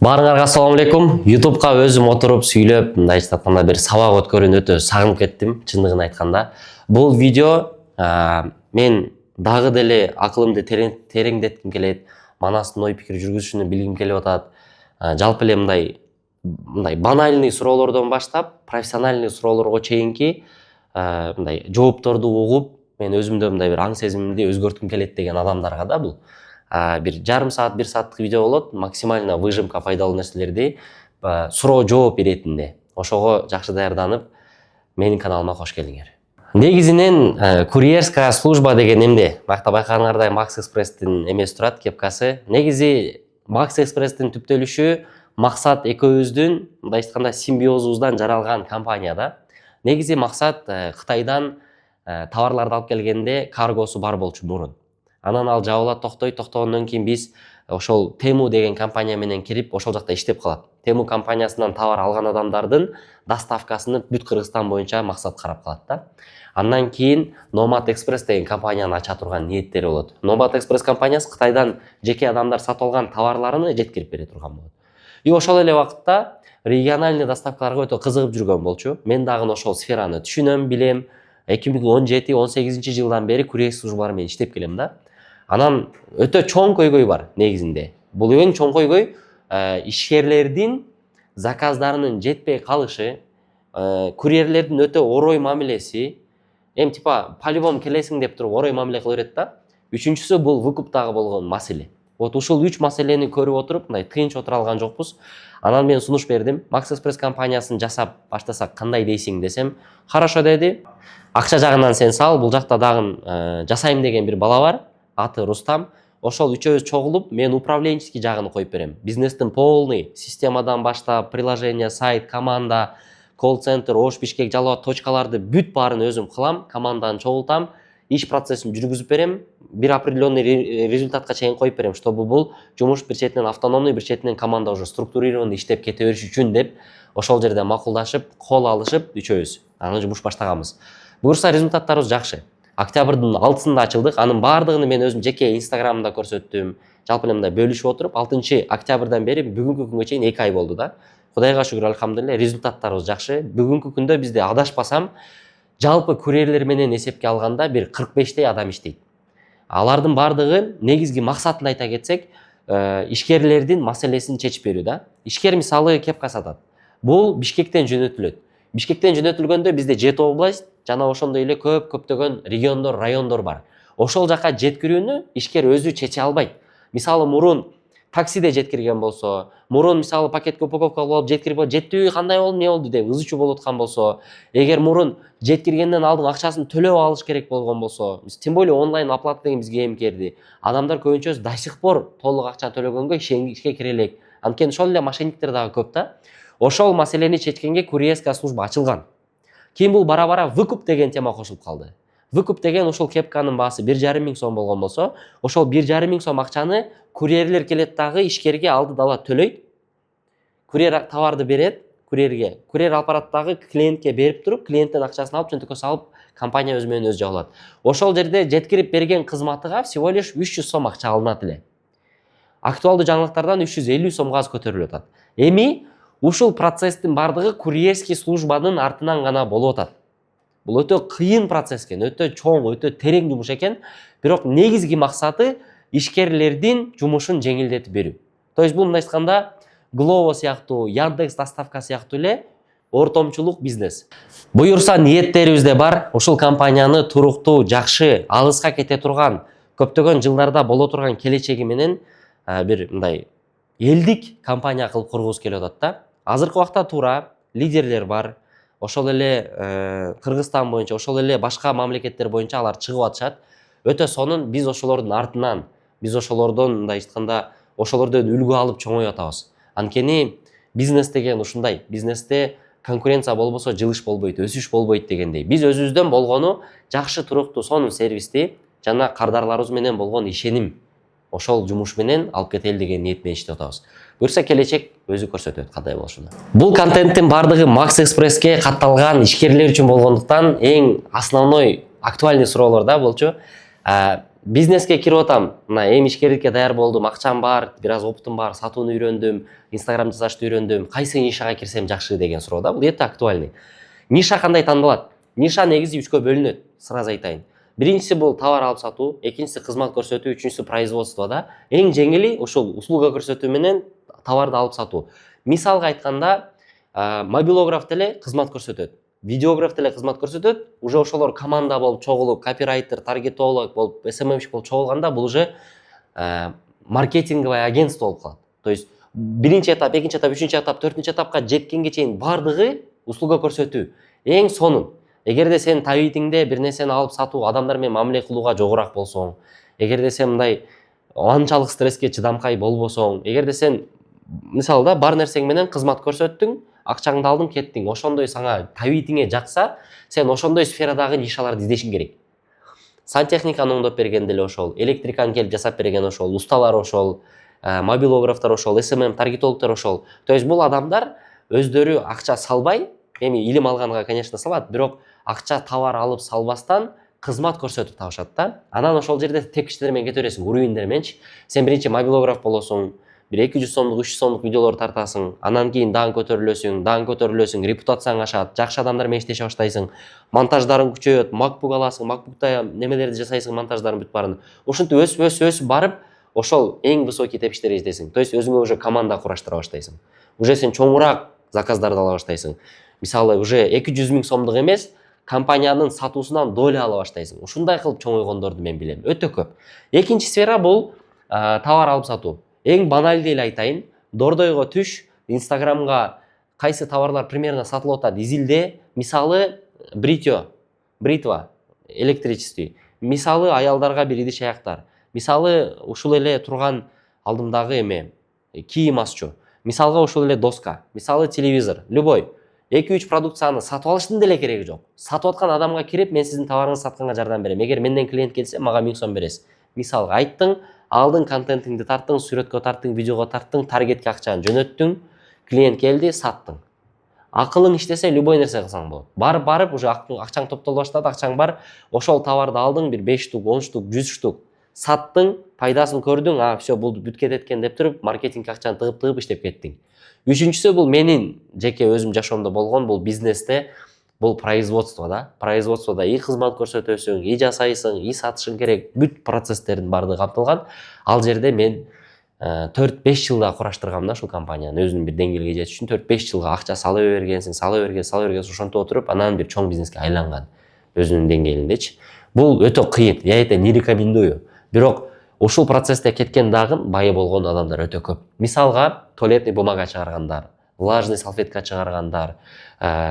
Баарыңарга assalamu алейкум. YouTube'га өзүм отуруп сүйлөп, мындай айтканда бир сабак өткөрүүнү өтө сагынып кеттим, чындыгын айтканда. Бул видео мен дагы деле акылымды тереңдетким келет, манастын ой пикир жүргүзүшүнү билгим келип атат. Жалпы эле мындай банальный суроолордон баштап, профессиональный суроолорго чейинки мындай жоопторду угуп, мен өзүмдө мындай бир аң сезимимди өзгөрткүм келет деген адамдарга да бул. Бир жарым саат, 1 сааттык видео болот, максимально выжимка пайдалуу нерселерди суроо жооп иретинде. Ошого жакшы даярданып, менин каналыма кош келиңер. Негизинен курьерская служба деген эмне? Бакта байкаганыңардай Max Express'тин эмеси турат, кепкасы. Негизи Max Express'тин түптөлүшү максат экөөбүздүн мындай айтканда симбиозубуздан жаралган компания да. Негизи максат Кытайдан товарларды алып келгенде каргосу бар болчу мурун. Анан ал жабылат, токтогондон кийин биз ошол Temu деген компания менен кирип, ошол жакта иштеп калат. Temu компаниясынан товар алган адамдардын доставкасын бүт Кыргызстан боюнча максат карап калат да. Андан кийин Nomad Express деген компанияны ача турган ниеттери болот. Nomad Express компаниясы Кытайдан жеке адамдар сатып алган товарларын жеткирип бере турган болот. И ошол эле убакытта региональный доставкаларга өтө кызыгып жүргөн болчу. Мен дагы ошол сфераны түшүнөм, билем. 2017-18 жылдан бери курьер службалары менен иштеп келем да. Анан өтө чоң көйгөй бар негизинде. Бул эң чоң көйгөй ишкерлердин заказдарынын жетпей калышы, курьерлердин өтө орой мамилеси, типа по-любому келесиң деп туруп орой мамиле кыла берет да. Үчүнчүсү бул выкуптагы болгон маселе. Вот ушул 3 маселени көрүп отуруп, мындай тынч отура алган жокпуз. Анан мен сунуш бердим. Max Express компаниясын жасап баштасак кандай дейсиң десем, хорошо деди. Акча жагынан сен сал, бул жакта дагы жасайм деген бир бала бар. Аты Рустам. Ошол үчөөбүз чогулуп, мен управленческий жагын коюп берем. Бизнестин полный системадан баштап, приложение, сайт, команда, колл-центр, Ош, Бишкек, Жалал Абад точкаларды бүт баарын өзүм кылам, команданы чогултам, иш процессин жүргүзүп берем, бир определенный результатка чейин коюп берем, чтобы бул жумуш бир четинен автономный, бир четинен команда уже структурированный иштеп кете бериш үчүн деп, ошол жерде макулдашып, кол алышып, үчөөбүз анан жумуш баштаганбыз. Буюрса результаттарыбыз жакшы. Октябрдын 6-сында ачылдык. Анын баардыгын мен өзүм жеке Instagramда көрсөттүм. Жалпы эле мындай бөлүшүп отуруп, 6-октябрдан бери бүгүнкү күнгө чейин 2 ай болду да. Кудайга шүгүр, алхамдулилля, результаттарыбыз жакшы. Бүгүнкү күндө бизде адашпасам, жалпы курьерлер менен эсепке алганда бир 45 адам иштейт. Алардын баардыгы негизги максатын айта кетсек, ишкерлердин маселесин чечип берүү да. Ишкер мисалы кепка сатат. Бул Бишкектен жөнөтүлөт. Бишкектен жөнөтүлгөндө бизде 7 область, жана ошондой эле көптөгөн региондор, райондор бар. Ошол жака жеткирүүнү ишкер өзү чече албайт. Мисалы мурун таксиде жеткирген болсо, мурун мисалы пакетке упаковка алып жеткирип, жетпейби, кандай болду, эмне болду деп ызычуу болуп аткан болсо, эгер мурун жеткиргенден алдын акчасын төлөп алыш керек болгон болсо, тем более онлайн оплата деген бизге эмкерди. Адамдар көбүнчөсү до сих пор толук акча төлөгөнгө ишке кире элек. Анткени ошол эле мошенниктер дагы көп да. Ошол маселени чечкенге курьерская служба ачылган. Кийин бул бара-бара выкуп деген тема кошулуп калды. Выкуп деген ушул кепканын баасы 1,5 миң сом болгон болсо, ошол 1,5 миң сом акчаны курьерлер келет дагы ишкерге алды дала төлөйт. Курьер товарды берет курьерге. Курьер алып барат дагы клиентке берип туруп, клиенттен акчасын алып, чөнтөккө салып, компания өзү менен өзү жабылат. Ошол жерде жеткирип берген кызматыга всего лишь 300 сом акча алынат эле. Актуалдуу жаңылыктардан 350 сомго көтөрүлүп атат. Эми ушул процесстин бардыгы курьерский службанын артынан гана болуп атат. Бул өтө кыйын процесс экен, өтө чоң, өтө терең жумуш экен, бирок негизги максаты ишкерлердин жумушун жеңилдетип берүү. То есть бул мындай айтканда Glovo сыяктуу, Яндекс доставка сыяктуу эле ортомчулук бизнес. Буюрса ниеттерибизде бар, ушул компанияны туруктуу, жакшы, алыска кете турган, көптөгөн жылдарда боло турган келечеги менен бир мындай элдик компания кылып кургубуз келип атат да. Азыркы убакта туура лидерлер бар. Ошол эле Кыргызстан боюнча, ошол эле башка мамлекеттер боюнча алар чыгып атышат. Өтө сонун биз ошолордун артынан, биз ошолордон мындай айтканда, ошолордон үлгү алып чоңоюп атабыз. Анткени бизнес деген ушундай. Бизнесте конкуренция болбосо жылыш болбойт, өсүш болбойт дегендей. Биз өзүбүздөн болгону жакшы, туруктуу, сонун сервисти жана кардарларыбыз менен болгон ишеним, ошол жумуш менен алып кетели деген ниет менен иштеп атабыз. Буюрса келечек өзү көрсөтөт кандай болушун. Бул контенттин бардыгы Max Express'ке катталган ишкерлер үчүн болгондуктан эң основной актуальный суроолор да болчу. бизнеске кирип атам, мына эми ишкерликке даяр болдум, акчам бар, бир аз опытым бар, сатууну үйрөндүм, инстаграм жасашты үйрөндүм, кайсы нишага кирсем жакшы деген суроо да, бул өтө актуальный. Ниша кандай тандалат? Ниша негизи 3кө бөлүнөт, сразу айтайын. Биринчиси бул товар алып сатуу, экинчиси кызмат көрсөтүү, үчүнчүсү производство да. Эң жеңили ушул услуга көрсөтүү менен товарды алып сатуу. Мисалга айтканда, мобилограф деле кызмат көрсөтөт, видеограф деле кызмат көрсөтөт, уже ошолор команда болуп чогулуп, копирайтер, таргетолог болуп, SMM болуп чогулганда бул уже маркетинговое агентство болуп калат. То есть биринчи этап, экинчи этап, үчүнчү этап, төртүнчү этапка жеткенге чейин бардыгы услуга көрсөтүү. Эң сонун. Эгерде сен табитиңде бир нерсени алып сатуу, адамдар менен мамиле кылууга жогорак болсоң, эгерде сен мындай анчалык стресске чыдамкай болбосоң, эгерде сен мисалы да бар нерсең менен кызмат көрсөттүң, акчаңды алдың, кеттиң, ошондой сага табитиңе жакса, сен ошондой сферадагы нишаларды издешиң керек. Сантехниканы оңдоп берген деле ошол, электриканы келип жасап берген ошол, усталар ошол, мобилографтар ошол, SMM таргетологдор ошол. То есть бул адамдар өздөрү акча салбай, эми илим алганга, конечно, салат, бирок акча товар алып салбастан кызмат көрсөтүп табышат да. Анан ошол жерде тепкичтер менен кете бересиң, уровеньдер мененчи. Сен биринчи мобилограф болосуң, бир 200 сомдук, 300 сомдук видеолор тартасың, анан кийин дагы көтөрүлөсүң, репутацияң ашат, жакшы адамдар менен иштеше баштайсың, монтаждарың күчөйөт, MacBook аласың, MacBookта немелерди жасайсың, монтаждарын бүт баарын. Ушинтип өсүп барып, ошол эң высокий тепкичтерге жетесиң. То есть өзүңө уже команда кураштыра баштайсың. Уже сен чоңураак заказдарды ала баштайсың. Мисалы, уже 200 000 сомдук эмес, компаниянын сатуусунан доля ала баштайсың. Ушундай кылып чоңойгондорду мен билем, өтө көп. Экинчи сфера бул товар алып сатуу. Эң банальды эле айтайын, дордойго түш, инстаграмга кайсы товарлар примерно сатылып атат изилде. Мисалы, бритва, электрический. Мисалы, аялдарга бир идиш аяктар. Мисалы, ушул эле турган алдымдагы эме кийим асчу. Мисалга ушул эле доска. Мисалы, телевизор, любой. 2-3 продукцияны сатып алыштын деле кереги жок. Сатып аткан адамга кирип, мен сиздин товарыңызды сатканга жардам берем. Эгер менден клиент келсе, мага 1000 сом бересиз. Мисалга айттың, алдың, контентиңди тарттың, сүрөткө тарттың, видеого тарттың, таргетке акчаны жөнөттүң, клиент келди, саттың. Акылың иштесе, любой нерсе кылсаң болот. Барып уже акчаң топтоло баштады, акчаң бар, ошол товарды алдың, бир 5 штук, 10 штук, 100 штук саттың, пайдасын көрдүң, все, бул бүт кетет экен деп туруп, маркетинг акчаны тыгып иштеп кеттиң. Үчүнчүсү бул менин жеке өзүм жашоомдо болгон, бул бизнесте, бул производство да. Производстводо и кызмат көрсөтөсүң, и жасайсың, и сатышың керек, бүт процесстердин баардыгы камтылган. Ал жерде мен 4-5 жылда кураштыргам да ушул компанияны, өзүнүн бир деңгээлге жетиш үчүн 4-5 жылга акча сала бергенсиң, ошентип отуруп, анан бир чоң бизнеске айланган өзүнүн деңгээлиндечи. Бул өтө кыйын, я это не рекомендую. Бирок ушул процессте кеткен дагы бай болгон адамдар өтө көп. Мисалга, туалетный бумага чыгаргандар, влажный салфетка чыгаргандар,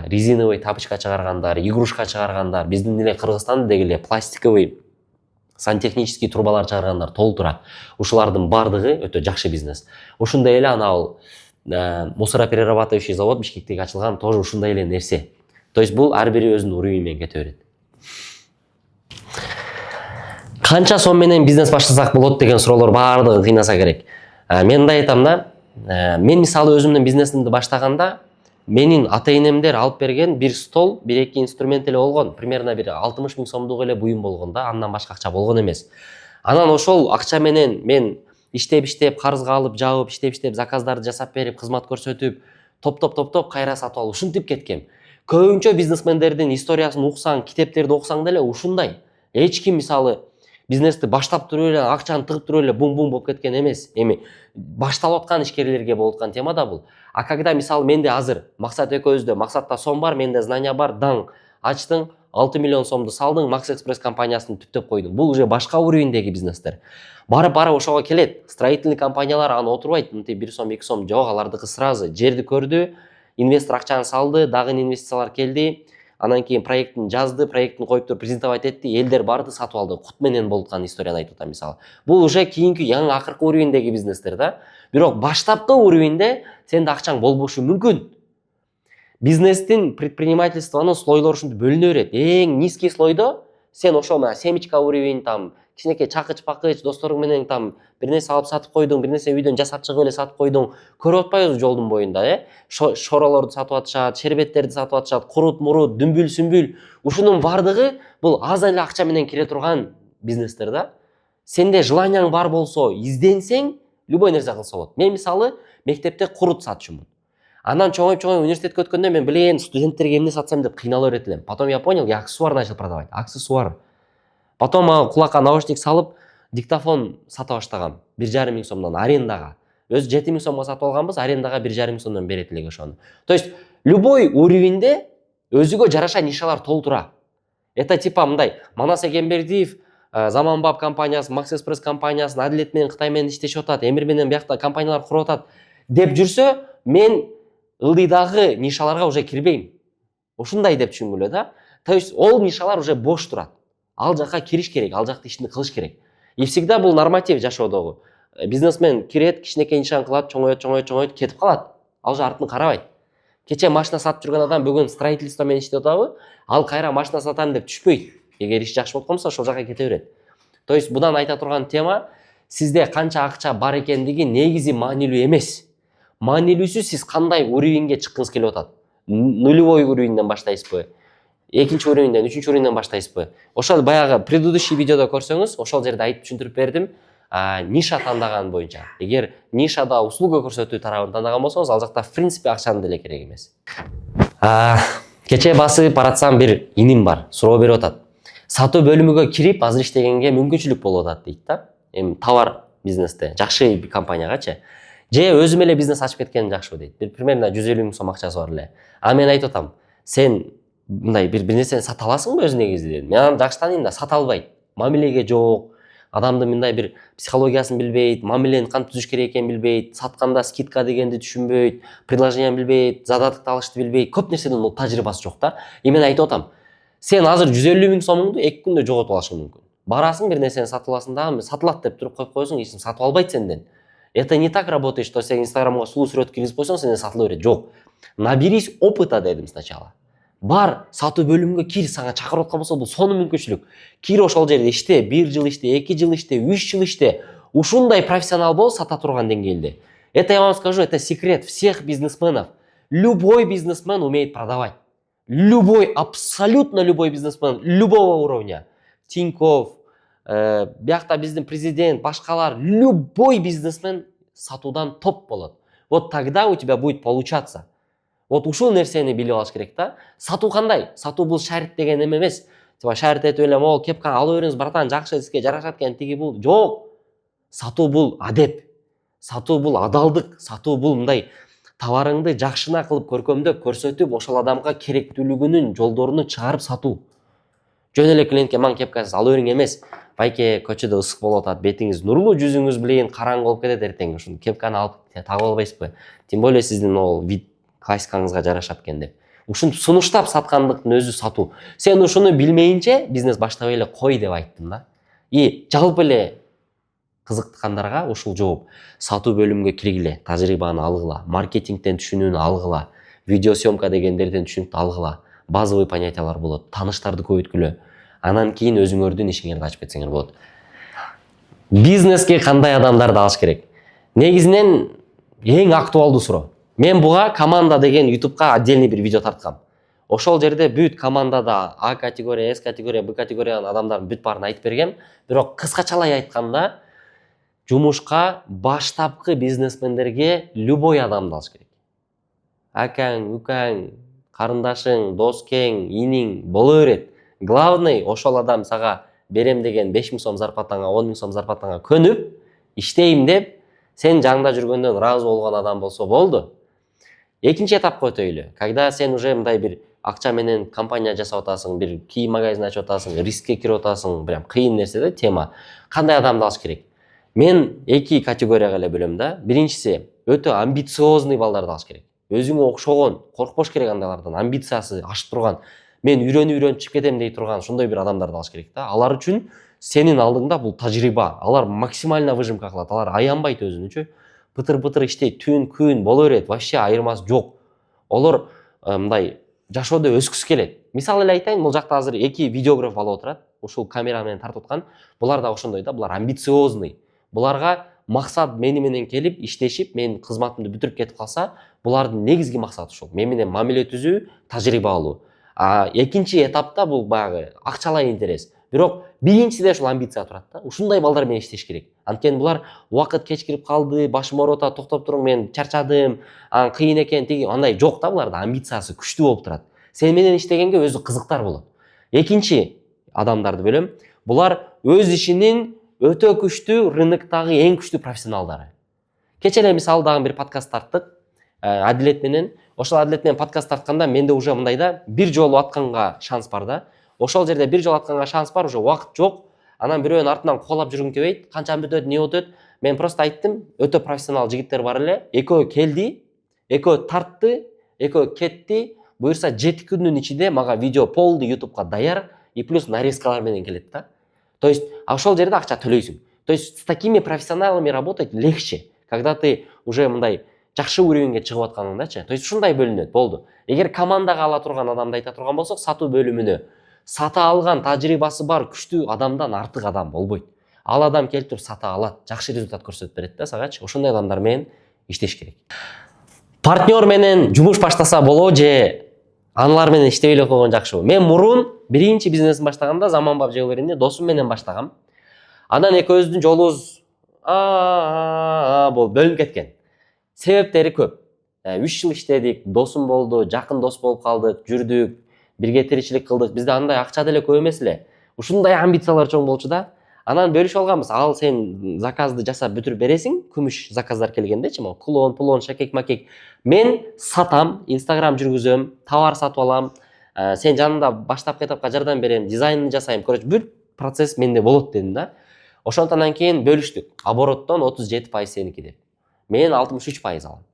резиновый тапочка чыгаргандар, игрушка чыгаргандар, биздин эле Кыргызстанда дегеле пластиковый сантехнический трубалар чыгаргандар толтура. Ушулардын бардыгы өтө жакшы бизнес. Ушундай эле анау мусороперерабатывающий завод Бишкектеги ачылган тоже ушундай эле нерсе. То есть бул ар бири өзүнүн уровень менен кете берет. Канча сом менен бизнес баштасак болот деген суроолор баардыгы кыйнаса керек. Мен мындай айтам да, мен мисалы өзүмдүн бизнесимди баштаганда, менин ата-энемдер алып берген бир стол, бир эки инструмент эле болгон. Примерно бир 60 000 сомдук эле буюм болгон да, андан башка акча болгон эмес. Анан ошол акча менен мен иштеп, карызга алып, жабып, иштеп, заказдарды жасап берип, кызмат көрсөтүп, топтоп кайра сатып алып, ушинтип кеткем. Көбүнчө бизнесмендердин историясын уксаң, китептерди уксаң деле ушундай. Эч ким мисалы бизнести баштап туруп эле, акчаны тыгып туруп эле бум-бум болуп кеткен эмес. Эми башталып аткан ишкерлерге болуп аткан тема да бул. А когда мисалы менде азыр Максат экөөбүздө, Максатта сом бар, менде знания бар, даң ачтың, 6 миллион сомду салдың, Макс Экспресс компаниясын түптөп койдуң. Бул уже башка уровеньдеги бизнестер. Барып ошого келет. Строительный компаниялар аны отурбайт, мынтип 1 сом, 2 сом жок, алардыкы сразу жерди көрдү, инвестор акчаны салды, дагы инвестициялар келди. Анан кийин проекттин жазды, проекттин коюп туруп презентовать этти, элдер барды сатып алды. Кут менен болуп аткан историяны айтып атам мисалы. Бул уже кийинки яңы акыркы уровеньдеги бизнестер да. Бирок баштапкы уровеньде сенде акчаң болбошу мүмкүн. Бизнестин, предпринимательствонун слойлору ушинтип бөлүнө берет. Эң низкий слойдо сен ошол семечка уровень, там кичинекей чакыч-пакыч досторуң менен там бир нерсе алып сатып койдуң, бир нерсе үйдөн жасап чыгып эле сатып койдуң. Көрүп атпайбызбы жолдун боюнда, шоролорду сатып атышат, шербеттерди сатып атышат, курут-мурут, дүмбүл-сүмбүл. Ушунун бардыгы бул аз эле акча менен кире турган бизнестер да. Сенде желанияң бар болсо, изденсең, любой нерсе кылса болот. Мен мисалы мектепте курут сатчумун. Анан чоңоюп университетке өткөндө мен билейин студенттерге эмне сатсам деп кыйнала берет элем. Потом я понял, я аксессуар начал продавать. Аксессуар. Потом кулакка наушник салып, диктофон сата баштагам. 1,5 миң сомдон арендага. Өз 7 миң сомго сатып алганбыз, арендага 1,5 миң сомдон берет элек ошону. То есть любой уровеньде өзүгө жараша нишалар толтура. Это типа мындай, Манас Эгембердиев Заманбап компаниясы, Макс Экспресс компаниясы, Адилет менен Кытай менен иштешип атат, Эмир менен биякта компаниялар куруп атат деп жүрсө, мен ылдыйдагы нишаларга уже кирбейм. Ушундай деп түшүнгүлө да. То есть ол нишалар уже бош турат. Ал жака кириш керек, ал жакта ишинди кылыш керек. И всегда бул норматив жашоодогу. Бизнесмен кирет, кичинекей нишан кылат, чоңойот, кетип калат. Ал же артын карабайт. Кече машина сатып жүргөн адам бүгүн строительство менен иштеп атабы, ал кайра машина сатам деп түшпөйт. Эгер иш жакшы болуп калса, ошол жака кете берет. То есть будан айта турган тема, сизде канча акча бар экендиги негизи маанилүү эмес. Маанилүүсү сиз кандай уровеньге чыккыңыз келип атат. Нулевой уровеньден баштайсызбы? Экинчи уровеньден, үчүнчү уровеньден баштайсызбы? Ошол баягы предыдущий видеодо көрсөңүз, ошол жерде айтып түшүндүрүп бердим. Ниша тандаган боюнча. Эгер нишада услуга көрсөтүү тарабын тандаган болсоңуз, ал жакта в принципе акчанын деле кереги эмес. Кече басып баратсам бир иним бар, суроо берип атат. Сатуу бөлүмүгө кирип, азыр иштегенге мүмкүнчүлүк болуп атат дейт да. Эми товар бизнесте, жакшы компаниягачы. Же өзүм эле бизнес ачып кеткеним жакшыбы дейт. Бир примерно 150 миң сом акчасы бар эле. Мен айтып атам, сен мындай бир нерсени сата аласыңбы өзү негизи дедим. Мен аны жакшы тааныйм да, сата албайт. Мамилеге жок. Адамдын мындай бир психологиясын билбейт, мамилени кантип түзүш керек экенин билбейт, сатканда скидка дегенди түшүнбөйт, предложенияны билбейт, задатыкты алышты билбейт, көп нерседен ол тажрыйбасы жок да. Мен айтып атам, сен азыр 150 миң сомуңду 2 күндө жоготуп алышың мүмкүн. Барасың бир нерсени сатып аласың дагы, сатылат деп туруп коюп коесуң, эч ким сатып албайт сенден. Это не так работает, что сен Инстаграмга сулуу сүрөт киргизип койсоң, сенден сатыла берет. Жок. Наберись опыта дедим сначала. Бар, сатуу бөлүмүнгө кир, сага чакырып аткан болсо, бул сонун мүмкүнчүлүк. Кир ошол жерде иште, 1 жыл иште, 2 жыл иште, 3 жыл иште. Ушундай профессионал бол сата турган деңгээлде. Это я вам скажу, это секрет всех бизнесменов. Любой бизнесмен умеет продавать. Любой, абсолютно любой бизнесмен, любого уровня. Тиньков, биякта биздин президент, башкалар, любой бизнесмен сатуудан топ болот. Вот тогда у тебя будет получаться. Вот ушул нерсени билип алыш керек да. Сатуу кандай? Сатуу бул шарт деген эме эмес. Типа шарт этип эле, мол, кепканы ала бериңиз, братан, жакшы, сизге жарашат экен, тиги бул. Жок. Сатуу бул адеп. Сатуу бул адалдык. Сатуу бул мындай товарыңды жакшына кылып көркөмдөп көрсөтүп, ошол адамга керектүүлүгүнүн жолдоруну чыгарып сатуу. Жөн эле клиентке маң кепкасыз ала бериң эмес. Байке көчөдө ысык болуп атат, бетиңиз нурлуу, жүзүңүз билейин караңгы болуп кетет эртең. Ушуну кепканы алып тагып албайсызбы? Тем более сиздин ол вид классикаңызга жарашат экен деп. Ушинтип сунуштап саткандыктын өзү сатуу. Сен ушуну билмейинче бизнес баштап эле кой деп айттым да. И жалпы эле кызыктыкандарга ушул жооп. Сатуу бөлүмүнгө киргиле, тажрыйбаны алгыла, маркетингден түшүнүүнү алгыла, видео съемка дегендерден түшүнүктү алгыла. Базовый понятиялар болот, тааныштарды көбөйткүлө. Анан кийин өзүңөрдүн ишиңерди ачып кетсеңер болот. Бизнеске кандай адамдарды алыш керек? Негизинен эң актуалдуу суроо. Мен буга команда деген YouTube'ка отдельный бир видео тарткам. Ошол жерде бүт командада А категория, С категория, Б категориянын адамдарын бүт баарын айтып бергем. Бирок кыскачалай айтканда, жумушка баштапкы бизнесмендерге любой адамды алыш керек. Акаң, укаң, карындашың, доскең, иниң боло берет. Главный ошол адам сага берем деген 5 миң сом зарплатаңа, 10 миң сом зарплатаңа көнүп, иштейм деп, сен жаңда жүргөндөн ыраазы болгон адам болсо болду. Экинчи этапка өтөйлү. Когда сен уже мындай бир акча менен компания жасап атасың, бир кийим магазин ачып атасың, рискке кирип атасың, прям кыйын нерсе да тема. Кандай адамды алыш керек? Мен 2 категорияга эле бөлөм да. Биринчиси өтө амбициозный балдарды алыш керек. Өзүңө окшогон, коркпош керек андайлардан, амбициясы ашып турган, мен үйрөнүп чыгып кетем дей турган ошондой бир адамдарды алыш керек да. Алар үчүн сенин алдыңда бул тажрыйба. Алар максимально выжимка кылат. Алар аянбайт өзүнүчү. Пытыр-пытыр иштейт, түн, күн боло берет, вообще айырмасы жок. Олар мындай жашоодо өскүсү келет. Мисалы эле айтайын, бул жакта азыр 2 видеограф алып отурат. Ушул камера менен тартып аткан. Булар да ошондой да, булар амбициозный. Буларга максат мени менен келип иштешип, мен кызматымды бүтүрүп кетип калса, булардын негизги максаты ушул. Мен менен мамиле түзүү, тажрыйба алуу. Экинчи этапта бул баягы акчалай интерес. Бирок биринчиде ушул амбиция турат да. Ушундай балдар менен иштеш керек. Анткени булар убакыт кечкирип калды, башым ооруп атат, токтоп туруң, мен чарчадым, кыйын экен, тиги андай жок да, буларда амбициясы күчтүү болуп турат. Сен менен иштегенге өзү кызыктар болот. Экинчи адамдарды бөлөм. Булар өз ишинин өтө күчтүү, рыноктогу эң күчтүү профессионалдары. Кече эле мисалы дагы бир подкаст тарттык, Адилет менен. Ошол Адилет менен подкаст тартканда менде уже мындай да, бир жолу атканга шанс бар да. Ошол жерде бир жолу атканга шанс бар, уже убакыт жок. Анан бирөөнүн артынан кубалап жүргүм келбейт. Канча өтөт, не өтөт? Мен просто айттым, өтө профессионал жигиттер бар эле. Экөө келди, экөө тартты, экөө кетти. Буюрса 7 күндүн ичинде мага видео полный YouTube'га даяр и плюс нарезкалар менен келет да. То есть ошол жерде акча төлөйсүң. То есть с такими профессионалами работать легче, когда ты уже мындай жакшы уровеньге чыгып атканыңдачы. То есть ушундай бөлүнөт, болду. Эгер командага ала турган адамды айта турган болсок, сатуу бөлүмүнө сата алган, тажрыйбасы бар, күчтүү адамдан артык адам болбойт. Ал адам келип туруп сата алат, жакшы результат көрсөтүп берет да сагачы. Ошондой адамдар менен иштеш керек. Партнер менен жумуш баштаса болобу же аналар менен иштебей эле койгон жакшыбы? Мен мурун биринчи бизнесин баштаганда Заманбап Жегөлөрүндө досум менен баштагам. Анан экөөбүздүн жолубуз болуп бөлүнүп кеткен. Себептери көп. 3 жыл иштедик, досум болду, жакын дос болуп калдык, жүрдүк, бирге тиричилик кылдык. Бизде андай акча деле көп эмес эле. Ушундай амбициялар чоң болчу да. Анан бөлүшүп алганбыз. Ал сен заказды жасап бүтүрүп бересиң, күмүш заказдар келгендечи, могу кулон, шакек, макек. Мен сатам, Instagram жүргүзөм, товар сатып алам. Сен жанында баштапкы этапка жардам берем, дизайнын жасайм. Короче, бүт процесс менде болот дедим да. Ошондон кийин бөлүштүк. Обороттон 37% сеники деп. Мен 63% алам.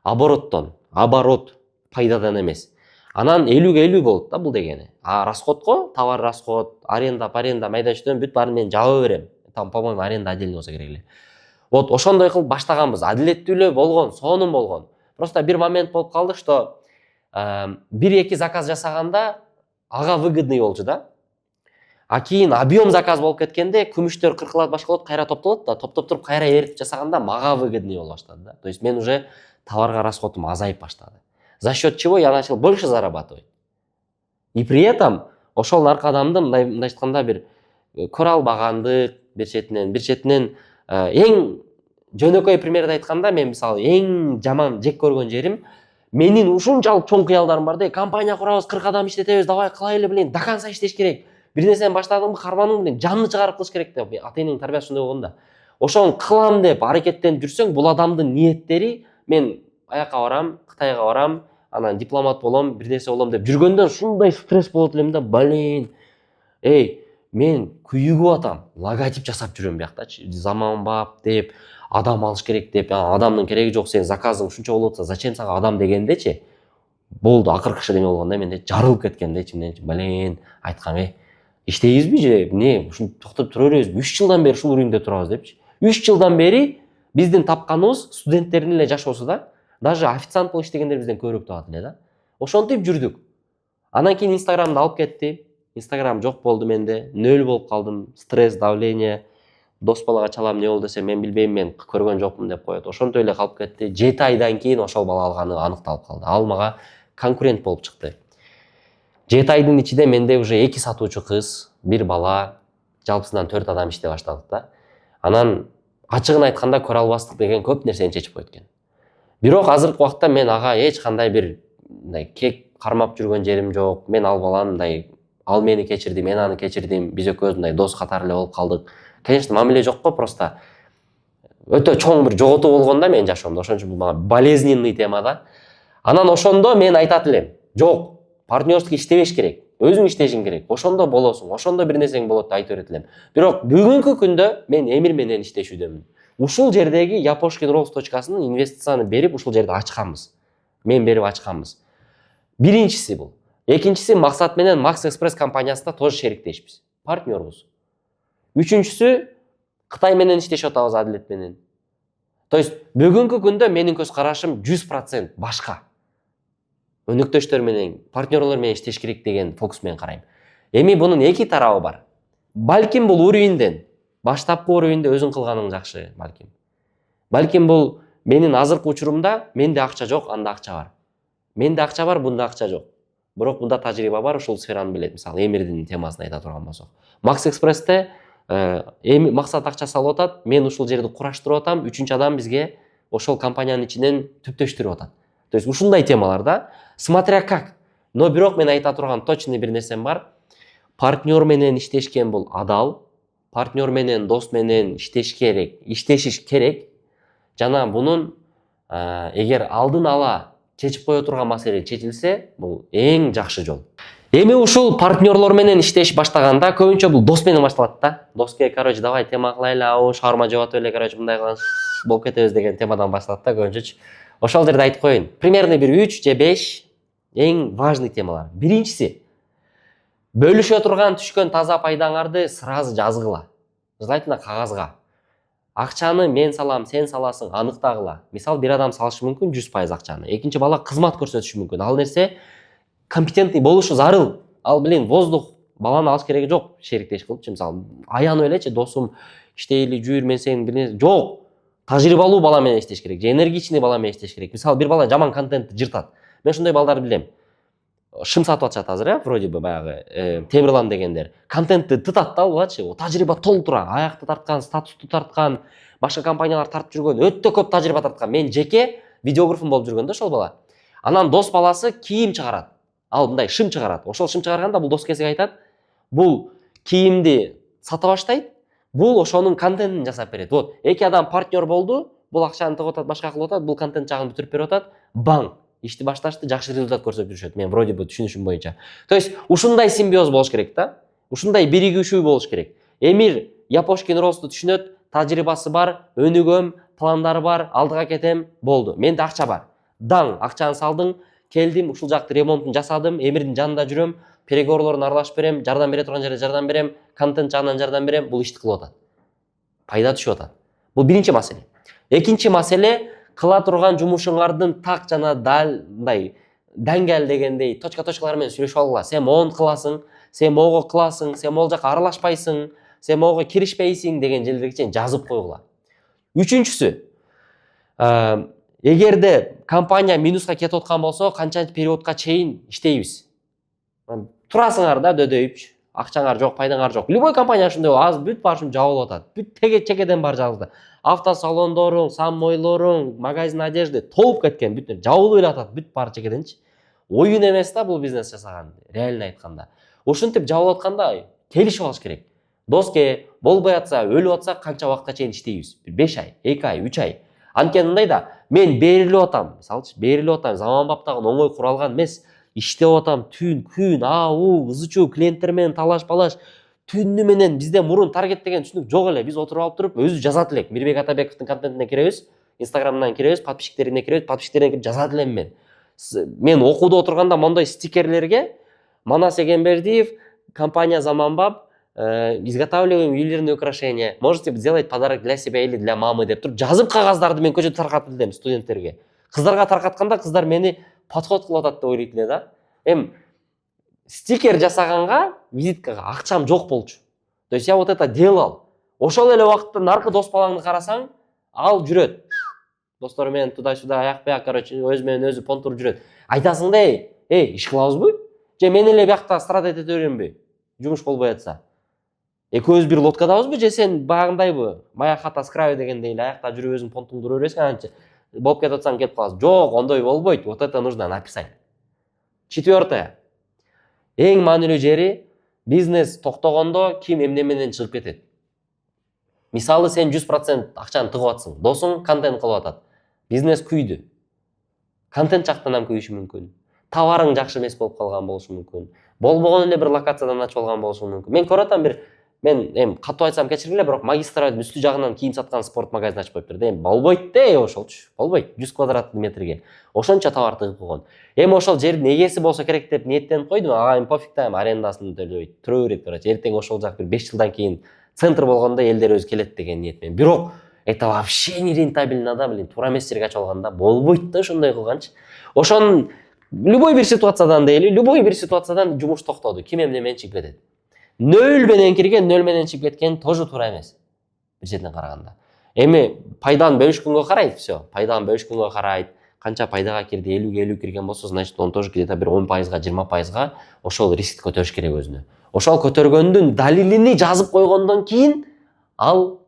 Оборот пайдадан эмес. Анан 50-50 болот да бул дегени. Расходко, товар расход, аренда майда чөтөн бүт баарын мен жаба берем. Там, по-моему, аренда отдельно болсо керек эле. Вот ошондой кылып баштаганбыз. Адилеттүү эле болгон, сонун болгон. Просто бир момент болуп калды, что 1-2 заказ жасаганда ага выгодный болчу да. Кийин объем заказ болуп кеткенде күмүштөр кыркылат, башкалат, кайра топтолот да, топтоп туруп кайра эritип жасаганда мага выгодный боло баштады да. То есть мен уже товарга расходум азайып баштады. За счет чего я начал больше зарабатывать. И при этом ошол наркадамды мындай айтканда бир көрө албагандык бир четинен эң жөнөкөй примерди айтканда, мен мисалы эң жаман жек көргөн жерим, менин ушунчалык чоң кыялдарым бар да, компания курабыз, 40 адам иштетебиз, давай кылайлы, блин, до конца иштеш керек. Бир нерсени баштадыңбы, кармандыңбы, блин, жанны чыгарып кылыш керек деп, ата эненин тарбиясы ушундай болгон да. Ошону кылам деп аракеттенип жүрсөң, бул адамдын ниеттери, мен аяка барам, Кытайга барам, анан дипломат болом, бир нерсе болом деп жүргөндөн ушундай стресс болот элем да, блин. Мен күйүгүп атам, логотип жасап жүрөм бияктачы, Заманбап деп, адам алыш керек деп, адамдын кереги жок, сен заказың ушунча болуп атса, зачем сага адам дегендечи. Болду, акыркы неме болгондо менде жарылып кеткенде ичимден, блин, айткам, иштейбизби же эмне, ушинтип токтоп тура беребизби? 3 жылдан бери ушул уровеньде турабыз депчи. 3 жылдан бери биздин тапканыбыз студенттердин эле жашоосу да. Даже официант болуп иштегендер бизден көбүрөөк табат эле да. Ошентип жүрдүк. Анан кийин Инстаграмды алып кетти. Инстаграм жок болду менде. Нөл болуп калдым. Стресс, давление. Дос балага чалам, не болду десем, мен билбейм, мен көргөн жокмун деп коет. Ошентип эле калып кетти. 7 айдан кийин ошол бала алганы аныкталып калды. Ал мага конкурент болуп чыкты. 7 айдын ичинде менде уже 2 сатуучу кыз, 1 бала, жалпысынан 4 адам иштей баштадык да. Анан ачыгын айтканда көрө албастык деген көп нерсени чечип койт экен. Бирок азыркы убакта мен ага эч кандай бир кек кармап жүргөн жерим жок. Мен ал баланы ал мени кечирди, мен аны кечирдим. Биз экөөбүз дос катары эле болуп калдык. Конечно, мамиле жок го, просто өтө чоң бир жоготуу болгон да менин жашоомдо. Ошон үчүн бул мага болезненный тема да. Анан ошондо мен айтат элем, жок, партнерский иштебеш керек. Өзүң иштешиң керек. Ошондо болосуң, ошондо бир нерсең болот деп айтып берет элем. Бирок бүгүнкү күндө мен Эмир менен иштешүдөмүн. Ушул жердеги Япошкин Роллс точкасын инвестицияны берип ушул жерде ачканбыз. Мен берип ачканбыз. Биринчиси бул. Экинчиси Максат менен Макс Экспресс компаниясында тоже шериктешпиз. Партнербуз. Үчүнчүсү Кытай менен иштешип атабыз, Адилет менен. То есть бүгүнкү күндө менин көз карашым 100% башка. Өнөктөштөр менен, партнерлор менен иштеш керек деген фокус менен карайм. Эми бунун эки тарабы бар. Балким бул уровеньден, баштапкы уровеньде өзүң кылганың жакшы, балким. Балким бул менин азыркы учурумда менде акча жок, анда акча бар. Менде акча бар, бунда акча жок. бирок мында тажрыйба бар, ушул сфераны билет. Мисалы Эмирдин темасын айта турган болсок, Макс Экспрессте эми максат акча салып атат, мен ушул жерди кураштырып атам, үчүнчү адам бизге ошол компаниянын ичинен түптөштүрүп атат. То есть ушундай темалар да, смотря как. Но бирок мен айта турган точный бир нерсем бар. Партнер менен иштешкен бул адал, партнер менен, дос менен иштешиш керек. Жана бунун эгер алдын ала чечип кое турган маселе чечилсе, бул эң жакшы жол. Эми ушул партнерлор менен иштеш баштаганда көбүнчө бул дос менен башталат да. Доске, короче, давай тема кылайлы, шаарма жеп атып эле, короче, мындай кылган болуп кетебиз деген темадан башталат да көбүнчөчү. Ошол жерде айтып коеюн. Примерно бир 3 же 5 эң важный темалар. Биринчиси, бөлүшө турган түшкөн таза пайдаңарды сразу жазгыла. Желательно кагазга. Акчаны мен салам, сен саласың, аныктагыла. Мисал, бир адам салышы мүмкүн 100% акчаны. Экинчи бала кызмат көрсөтүшү мүмкүн. Ал нерсе компетентный болушу зарыл. Ал билин, воздух баланы алыш кереги жок, шериктеш кылыпчы. Мисалы, аянып элечи, досум иштейли, жүр, мен сен билем. Жок. Тажрыйбалуу бала менен иштеш керек, же энергичный бала менен иштеш керек. Мисалы, бир бала жаман контентти жыртат. Мен ушундай балдарды билем. Шым сатып атышат азыр, вроде бы баягы Темирлан дегендер. Контентти тытат да албачы, тажрыйба толтура, аякты тарткан, статусту тарткан, башка компаниялар тартып жүргөн, өтө көп тажрыйба тарткан. Мен жеке видеографым болуп жүргөн да ошол бала. Анан дос баласы кийим чыгарат. Ал мындай шым чыгарат. Ошол шым чыгарганда бул дос кезиге айтат, бул кийимди сата баштайт, бул ошонун контентин жасап берет. Вот, эки адам партнер болду, бул акчаны тыгып атат, башка кылып атат, бул контент жагын бүтүрүп берип атат, баң, ишти башташты, жакшы результат көрсөтүп жүрүшөт. Мен вроде бы түшүнүшүм боюнча. То есть ушундай симбиоз болуш керек да. Ушундай биригишүү болуш керек. Эмир Япошкин росту түшүнөт, тажрыйбасы бар, өнүгөм, пландары бар, алдыга кетем, болду. Менде акча бар. Даң, акчаны салдың, келдим, ушул жакты ремонтун жасадым, Эмирдин жанында жүрөм, переговорлорун аралашып берем, жардам бере турган жерде жардам берем, контент жагынан жардам берем, бул ишти кылып атат. Пайда түшүп атат. Бул биринчи маселе. Экинчи маселе, кыла турган жумушуңардын так жана мындай деңгел дегендей точкалар менен сүйлөшүп алгыла. Сен моун кыласың, сен могу кыласың, сен могу жака аралашпайсың, сен могу киришпейсиң деген жерлерге чейин жазып койгула. Үчүнчүсү, эгерде компания минуска кетип аткан болсо, канчанчы периодка чейин иштейбиз. Турасыңар да дөдөйүп, акчаңар жок, пайдаңар жок. Любой компания ушундай аз бүт башым жабылып атат. Бүт чекеден бар жабылды. Автосалондоруң, самойлоруң, магазин одежды толуп кеткен, бүт жабылып эле атат, бүт бар чекеденчи. Оюн эмес да бул бизнес жасаган, реально айтканда. Ушинтип жабылып атканда келишип алыш керек. Доске болбой атса, өлүп атса, канча убакытка чейин иштейбиз? 5 ай, 2 ай, 3 ай. Анткени мындай да, мен берилип атам, мисалчы, берилип атам, заманбаптагы оңой куралган эмес. Иштеп атам, түн, күн, ызычуу, клиенттер менен талаш-палаш, түнү менен бизде мурун таргет деген түшүнүк жок эле. Биз отуруп алып туруп, өзү жазат элек. Мирбек Атабековдун контентине киребиз, Инстаграмдан киребиз, подписчиктерине киребиз, подписчиктерине кирип жазат элем мен. Мен окууда отурганда мондой стикерлерге Манас Эгембердиев, компания Заманбап, изготавливаем ювелирные украшения. Можете сделать подарок для себя или для мамы деп туруп жазып кагаздарды мен көчөдө таркатып билдим студенттерге. Кыздарга таркатканда кыздар мени подход кылып атат деп ойлойт эле да. Стикер жасаганга, визиткага акчам жок болчу. То есть я вот это делал. Ошол эле убакытта наркы дос балаңды карасаң, ал жүрөт. Достор менен туда-сюда, аяк-бияк, короче, өзү менен өзү понтуруп жүрөт. Айтасың да, иш кылабызбы? Же мен эле биякта страдать ете беремби? Жумуш болбой атса. Экөөбүз бир лодкадабызбы, же сен багындайбы? Мая хата с краю дегендей эле аякта жүрүп өзүң понтуңду өрөсүң, анча болуп кетип атсаң кетип каласың. Жок, ондой болбойт. Вот это нужно написать. Четвертое. Эң маанилүү жери, бизнес токтогондо ким эмне менен чыгып кетет. Мисалы, сен 100% акчаны тыгып атсың, досуң контент кылып атат. Бизнес күйдү. Контент жактан күйүшү мүмкүн. Товарың жакшы эмес болуп калган болушу мүмкүн. Болбогон эле бир локациядан ачып алган болушу мүмкүн. Мен көрүп атам мен катуу айтсам кечиргиле, бирок магистралдын үстү жагынан кийим саткан спорт магазин ачып коюптур да. Болбойт да, ошолчу. Болбойт. 100 квадратный метрге. Ошончо товар тыгып койгон. Ошол жердин эгеси болсо керек деп ниеттенип койдум. Ага, пофиг да, арендасын төлөбөйт. Туру берет, короче. Эртең ошол жак бир 5 жылдан кийин центр болгондо элдер өзү келет деген ниетмен. Бирок это вообще не рентабельно да, туура эмес жерге ачып алганда болбойт да ошондой кылганчы. Ошонун любой бир ситуациядан жумуш токтоду. Ким эмне менен чыгып кетет. Нөл менен кирген, нөл менен чыгып кеткен тоже туура эмес. Бир жерден караганда. Пайданы бөлүшкөнгө карайт, все. Пайданы бөлүшкөнгө карайт. канча пайдага кирди, 50-50 кирген болсо, значит он тоже где-то бир 10%, 20%, ошол риск көтөрүш керек өзүнө. Ошол көтөргөндүн далилини жазып койгондон кийин ал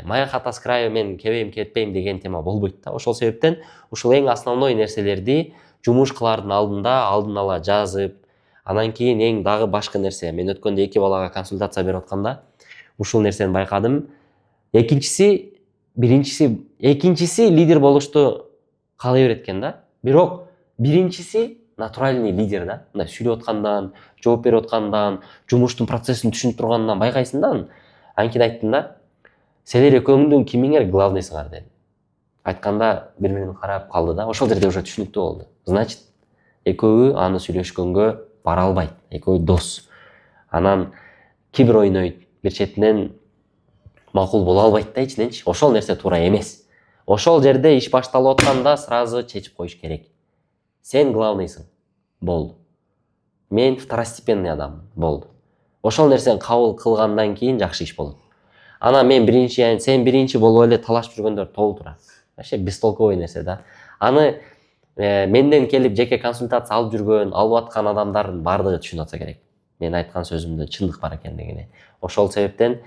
мая хата с краю, мен кебейм кетпейм деген тема болбойт да. Ошол себептен ушул эң основной нерселерди жумуш кылардын алдын ала жазып, анан кийин эң дагы башкы нерсе, мен өткөндө 2 балага консультация берип атканда ушул нерсени байкадым. Экинчиси лидер болушту каалай берет экен да. Бирок биринчиси натуральный лидер да. Мындай сүйлөп аткандан, жооп берип аткандан, жумуштун процессин түшүнүп тургандан байкайсың да. Анткени айттым да, силер экөөңүңдүн кимиңер главныйсыңар дедим. Айтканда бири-бирин карап калды да. Ошол жерде уже түшүнүктүү болду. Значит, экөө аны сүйлөшкөнгө бара албайт. Экөө дос. Анан кибер ойнойт, бир четинен макул боло албайт да ичиненчи. Ошол нерсе туура эмес. Ошол жерде иш башталып атканда сразу чечип коюш керек. Сен главныйсың. Болду. Мен второстепенный адам. Болду. Ошол нерсени кабыл кылгандан кийин жакшы иш болот. Ана мен биринчи, сен биринчи болуп эле талашып жүргөндөр толтура. Вообще бестолковый нерсе да. Аны менден келип жеке консультация алып жүргөн, алып аткан адамдардын бардыгы түшүнүп атса керек. Мен айткан сөзүмдө чындык бар экендигине. Ошол себептен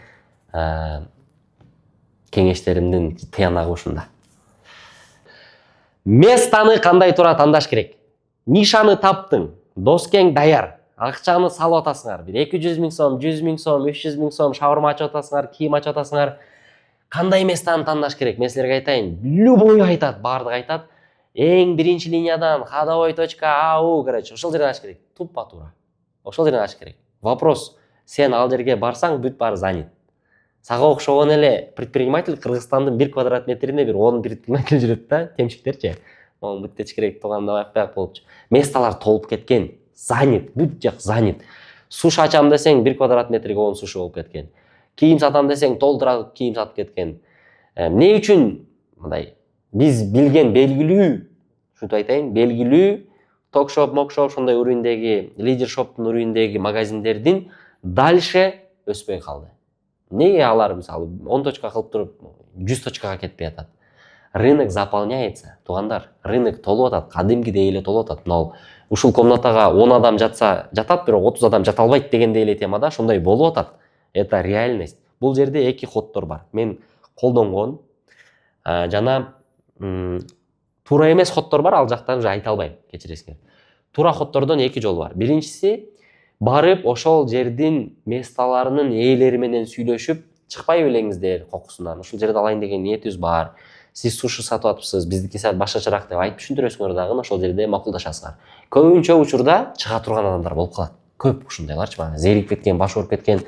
кеңештеримдин тыянагы ушунда. Местаны кандай туура тандаш керек? Нишаны таптың, доскең даяр. Акчаны салып атасыңар. Бир 200 000 сом, 100 000 сом, 300 000 сом шаурма ачып атасыңар, кийим ачып атасыңар. Кандай местаны тандаш керек? Мен силерге айтайын. Любой айтат, бардыгы айтат. Эң биринчи линиядан ходовой точка АУ, короче, ошол жерден ачыш керек. Туппа туура. Ошол жерден ачыш керек. Вопрос: сен ал жерге барсаң, бүт баары занят. Сага окшогон эле предприниматель Кыргызстандын 1 квадрат метрине бир 10 предприниматель жүрөт да, темшиктерчи. Могу бүт течкирек тууганда бак болупчу. Месталар толуп кеткен. Занят, бүт жак занят. Суши ачам десең 1 квадрат метрге 10 суши болуп кеткен. Кийим сатам десең толтура кийим сатып кеткен. Эмне үчүн мындай биз билген белгилүү, ушинтип айтайын, белгилүү токшоп, мокшоп ошондой уровеньдеги, лидер шоптун уровеньдеги магазиндердин дальше өспөй калды. Неге алар мисалы 10 точка кылып туруп 100 точкага кетпей атат? Рынок заполняется, туугандар. Рынок толуп атат, кадимкидей эле толуп атат. Мына ушул комнатага 10 адам жатат, бирок 30 адам жата албайт дегендей эле темада ошондой болуп атат. Это реальность. Бул жерде эки ходдор бар. Мен колдонгон жана туура эмес ходдор бар, ал жактан уже айта албайм, кечиресиңер. Туура ходдордон эки жол бар. Биринчиси барып ошол жердин месталарынын ээлери менен сүйлөшүп, чыкпай белеңиздер кокусунан. Ушул жерде алайын деген ниетибиз бар. Сиз суши сатып атыпсыз, биздики саат башкачараак деп айтып түшүндүрөсүңөр дагы, ошол жерде макулдашасыңар. Көбүнчө учурда чыга турган адамдар болуп калат. Көп ушундайларчы, баягы зерип кеткен, баш ооруп кеткен,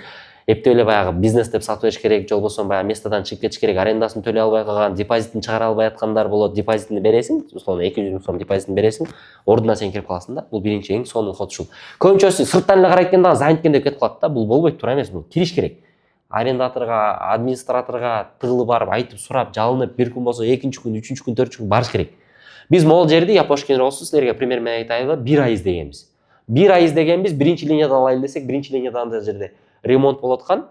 эптеп эле баягы бизнес деп сатып бериш керек, же болбосо баягы местадан чыгып кетиш керек, арендасын төлөй албай калган, депозитин чыгара албай аткандар болот. Депозитини бересиң, условно 200 000 сом депозитин бересиң, ордуна сен кирип каласың да. Бул биринчи эң сонун ход ушул. Көбүнчөсү сырттан эле карайт экен дагы занят деп кетип калат да. Бул болбойт, туура эмес, бул кириш керек. Арендаторго, администраторго тыгылып барып айтып сурап, жалынып, бир күн болсо экинчи күн, үчүнчү күн, төртүнчү күн барыш керек. Биз могул жерди Япошкин болсо силерге пример менен айтайлы, 1 ай издегенбиз. 1 ай издегенбиз, биринчи линиядан алайлы десек, биринчи линиядан да жерде ремонт болуп аткан.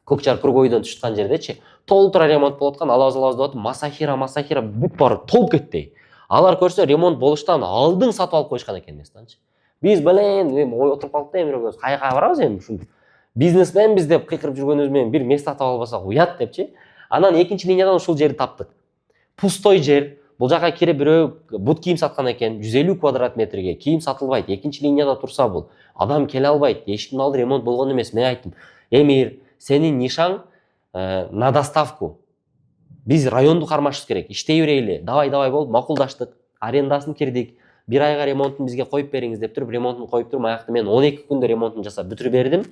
Көкчар кругойдон түшүп жердечи, толтура ремонт болуп аткан, алабыз деп атып, Масахира бүт баары толуп кетти. Алар көрсө ремонт болуштан алдын сатып алып коюшкан экен местанчы. Биз ой отуруп калдык да, эмне каяка барабыз эми ушул бизнесменбиз деп кыйкырып жүргөнүбүз менен бир место сатып албасак уят депчи. Анан экинчи линиядан ушул жерди таптык. Пустой жер. Бул жака кирип бирөө бут кийим саткан экен, 150 квадрат метрге кийим сатылбайт. Экинчи линияда турса бул адам келе албайт. Эшиктин алды ремонт болгон эмес. Мен айттым: "Эмир, сенин нишаң на доставку. Биз районду кармашыбыз керек. Иштей берели. Давай болуп макулдаштык. Арендасын кирдик. 1 айга ремонтун бизге коюп бериңиз" деп туруп, ремонтун коюп туруп, аякта мен 12 күндө ремонтун жасап бүтүрүп бердим.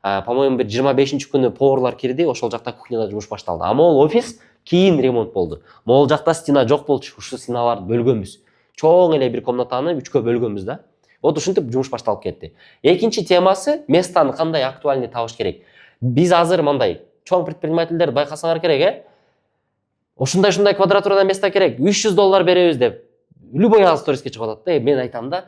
По-моему, бир 25-күнү поварлар кирди, ошол жакта кухняда жумуш башталды. Могул офис кийин ремонт болду. Могул жакта стена жок болчу. Ушул стеналарды бөлгөнбүз. Чоң эле бир комнатаны 3кө бөлгөнбүз да. Вот ушинтип жумуш башталып кетти. Экинчи темасы местаны кандай актуальный табыш керек. Биз азыр мындай чоң предпринимательдерди байкасаңар керек, ушундай квадратурада место керек, $300 беребиз деп любой сториске чыгып атат да. Мен айтам да,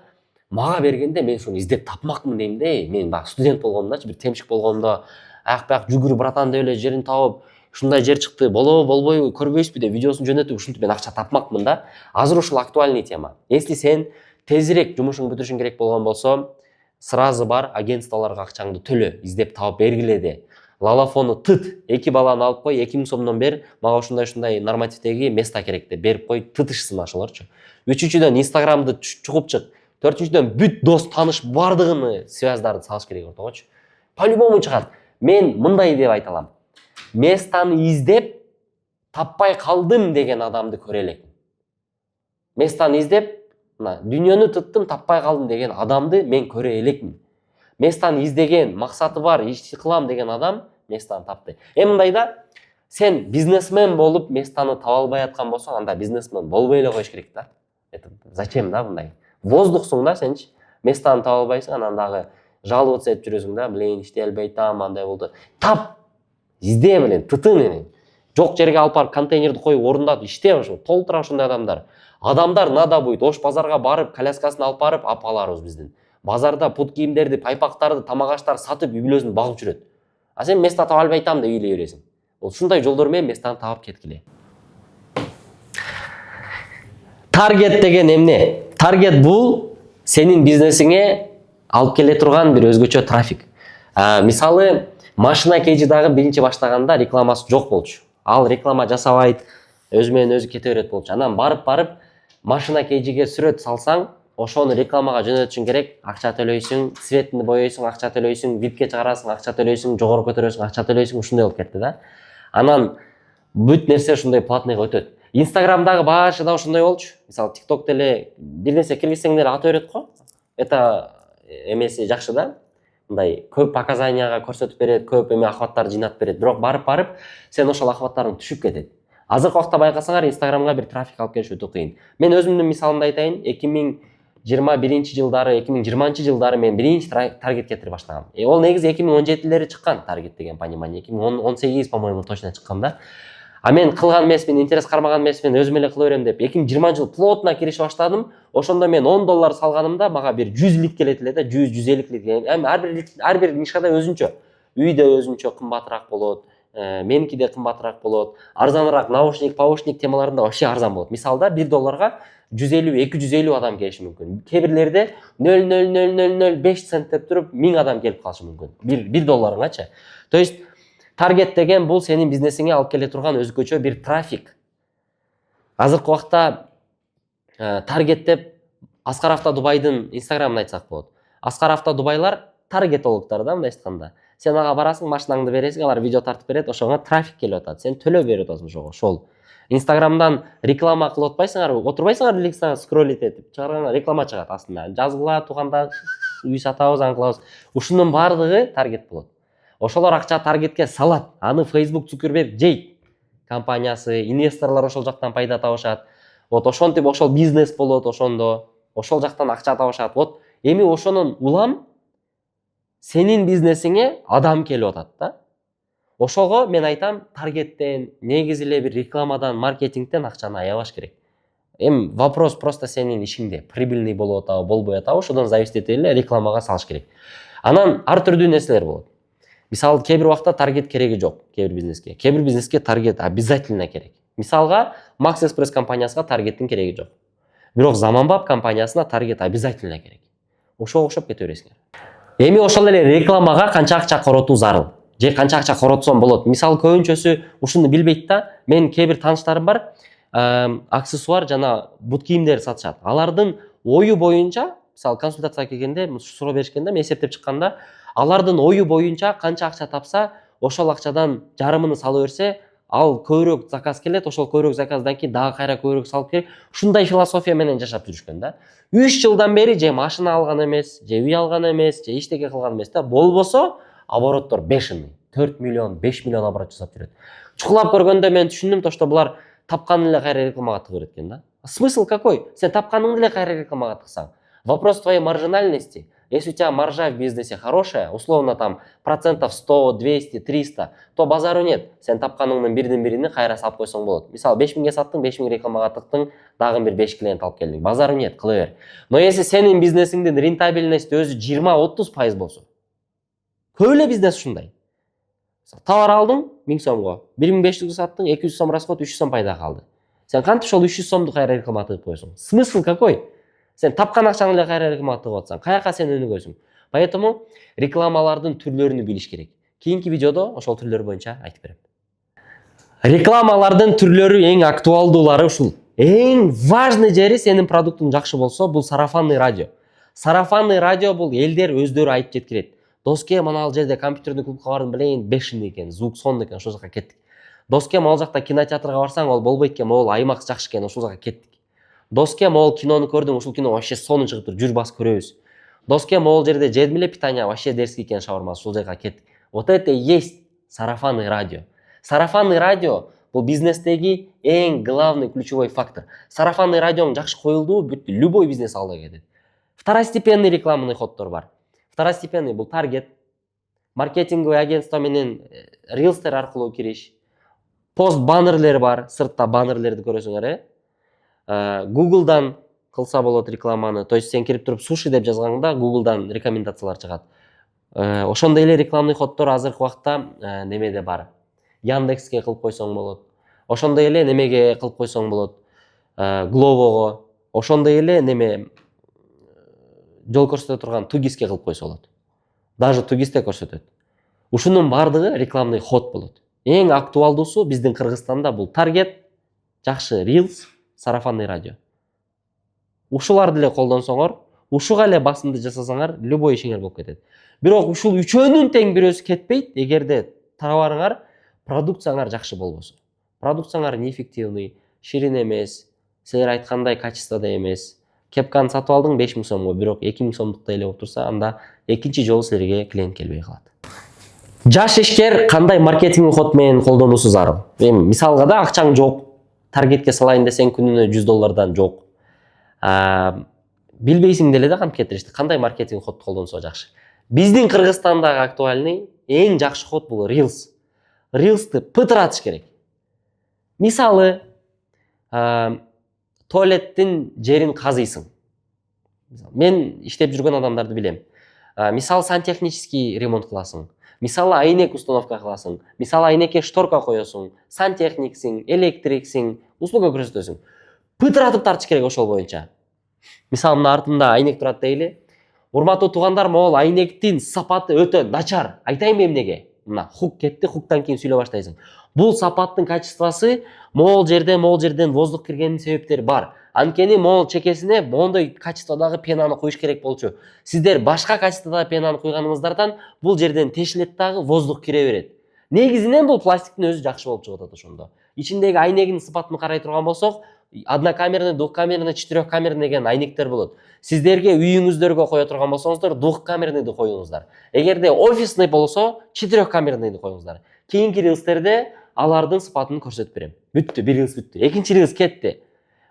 мага бергенде мен шуну издеп тапмакмын дейм да. Мен баг студент болгондочу, бир темшик болгондо аяк-бак жүгүрүп братан деп эле жерин табып, ушундай жер чыкты, болобу болбойбу көрбөйсүзбү деп видеосун жөнөтүп ушинтип мен акча тапмакмын да. Азыр ушул актуальный тема. Если сен тезирээк жумушуңду бүтүрүшүң керек болгон болсо, сразу бар агентстволорго акчаңды төлө, издеп таап бергиле де. Лалафону тыт, 2 баланы алып кой, 2000 сомдон бер, мага ушундай нормативдеги место керек деп берип кой, тытышсын ошолорчу. Үчүнчүдөн Инстаграмды чугуп чык. Төртүнчүдөн бүт дос таныш бардыгыны связдарды салыш керек ортогочу. По-любому чыгат. Мен мындай деп айта алам. Местаны издеп таппай калдым деген адамды көрө элекмин. Местаны издеп, дүйнөнү тыттым, таппай калдым деген адамды мен көрө элекмин. Местаны издеген, максаты бар, иш кылам деген адам местаны тапты. Мындайда сен бизнесмен болуп местаны таба албай аткан болсоң, анда бизнесмен болбой эле коюш керек да. Это зачем да мындай? Воздухсуң да сенчи. Местаны таба албайсың, анан дагы жаловаться этип жүрөсүң да, блин, иштей албай атам, андай болду. Тап, изде блин, тытын эне. Жок жерге алып барып контейнерди коюп орундап иште ошо, толтура ошондой адамдар. Адамдар надо будет, ош базарга барып, коляскасын алып барып, апаларыбыз биздин. Базарда пут кийимдерди, пайпактарды, тамак-аштарды сатып үй бүлөсүн багып жүрөт. А сен место таба албай атам деп үйлөй бересиң. Ол ушундай жолдор менен местаны таап кеткиле. Таргет деген эмне? Таргет бул сенин бизнесиңе алып келе турган бир өзгөчө трафик. Мисалы, машина кейжи дагы биринчи баштаганда рекламасы жок болчу. Ал реклама жасабайт, өзү менен өзү кете берет болчу. Анан барып машина кейжиге сүрөт салсаң, ошону рекламага жөнөтүшүң керек, акча төлөйсүң, цветini боёйсуң, акча төлөйсүң, випке чыгарасың, акча төлөйсүң, жогору көтөрөсүң, акча төлөйсүң, ушундай болуп кетти да. Анан бүт нерсе ушундай платныйга өтөт. Инстаграмдагы башында ошондой болчу. Мисалы, TikTok деле бир нерсе киргизсең деле ата берет го. Это эмеси жакшы да. Мындай көп показанияга көрсөтүп берет, көп эме ахваттарды жыйнап берет. Бирок барып сен ошол ахваттарың түшүп кетет. Азыркы убакта байкасаңар, Инстаграмга бир трафик алып келиш өтө кыйын. Мен өзүмдүн мисалымды айтайын. 2021-жылдары, 2020-жылдары мен биринчи таргет кетире баштагам. Ол негизи 2017-лери чыккан таргет деген понимание. 2018, по-моему, точно чыккан да. А мен кылган эмесмин, интерес кармаган эмесмин, өзүм эле кыла берем деп 2020-жыл плотно киришип баштадым. Ошондо мен $10 салганымда мага бир 100 лид келет эле да, 100-150 лид. Ар бир нишада өзүнчө. Үйдө өзүнчө кымбатыраак болот, меники де кымбатыраак болот. Арзаныраак наушник, паушник темаларында вообще арзан болот. Мисалда $1 150-250 адам келиши мүмкүн. Кебирлерде 0,0005 цент деп туруп 1000 адам келип калышы мүмкүн. $1-ңачы. То есть таргет деген бул сенин бизнесиңе алып келе турган өзгөчө бир трафик. Азыркы убакта таргет деп Аскар Автодубайдын Инстаграмын айтсак болот. Аскар Автодубайлар таргетологдор да, мындай айтканда. Сен ага барасың, машинаңды бересиң, алар видео тартып берет, ошоңа трафик келип атат. Сен төлөө берип атасың ошого. Ошол Инстаграмдан реклама кылып атпайсыңар, отурбайсыңар линктен скроллить этип, чыгарганда реклама чыгат астында. Жазгыла, тууганда үй сатабыз, аңкылабыз. Ушунун бардыгы таргет болот. Ошолор акча таргетке салат. Аны Facebook Цукерберг жейт. Компаниясы, инвесторлор ошол жактан пайда табышат. Вот ошентип ошол бизнес болот ошондо. Ошол жактан акча табышат. Вот эми ошонун улам сенин бизнесиңе адам келип атат да. Ошого мен айтам, таргеттен, негизи эле бир рекламадан, маркетингден акчаны аябаш керек. Вопрос просто сенин ишиңде. Прибыльный болуп атабы, болбой атабы, ошодон зависит этип эле рекламага салыш керек. Анан ар түрдүү нерселер болот. Мисалы, кээ бир убакта таргет кереги жок, кээ бир бизнеске. Кээ бир бизнеске таргет обязательно керек. Мисалга, Max Express компаниясына таргеттин кереги жок. Бирок Заманбап компаниясына таргет обязательно керек. Ошого окшоп кете бересиңер. Эми ошол эле рекламага канча акча коротуу зарыл. Же канча акча коротсом болот. Мисалы, көбүнчөсү ушуну билбейт да. Мен кээ бир тааныштарым бар, аксессуар жана бут кийимдер сатышат. Алардын ою боюнча, мисалы, консультацияга келгенде, суроо беришкенде, мен эсептеп чыкканда, алардын ою боюнча канча акча тапса, ошол акчадан жарымын сала берсе, ал көбүрөөк заказ келет, ошол көбүрөөк заказдан кийин дагы кайра көбүрөөк салып керек. Ушундай философия менен жашап жүрүшкөн да. 3 жылдан бери же машина алган эмес, же үй алган эмес, же иштеке кылган эмес да. Болбосо обороттор бешеный. 4 миллион, 5 миллион оборот жасап жүрөт. Чукулап көргөндө мен түшүндүм то, что булар тапканын эле кайра рекламага тыгып берет экен да. Смысл какой? Сен тапканыңды эле кайра рекламага тыксаң. Вопрос твоей маржинальности. Если у тебя маржа в бизнесе хорошая, условно там процентов 100, 200, 300, то базару нет. Сен тапканыңдын бирдин бирини кайра салып койсоң болот. Мисалы, 5000ге саттың, 5000 рекламага тыктың, дагы бир 5 клиент алып келдиң. Базару нет, кыла бер. Но если сенин бизнесиңдин рентабельности өзү 20-30% болсо, көп эле бизнес ушундай. Товар алдың, 1000 сомго. 1500 саттың, 200 сом расход, 300 сом пайда қалды. Сен кантип ошол 300 сомду кайра реклама тыгып коесуң? Смысл какой? Сен тапкан акчаңды эле кайра реклама тыгып атсаң, каяка сен өнүгөсүң? Поэтому рекламалардын түрлөрүнү билиш керек. Кийинки видеодо ошол түрлөр боюнча айтып берем. Рекламалардын түрлөрү эң актуалдуулары ушул. Эң важный жери сенин продуктуң жакшы болсо, бул сарафанный радио. Сарафанный радио бул элдер өздөрү айтып жеткирет. Доске мына ал жерде компьютердик клубка бардым билейин, бешиндей экен, звук сонун экен, ошол жака кеттик. Доске ал жакта кинотеатрга барсаң, ол болбойт экен, могул IMAX жакшы экен, ошол жака кеттик. Доске могул кинону көрдүң, ушул кино вообще сонун чыгып тур, жүр бас көрөбүз. Доске могул жерде жедим эле питание, вообще дерзкий экен шаурмасы, ушул жака кеттик. Вот это и есть сарафанный радио. Сарафанный радио бул бизнестеги эң главный ключевой фактор. Сарафанный радионун жакшы коюлдуу, бүттү, любой бизнес алга кетет. Второстепенный рекламный ходдор бар. Второстепенный бул таргет, маркетинговый агентство менен рилстер аркылуу кириш. Пост баннерлер бар, сыртта баннерлерди көрөсүңөр, Google'дан кылса болот рекламаны. То есть сен кирип туруп суши деп жазганда Google'дан рекомендациялар чыгат. Ошондой эле рекламный ходдор азыркы убакта немеде бар. Яндекске кылып койсоң болот. Ошондой эле немеге кылып койсоң болот. Glovo'го. Ошондой эле неме жол көрсөтө турган Тугиске кылып койсо болот. Даже Тугисте көрсөтөт. Ушунун бардыгы рекламный ход болот. Эң актуалдуусу биздин Кыргызстанда бул таргет, жакшы рилс, сарафанный радио. Ушуларды эле колдонсоңор, ушуга эле басымды жасасаңар, любой ишиңер болуп кетет. Бирок ушул үчөөнүн тең бирөөсү кетпейт, эгерде товарыңар, продукцияңар жакшы болбосо. Продукцияңар неэффективный, ширин эмес, силер айткандай качествода эмес. Кепканы сатып алдың 5000 сомго, бирок 2000 сомдукта эле болуп турса, анда экинчи жолу силерге клиент келбей калат. Жаш ишкер кандай маркетинг ход менен колдонуусу зарыл. Мисалга да акчаң жок, таргетке салайын десең күнүнө $100 жок. Билбейсиң деле да кантип кетиришти, кандай маркетинг ход колдонсо жакшы. Биздин Кыргызстандагы актуальный эң жакшы ход бул рилс. Рилсты пытыратыш керек. Мисалы, туалеттин жерин казыйсың. Мен иштеп жүргөн адамдарды билем. Мисалы, сантехнический ремонт кыласың. Мисалы, айнек установка кыласың. Мисалы, айнекке шторка коесуң. Сантехниксиң, электриксиң, услуга көрсөтөсүң. Пытыратып тартыш керек ошол боюнча. Мисалы, мына артымда айнек турат дейли. Урматтуу туугандар, могул айнектин сапаты өтө начар. Айтайын эмнеге? Мына хук кетти, хуктан кийин сүйлөп баштайсың. Бул сапаттын качествосы могул жерден воздух киргенин себептери бар. Анткени могул чекесине мондой качестводагы пенаны куюш керек болчу. Сиздер башка качестводагы пенаны куйганыңыздардан бул жерден тешилет дагы, воздух кире берет. Негизинен бул пластиктин өзү жакшы болуп чыгып атат ошондо. Ичиндеги айнегинин сыпатын карай турган болсок, однокамерный, двухкамерный, четырехкамерный деген айнектер болот. Сиздерге үйүңүздөргө кое турган болсоңуздар, двухкамерныйды коюңуздар. Эгерде офисный болсо, четырехкамерныйды коюңуздар. Кийинки рилстерде алардын сыпатын көрсөтүп берем. Бүттү, бир рилс бүттү. Экинчи рилс кетти.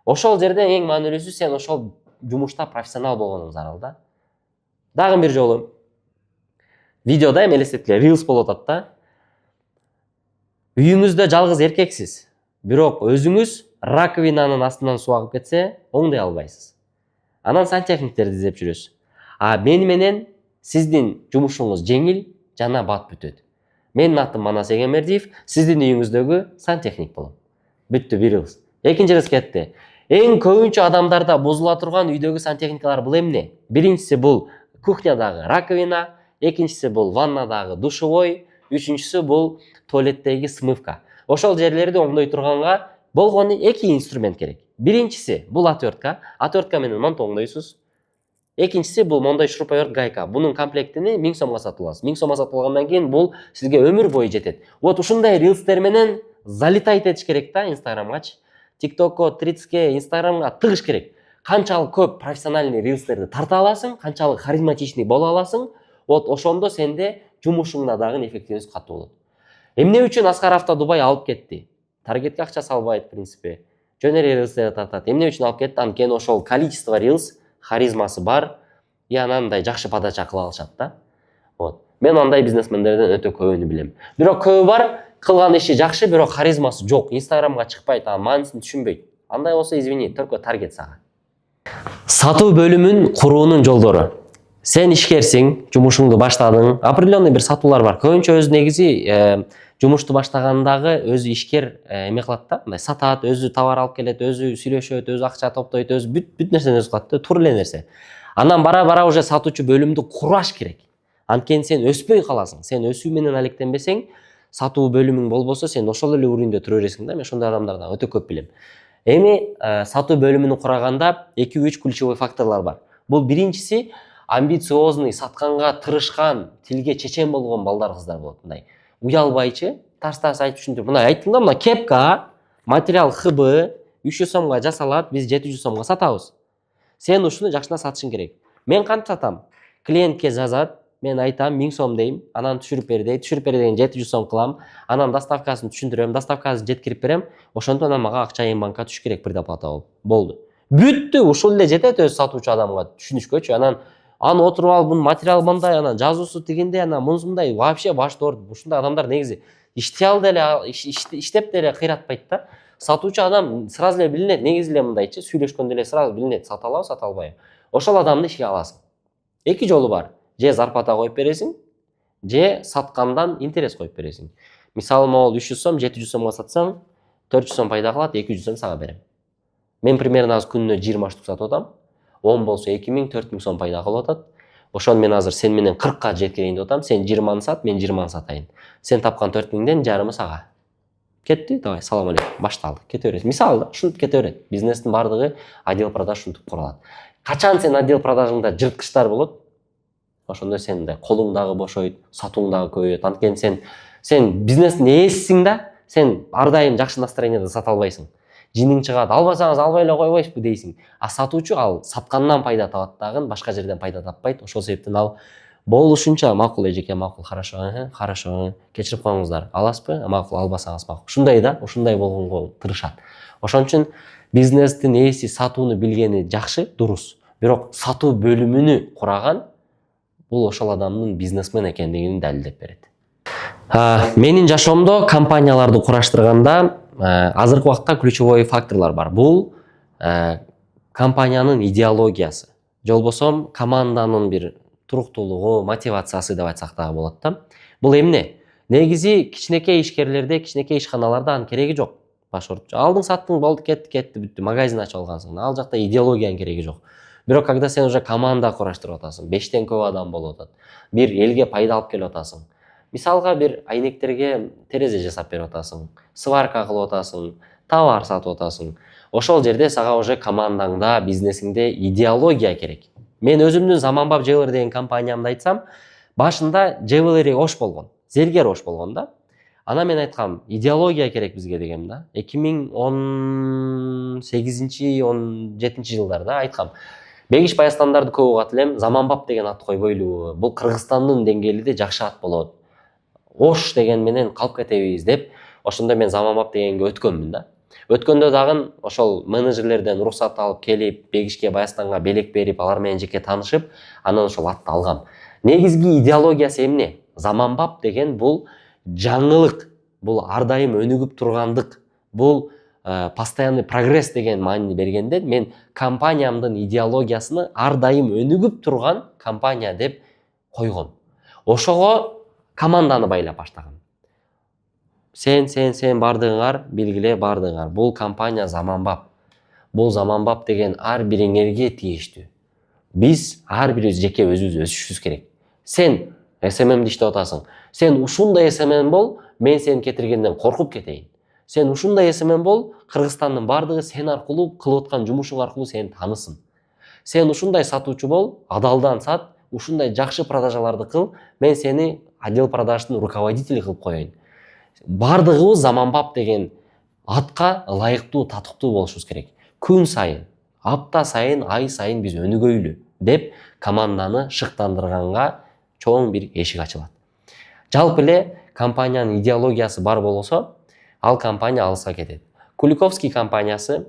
Ошол жерде эң маанилүүсү сен ошол жумушта профессионал болгонуң зарыл да. Дагы бир жолу видеода элестеткиле, рилс болуп атат да. Үйүңүздө жалгыз эркексиз, бирок өзүңүз раковинанын астынан суу агып кетсе, оңдой албайсыз. Анан сантехниктерди издеп жүрөсүз. Мени менен сиздин жумушуңуз жеңил жана бат бүтөт. Менин атым Манас Эгембердиев, сиздин үйүңүздөгү сантехник болом. Бүттү, бир рилс. Экинчи рилс кетти. Эң көбүнчө адамдарда бузула турган үйдөгү сантехникалар бул эмне? Биринчиси бул кухнядагы раковина, экинчиси бул ваннадагы душевой, үчүнчүсү бул туалеттеги смывка. Ошол жерлерди оңдой турганга болгону эки инструмент керек. Биринчиси бул отвертка, отвертка менен монту оңдойсуз. Экинчиси бул мондай шуруповерт гайка. Бунун комплектини 1000 сомго сатып аласыз. 1000 сомго сатып алгандан кийин бул сизге өмүр бою жетет. Вот ушундай рилстер менен залетать этиш керек да Инстаграмгачы. ТикТокко, Трицке, Инстаграмга тыгыш керек. Канчалык көп профессиональный рилстерди тарта аласың, канчалык харизматичный боло аласың, вот ошондо сенде жумушуңда дагы эффективность катуу болот. Эмне үчүн Аскар Автодубай алып кетти? Таргетке акча салбайт, в принципе. Жөн эле рилстерди тартат. Эмне үчүн алып кетти? Анткени ошол количество рилс, харизмасы бар, и анандай жакшы подача кыла алышат да. Вот. Мен андай бизнесмендерден өтө көбүн билем. Бирок көбү бар, кылган иши жакшы, бирок харизмасы жок. Инстаграмга чыкпайт, мааниsin түшүнбөйт. Андай болсо, извини, только таргет сага. Сатуу бөлүмүн куруунун жолдору. Сен ишкерсиң, жумушуңду баштадың, определенный бир сатуулар бар. Көбүнчө өз негизи жумушту баштагандагы өзү ишкер эме кылат да, мындай сатат, өзү товар алып келет, өзү сүйлөшөт, өзү акча топтойт, өзү бүт нерсени өзү кылат да, туура эле нерсе. Анан бара уже сатуучу бөлүмдү кураш керек. Анткени сен өспөй каласың. Сен өсүү менен алектенбесең, сатуу бөлүмүң болбосо, сен ошол эле уровньде тура бересиң да. Мен ошондой адамдардан өтө көп билем. Эми сатуу бөлүмүн кураганда 2-3 ключевой факторлор бар. Бул биринчиси амбициозный, сатканга тырышкан, тилге чечен болгон балдар, кыздар болот. Мындай уялбайчы, тарс-тарс айтып түшүндүрүп. Мына айттым да, мына кепка, материал ХБ 300 сомго жасалат, биз 700 сомго сатабыз. Сен ушуну жакшына сатышың керек. Мен кантип сатам? Клиентке жазат, мен айтам 1000 сом дейм, анан түшүрүп бер дейт, түшүрүп бер деген 700 сом кылам, анан доставкасын түшүндүрөм, доставкасын жеткирип берем, ошондо анан мага акча банкка түшүш керек предоплата болуп. Болду. Бүттү, ушул эле жетет өз сатуучу адамга түшүнүшкөчү. Анан отуруп алып, бунун материалы мындай, анан жазуусу тигиндей, анан мунусундай, вообще баш доор. Ушундай адамдар негизи иштей алды эле, иштеп деле кыйратпайт да. Сатуучу адам сразу эле билинет, негизи эле мындайчы, сүйлөшкөндө эле сразу билинет, сата алабы, сата албайбы. Ошол адамды ишке аласың. Эки жолу бар. Же зарплата коюп бересиң, же саткандан интерес коюп бересиң. Мисалы, могул 300 сом, 700 сомго сатсаң, 400 сом пайда кылат, 200 сом сага берем. Мен примерно азыр күнүнө 20 штук сатып атам. 10 болсо 2000, 4000 сом пайда кылып атат. Ошону мен азыр сен менен 40ка жеткирейин деп атам. Сен 20 сат, мен 20 сатайын. Сен тапкан 4000ден жарымы сага. Кетти, давай, салам алейкум, башталды, кете бересиң. Мисалы да, ушинтип кете берет. Бизнестин бардыгы отдел продаж ушинтип курулат. Качан сен отдел продажыңда жырткычтар болот, ошондо сен мындай колуң дагы бошойт, сатууң дагы көбөйөт. Анткени сен бизнестин ээсисиң да, сен ар дайым жакшы настроенияда сата албайсың. Жиниң чыгат, албасаңыз албай эле койбойсузбу дейсиң. А сатуучу ал саткандан пайда табат дагы, башка жерден пайда таппайт. Ошол себептен ал болушунча макул, эжеке, макул, хорошо, хорошо, кечирип коюңуздар. Аласызбы? Макул, албасаңыз макул. Ушундай да, ушундай болгонго тырышат. Ошон үчүн бизнестин ээси сатууну билгени жакшы, дурус. Бирок сатуу бөлүмүнү кураган бул ошол адамдын бизнесмен экендигин далилдеп берет. Менин жашоомдо компанияларды кураштырганда азыркы убакта ключевой факторлор бар. Бул компаниянын идеологиясы, же болбосо команданын бир туруктуулугу, мотивациясы деп айтсак дагы болот да. Бул эмне? Негизи кичинекей ишкерлерде, кичинекей ишканаларда анын кереги жок. Башкортча алдың, саттың, болду, кетти, бүттү, магазин ачып алгансың. Ал жакта идеологиянын кереги жок. Бирок когда сен уже команда кураштырып атасың, 5тен көп адам болуп атат, бир элге пайда алып келип атасың. Мисалга бир айнектерге терезе жасап берип атасың, сварка кылып атасың, товар сатып атасың. Ошол жерде сага уже командаңда, бизнесиңде идеология керек. Мен өзүмдүн Заманбап Jewelry деген компаниямды айтсам, башында Jewelry ош болгон, зергер ош болгон да. Ана мен айткам, идеология керек бизге дегем да. 2018-17 жылдарда айткам, Бегиш Баястандарды көп угат элем, Заманбап деген ат койбойлубу? Бул Кыргызстандын деңгээлинде жакшы ат болот. Ош деген менен калып кетебиз деп, ошондо мен Заманбап дегенге өткөнмүн да. Өткөндө дагы ошол менеджерлерден уруксат алып келип, Бегишке Баястанга белек берип, алар менен жеке таанышып, анан ошол атты алгам. Негизги идеологиясы эмне? Заманбап деген бул жаңылык, бул ар дайым өнүгүп тургандык, бул постоянный прогресс деген маанини бергенде, мен компаниямдын идеологиясыны ар дайым өнүгүп турган компания деп койгом. Ошого команданы байлап баштагам. Сен бардыгыңар, билгиле бардыгыңар. Бул компания Заманбап. Бул Заманбап деген ар бириңерге тийиштүү. Биз ар бирибиз жеке өзүбүз өсүшүбүз керек. Сен SMM'ди иштеп атасың. Сен ушундай SMM бол, мен сени кетиргенден коркуп кетейин. Сен ушундай SMM бол, Кыргызстандын бардыгы сен аркылуу кылып аткан жумушуң аркылуу сени таанысын. Сен ушундай сатуучу бол, адалдан сат, ушундай жакшы продажаларды кыл, мен сени отдел продаждын руководители кылып коеюн. Бардыгыбыз Заманбап деген атка ылайыктуу, татыктуу болушубуз керек. Күн сайын, апта сайын, ай сайын биз өнүгөйлү деп команданы шыктандырганга чоң бир эшик ачылат. Жалпы эле компаниянын идеологиясы бар болсо, ал компания алыска кетет. Куликовский компаниясы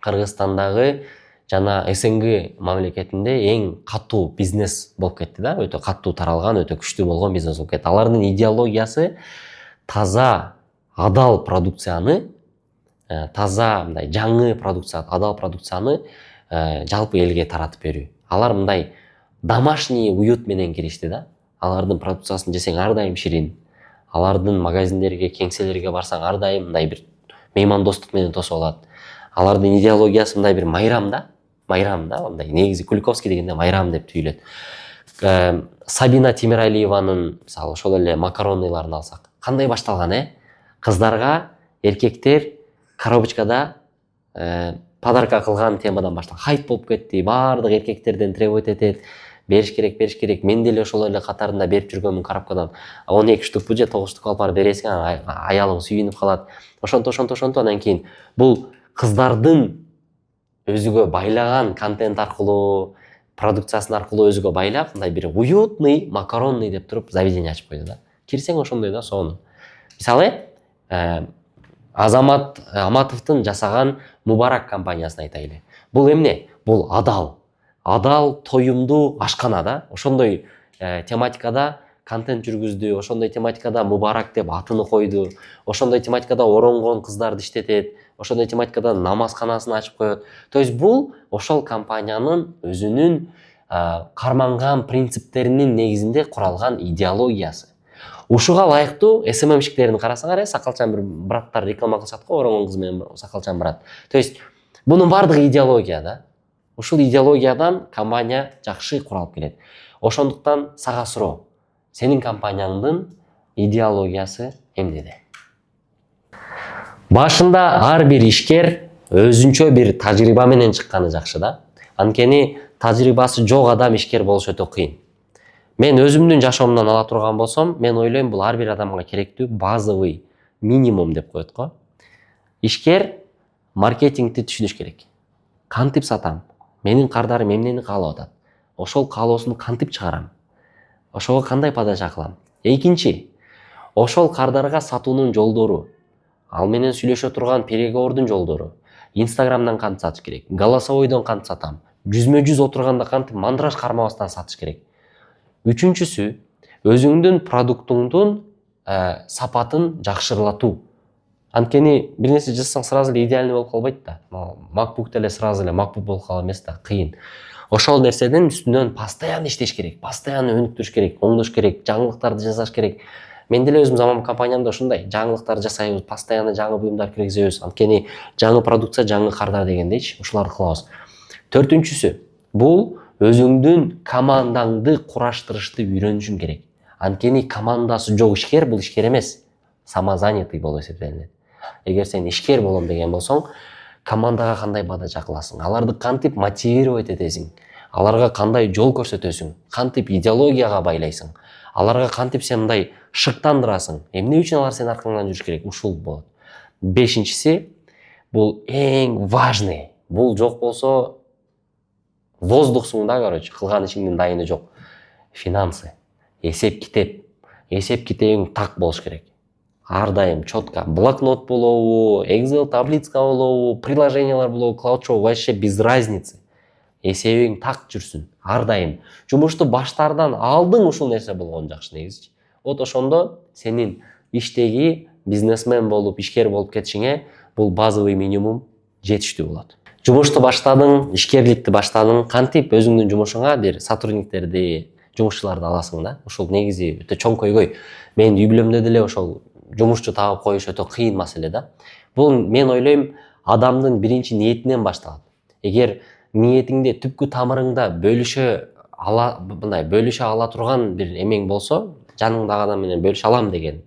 Кыргызстандагы жана СНГ мамлекетинде эң катуу бизнес болуп кетти да, өтө катуу таралган, өтө күчтүү болгон бизнес болуп кетти. Алардын идеологиясы таза, адал продукцияны, таза, мындай жаңы продукция, адал продукцияны жалпы элге таратып берүү. Алар мындай домашний уют менен киришти да. Алардын продукциясын жесең ар дайым ширин, алардын магазиндерге, кеңселерге барсаң ар дайым мындай бир меймандостук менен тосуп алат. Алардын идеологиясы мындай бир майрам да, мындай негизи Куликовский дегенде майрам деп түйүлөт. Сабина Темиралиеванын мисалы ошол эле макаронныйларын алсак, кандай башталган, кыздарга эркектер коробочкада подарка кылган темадан башталган. Хайп болуп кетти, баардык эркектерден требовать этет, бериш керек. Мен деле ошол эле катарында берип жүргөнмүн коробкадан. 12 штук же 9 штук алып барып бересиң, аялың сүйүнүп калат. Ошонто анан кийин бул кыздардын өзүгө байлаган контент аркылуу, продукциясын аркылуу өзүгө байлап, мындай бир уютный макаронный деп туруп заведение ачып койду да. Кирсең ошондой да сонун. Мисалы, Азамат Аматовдун жасаган Мубарак компаниясын айтайлы. Бул эмне? Бул адал, тоюмдуу ашкана да. Ошондой тематикада контент жүргүздү, ошондой тематикада Мубарак деп атыны койду, ошондой тематикада оронгон кыздарды иштетет, ошондой тематикада намазканасын ачып коет. То есть бул ошол компаниянын өзүнүн карманган принциптеринин негизинде куралган идеологиясы. Ушуга ылайыктуу СММщиктерин карасаңар, сакалчан бир браттар реклама кылышат го, оронгон кыз менен сакалчан брат. То есть бунун баардыгы идеология да. Ушул идеологиядан компания жакшы куралып келет. Ошондуктан сага суроо. Сенин компанияңдын идеологиясы эмнеде? Башында ар бир ишкер өзүнчө бир тажрыйба менен чыкканы жакшы да. Анткени тажрыйбасы жок адам ишкер болуш өтө кыйын. Мен өзүмдүн жашоомдон ала турган болсом, мен ойлойм бул ар бир адамга керектүү базовый минимум деп коет го. Ишкер маркетингди түшүнүш керек. Кантип сатам? Менин кардарым эмнени каалап атат? Ошол каалоосун кантип чыгарам? Ошого кандай подача кылам? Экинчи, ошол кардарга сатуунун жолдору, ал менен сүйлөшө турган переговордун жолдору, Инстаграмдан кантип сатыш керек, голосовойдон кантип сатам, жүзмө-жүз отурганда кантип мандраж кармабастан сатыш керек. Үчүнчүсү, өзүңдүн продуктуңдун сапатын жакшырлатуу. Анткени бир нерсе жасасаң сразу эле идеальный болуп калбайт да. MacBook деле сразу эле MacBook болуп калат эмес да, кыйын. Ошол нерседен үстүнөн постоянно иштеш керек, постоянно өнүктүрүш керек, оңдош керек, жаңылыктарды жасаш керек. Мен деле өзүм заман компаниямда ушундай, жаңылыктар жасайбыз, постоянно жаңы буюмдар киргизебиз. Анткени жаңы продукция, жаңы кардар дегендейчи, ушуларды кылабыз. Төртүнчүсү, бул өзүңдүн командаңды кураштырышты үйрөнүшүң керек. Анткени командасы жок ишкер бул ишкер эмес, самозанятый болуп эсептелинет. Эгер сен ишкер болом деген болсоң, командага кандай подача кыласың, аларды кантип мотивировать этесиң, аларга кандай жол көрсөтөсүң, кантип идеологияга байлайсың, аларга кантип сен мындай шыктандырасың, эмне үчүн алар сенин аркаңдан жүрүш керек, ушул болот. Бешинчиси, бул эң важный. Бул жок болсо воздухсуң да, кылган ишиңдин дайыны жок. Финансы, эсеп китебиң так болуш керек. Ар дайым четко, блокнот болобу, Excel таблицка болобу, приложениялар болобу, CloudShow, вообще без разницы. Эсебиң так жүрсүн, ар дайым. Жумушту баштардан алдың ушул нерсе болгон жакшы негизичи. Вот ошондо сенин иштеги бизнесмен болуп, ишкер болуп кетишиңе бул базовый минимум жетиштүү болот. Жумушту баштадың, ишкерликти баштадың, кантип өзүңдүн жумушуңа бир сотрудниктерди, жумушчуларды аласың да. Ушул негизи өтө чоң көйгөй. Менин үй бүлөмдө деле ошол жумушчу таап коюш өтө кыйын маселе да. Бул мен ойлойм адамдын биринчи ниетинен башталат. Эгер ниетиңде түпкү тамырыңда бөлүшө ала турган бир эмең болсо, жаныңдагы адам менен бөлүшө алам деген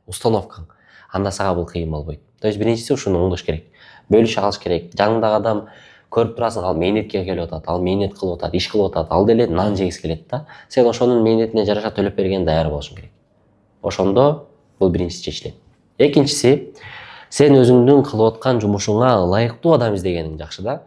установкаң, анда сага бул кыйын болбойт. То есть биринчиси ушуну оңдош керек. Бөлүшө алыш керек. Жаныңдагы адам көрүп турасың, ал мээнетке келип атат, ал мээнет кылып атат, иш кылып атат, ал деле нан жегиси келет да. Сен ошонун мээнетине жараша төлөп берген даяр болушуң керек. Ошондо бул биринчиси чечилет. Экинчиси, сен өзүңдүн кылып аткан жумушуңа ылайыктуу адам издегениң жакшы да.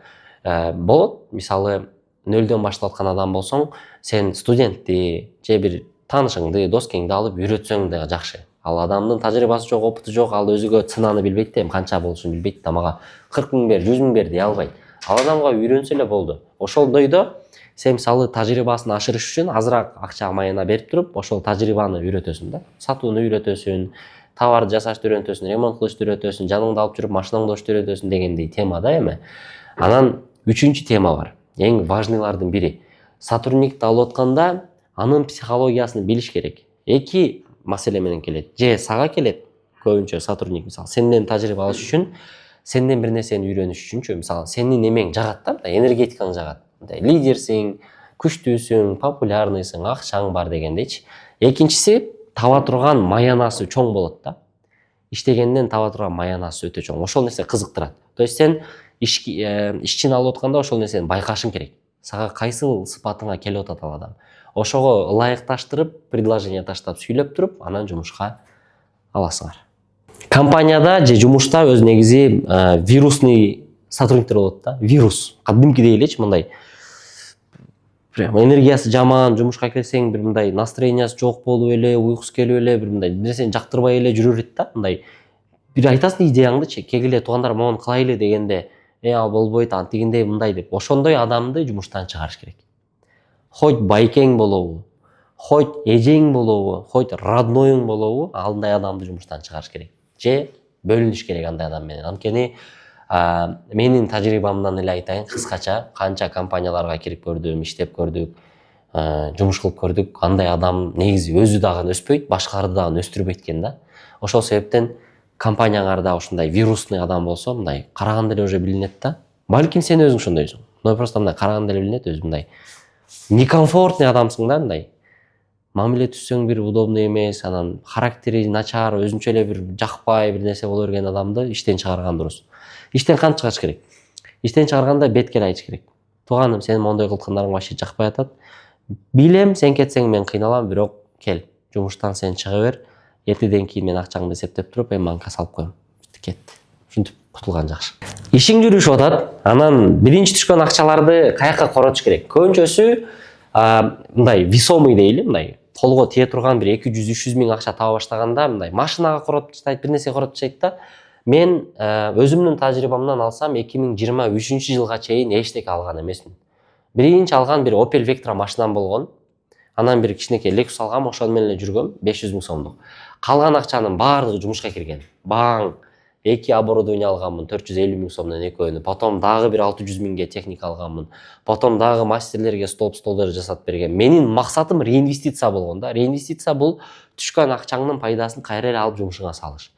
Болот, мисалы, нөлдөн баштап аткан адам болсоң, сен студентти же бир таанышыңды, дос кеңди алып үйрөтсөң да жакшы. Ал адамдын тажрыйбасы жок, опыту жок, ал өзүгө ценаны билбейт да, канча болушун билбейт да, мага 40 000 бер, 100 000 бер дей албайт. Ал адамга үйрөнсө эле болду. Ошондойдо сен мисалы тажрыйбасын ашырыш үчүн азыраак акча майына берип туруп, ошол тажрыйбаны үйрөтөсүң да. Сатууну үйрөтөсүн, товарды жасашты үйрөтөсүн, ремонт кылышты үйрөтөсүн, жаныңда алып жүрүп машинаңды ошту үйрөтөсүн дегендей тема да эми. Анан үчүнчү тема бар. Эң важныйлардын бири. Сотрудникти алып атканда анын психологиясын билиш керек. Эки маселе менен келет, же сага келет көбүнчө сотрудник. Мисалы сенден тажрыйба алыш үчүн, сенден бир нерсени үйрөнүш үчүнчү, мисалы сенин эмең жагат да, энергетикаң жагат, лидерсиң, күчтүүсүң, популярныйсың, акчаң бар дегендейчи. Экинчиси, таба турган маянасы чоң болот да. Иштегенден таба турган маянасы өтө чоң. Ошол нерсе кызыктырат. То есть сен ишчин алып атканда ошол нерсени байкашың керек. Сага кайсыл сыпатыңа келип атат ал адам. Ошого ылайыкташтырып, предложение таштап сүйлөп туруп, анан жумушка аласыңар. Компанияда же жумушта өз негизи вирусный сотрудниктер болот да. Вирус. Кадимкидей элечи мындай прям энергиясы жаман, жумушка келсең бир мындай настроениясы жок болуп эле, уйкусу келип эле, бир мындай нерсени жактырбай эле жүрө берет да. Мындай бир айтасың идеяңдычы, кегиле туугандар могуну кылайлы дегенде, ал болбойт, антигиндей мындай деп. Ошондой адамды жумуштан чыгарыш керек. Хоть байкең болобу, хоть эжең болобу, хоть родноюң болобу, андай адамды жумуштан чыгарыш керек. Же бөлүнүш керек андай адам менен. Анткени менин тажрыйбамдан эле айтайын, кыскача канча компанияларга кирип көрдүм, иштеп көрдүк, жумуш кылып көрдүк. Андай адам негизи өзү дагы өспөйт, башкаларды дагы өстүрбөйт экен да. Ошол себептен компанияңарда ушундай вирусный адам болсо, мындай караганда эле уже билинет да. Балким сен өзүң ошондойсуң. Но просто мындай караганда эле билинет, өзү мындай некомфортный адамсың да, мындай. Мамиле түзсөң бир удобный эмес, анан характери начар, өзүнчө эле бир жакпай бир нерсе боло берген адамды иштен чыгарган дурус. Иштен кантип чыгарыш керек? Иштен чыгарганда беткел айтыш керек. Тууганым, сенин моундай кылткандарың вообще жакпай атат. Билем, сен кетсең мен кыйналам, бирок кел, жумуштан сен чыга бер. Эртеден кийин мен акчаңды эсептеп туруп, банкка салып коем. Кет. Ушинтип кутулган жакшы. Ишиң жүрүшүп атат. Анан биринчи түшкөн акчаларды каякка коротуш керек? Көбүнчөсү мындай весомый дейли, мындай колго тие турган бир 200-300 миң акча таба баштаганда мындай машинага коротуп таштайт, бир нерсе коротуп таштайт да. Мен өзүмдүн тажрыйбамдан алсам 2023-жылга чейин эчтеке алган эмесмин. Биринчи алган бир Opel Vectra машинам болгон. Анан бир кичинекей Lexus алгам, ошону менен эле жүргөм, 500 миң сомдук. Калган акчанын баардыгы жумушка кирген. Баң, 2 оборудование алганмын, 450 миң сомдон экөөнү. Потом дагы бир 600 миңге техника алганмын. Потом дагы мастерлерге столдар жасап берген. Менин максатым реинвестиция болгон да. Реинвестиция бул түшкөн акчаңдын пайдасын кайра эле алып жумушуңа салыш.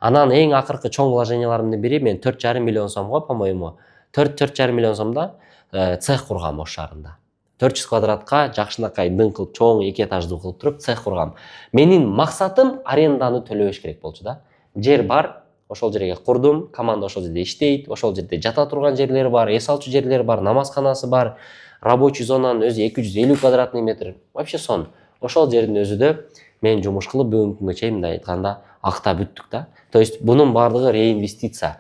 Анан эң акыркы чоң вложенияларымдын бири мен 4,5 миллион сомго, по-моему, 4,5 миллион сомдо цех кургам Ош шаарында. 400 квадратка жакшынакай дыңкыл чоң 2 этаждуу кылып туруп цех кургам. Менин максатым аренданы төлөбөш керек болчу да. Жер бар, ошол жерге курдум, команда ошол жерде иштейт, ошол жерде жата турган жерлери бар, эс алчу жерлери бар, намазканасы бар, рабочий зонанын өзү 250 квадратный метр. Вообще сон. Ошол жердин өзүдө мен жумуш кылып бүгүнкү күнгө чейин мындай айтканда акта бүттүк да. То есть бунун баардыгы реинвестиция.